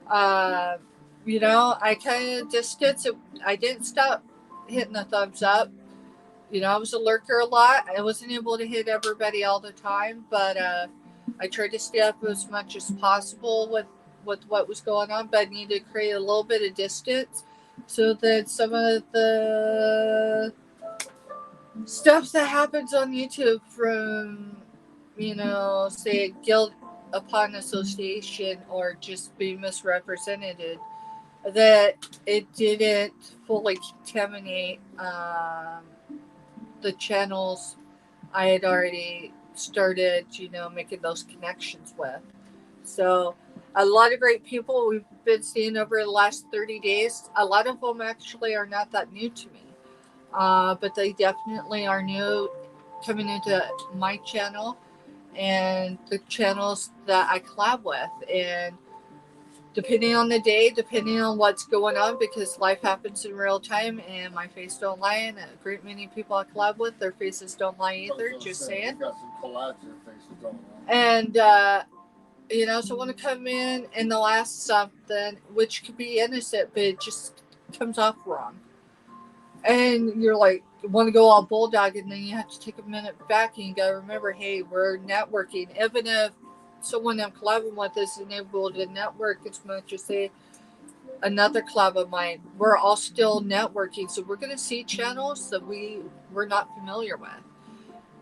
Uh, you know, I kind of distanced it. I didn't stop hitting the thumbs up. You know, I was a lurker a lot. I wasn't able to hit everybody all the time, but I tried to stay up as much as possible with what was going on. But I needed to create a little bit of distance so that some of the stuff that happens on YouTube from, you know, say guilt upon association or just being misrepresented, that it didn't fully contaminate the channels I had already started, you know, making those connections with. So, a lot of great people we've been seeing over the last 30 days. A lot of them actually are not that new to me, but they definitely are new coming into my channel and the channels that I collab with. And depending on the day, depending on what's going on, because life happens in real time and my face don't lie, and a great many people I collab with, their faces don't lie either, just saying. Got some collateral faces going on. And you know, so I want to come in and they'll ask something which could be innocent, but it just comes off wrong. And you're like, want to go all bulldog, and then you have to take a minute back and you got to remember, hey, we're networking. Even if someone I'm collabing with isn't able to network as much as, say, another collab of mine, we're all still networking. So we're going to see channels that we're not familiar with.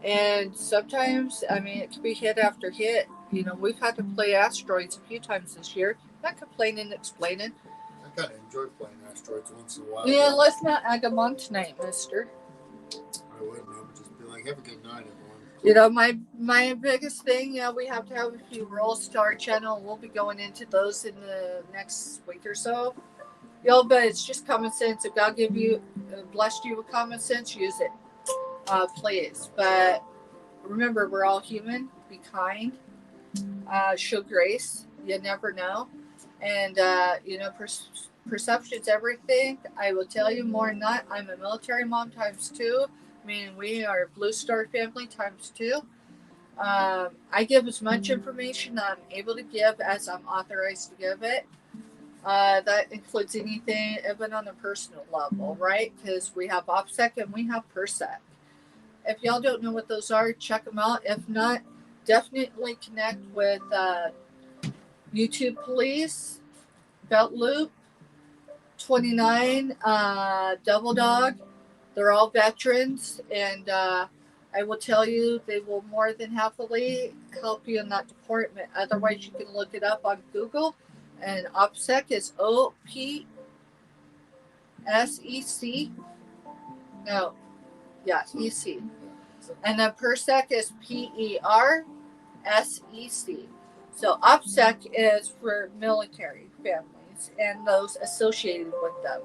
And sometimes, I mean, it can be hit after hit. You know, we've had to play Asteroids a few times this year. Not complaining, explaining. I kind of enjoy playing Asteroids once in a while. Yeah, let's not egg them on tonight, mister. I wouldn't. I would just be like, have a good night, everyone. You know, my biggest thing, yeah, we have to have a few rules to our channel. We'll be going into those in the next week or so. Yo, but it's just common sense. If God blessed you with common sense, use it. Please. But remember, we're all human. Be kind. Show grace. You never know. And, you know, perception's everything. I will tell you more than that. I'm a military mom times 2. Meaning we are a Blue Star family times 2. I give as much information I'm able to give as I'm authorized to give it. That includes anything, even on a personal level, right? Because we have OPSEC and we have PERSEC. If y'all don't know what those are, check them out. If not, definitely connect with YouTube Police, Belt Loop, 29, Double Dog. They're all veterans, and I will tell you they will more than happily help you in that department. Otherwise, you can look it up on Google And OPSEC is OPSEC. No, yeah, EC. And then PERSEC is PERSEC. So OPSEC is for military families and those associated with them.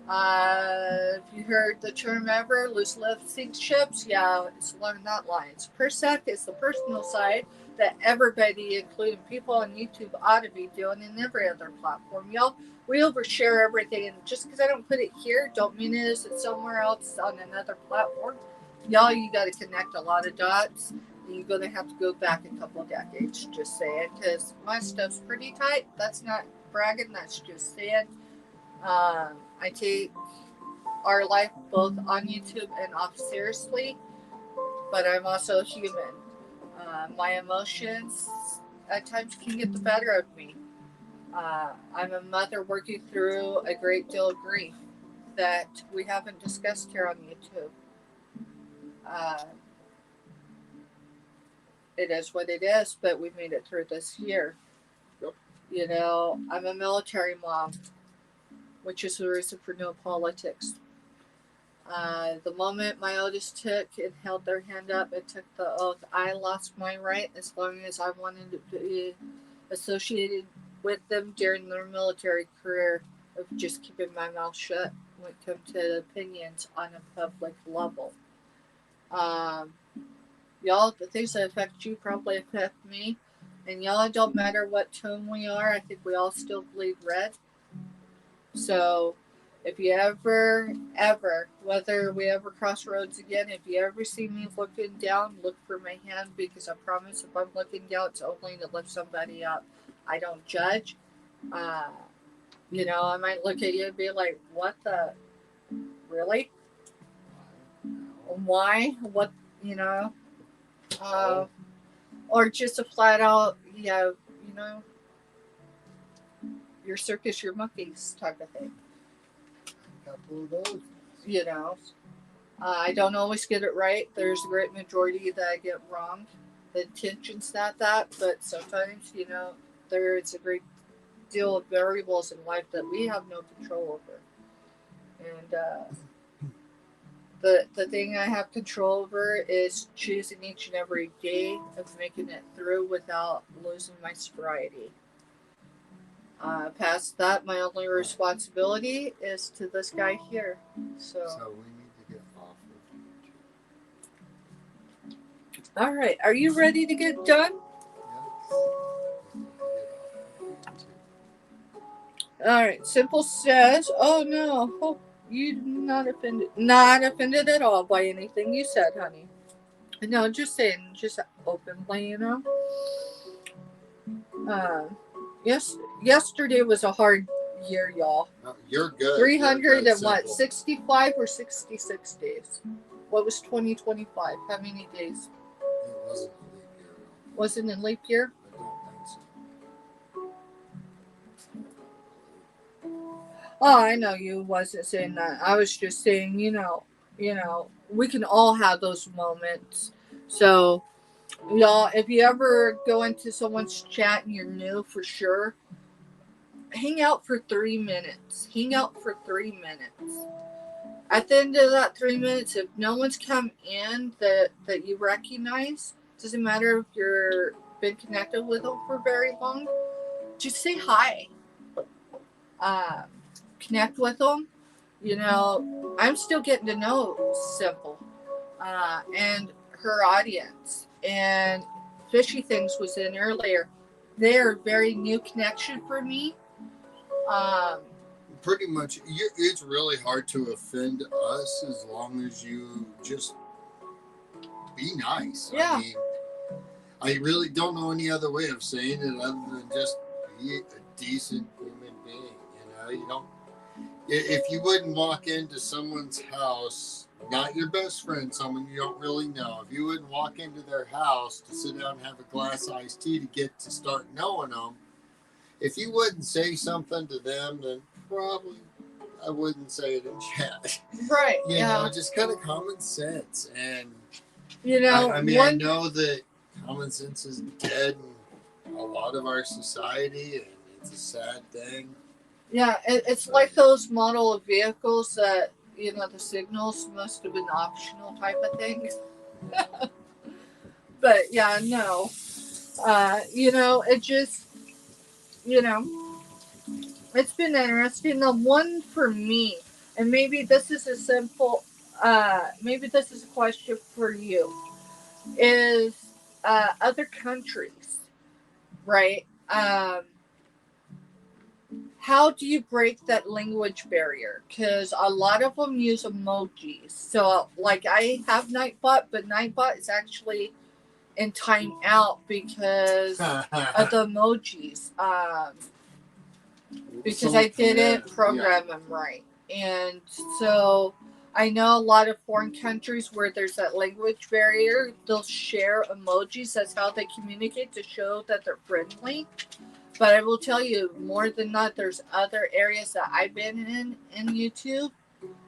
If you heard the term ever, loose lifting ships, yeah, it's along that lines. PERSEC is the personal side that everybody, including people on YouTube, ought to be doing in every other platform. Y'all, we overshare everything, and just because I don't put it here, don't mean it isn't somewhere else on another platform. Y'all, you got to connect a lot of dots. You're going to have to go back a couple of decades, just saying, because my stuff's pretty tight. That's not bragging, that's just saying. I take our life both on YouTube and off seriously, but I'm also human. My emotions at times can get the better of me. I'm a mother working through a great deal of grief that we haven't discussed here on YouTube. It is what it is, but we made it through this year. Yep. You know, I'm a military mom, which is the reason for no politics. The moment my oldest took and held their hand up and took the oath, I lost my right as long as I wanted to be associated with them during their military career of just keeping my mouth shut when it comes to opinions on a public level. Y'all, the things that affect you probably affect me. And y'all, it don't matter what tone we are, I think we all still bleed red. So if you ever, whether we ever cross roads again, if you ever see me looking down, look for my hand, because I promise if I'm looking down, it's only to lift somebody up. I don't judge. You know, I might look at you and be like, what the, really? Why? What, you know? Or just a flat out, yeah, you know, your circus, your monkeys type of thing. A couple of those. You know, I don't always get it right. There's a great majority that I get wrong. The intention's not that, but sometimes, you know, there is a great deal of variables in life that we have no control over. And the thing I have control over is choosing each and every day of making it through without losing my sobriety. Past that, my only responsibility is to this guy here. So we need to get off of YouTube. All right, are you ready to get done? All right, Simple says, oh no, hope you not offended. Not offended at all by anything you said, honey. No, just saying, just openly, you know. Yesterday was a hard year, y'all. No, you're good. 300 and what, Simple. 65 or 66 days? What was 2025? How many days? It wasn't a leap year. Wasn't in leap year? I don't think so. Oh, I know you wasn't saying that. I was just saying, you know, we can all have those moments. So, y'all, if you ever go into someone's chat and you're new, for sure, hang out for 3 minutes. Hang out for 3 minutes. At the end of that 3 minutes, if no one's come in that you recognize, doesn't matter if you're been connected with them for very long, just say hi. Connect with them. You know, I'm still getting to know Simple and her audience. And Fishy Things was in earlier. They're a very new connection for me. Pretty much, it's really hard to offend us as long as you just be nice. Yeah. I mean, I really don't know any other way of saying it other than just be a decent human being. You don't. If you wouldn't walk into someone's house, not your best friend, someone you don't really know, if you wouldn't walk into their house to sit down and have a glass of iced tea to get to start knowing them, if you wouldn't say something to them, then probably I wouldn't say it in chat. Right. You know, just kind of common sense. And, you know, I mean, I know that common sense is dead in a lot of our society, and It's a sad thing. Yeah, it's like those model of vehicles that, you know, the signals must have been optional type of thing. But yeah, no. You know, it just, you know, it's been interesting. The one for me, and maybe this is a simple, maybe this is a question for you, is other countries, right? How do you break that language barrier? Because a lot of them use emojis. So, like, I have Nightbot, but Nightbot is actually in timeout because of the emojis. Because I didn't program them right. And so I know a lot of foreign countries where there's that language barrier, they'll share emojis. That's how they communicate to show that they're friendly. But I will tell you, more than not, there's other areas that I've been in YouTube,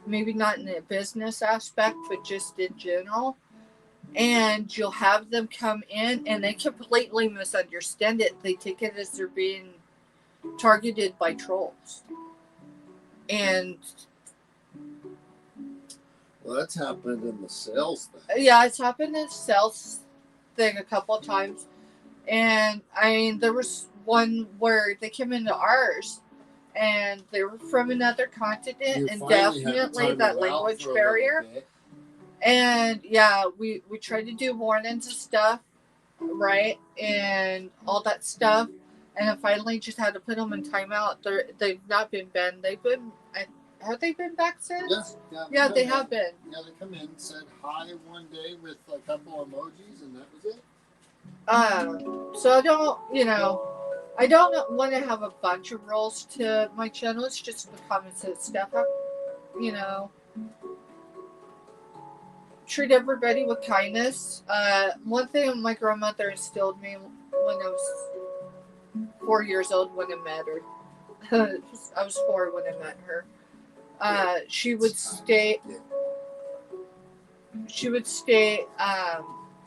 maybe not in the business aspect, but just in general. And you'll have them come in and they completely misunderstand it. They take it as they're being targeted by trolls. And well, that's happened in the sales thing. yeah, it's happened in the sales thing a couple of times. And I mean, there was one where they came into ours and they were from another continent, and definitely that language barrier. And yeah, we tried to do warnings and stuff, right? And all that stuff. And I finally just had to put them in timeout. They've not been banned. Have they been back since? Yeah, they have been. Yeah, they come in, said hi one day with a couple emojis, and that was it. So I don't, you know, I don't want to have a bunch of rules to my channel. It's just the common sense stuff. You know, treat everybody with kindness. One thing my grandmother instilled me when I was 4 years old when I met her. I was 4 when I met her. She would stay.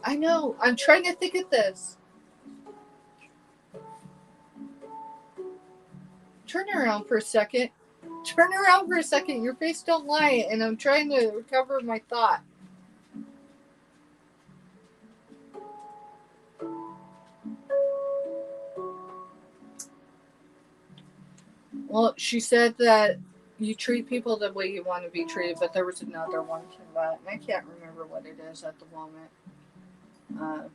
I know. I'm trying to think of this. Turn around for a second. Your face don't lie, and I'm trying to recover my thought. Well, she said that you treat people the way you want to be treated, but there was another one to that, and I can't remember what it is at the moment.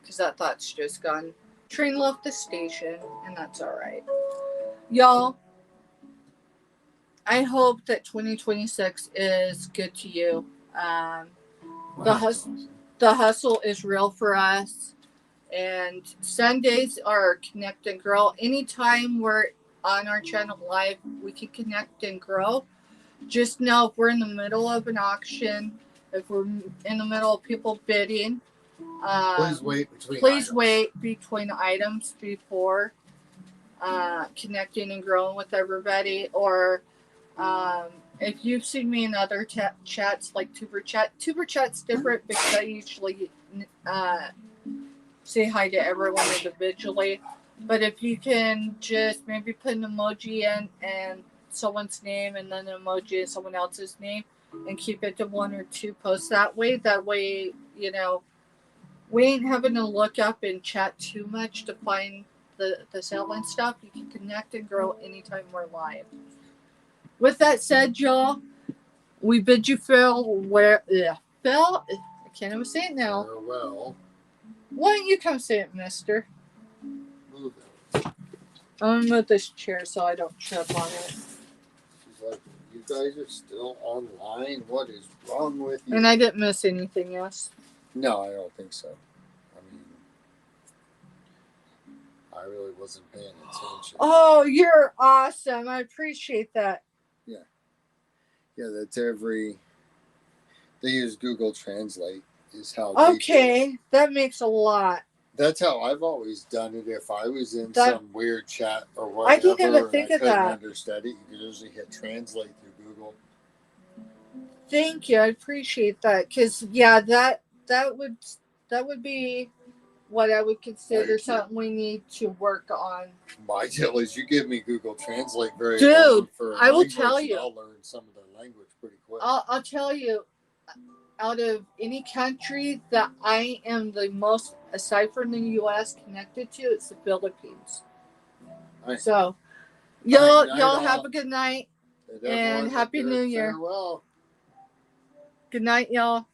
Because that thought's just gone. Train left the station, and that's alright. Y'all, I hope that 2026 is good to you. The hustle is real for us. And Sundays are Connect and Grow. Anytime we're on our channel live, we can connect and grow. Just know if we're in the middle of an auction, if we're in the middle of people bidding, please wait between items before connecting and growing with everybody. Or if you've seen me in other chats like Tuber Chat's different because I usually say hi to everyone individually. But if you can just maybe put an emoji in and someone's name and then an emoji and someone else's name and keep it to 1 or 2 posts that way, you know, we ain't having to look up and chat too much to find the sale and stuff. You can connect and grow anytime we're live. With that said, y'all, we bid you farewell. Phil, I can't even say it now. Farewell. Why don't you come say it, mister? Move it. I'm gonna move this chair so I don't trip on it. She's like, you guys are still online? What is wrong with you? And I didn't miss anything else. No, I don't think so. I mean, I really wasn't paying attention. Oh, you're awesome. I appreciate that. Yeah, that's they use Google Translate is how okay, that makes a lot. That's how I've always done it. If I was in some weird chat or whatever, I didn't even think of that. Understand it, you could usually hit translate through Google. Thank you. I appreciate that. Because yeah, that would be what I would consider Right. something we need to work on. My deal is you give me Google Translate very Dude, long for a I will language, tell and you. I'll learn some of the language pretty quick. I'll tell you, out of any country that I am the most, aside from the U.S., connected to, it's the Philippines. Right. So, All right, y'all night have all. a good night And and everyone, Happy New Year. farewell. Good night, y'all.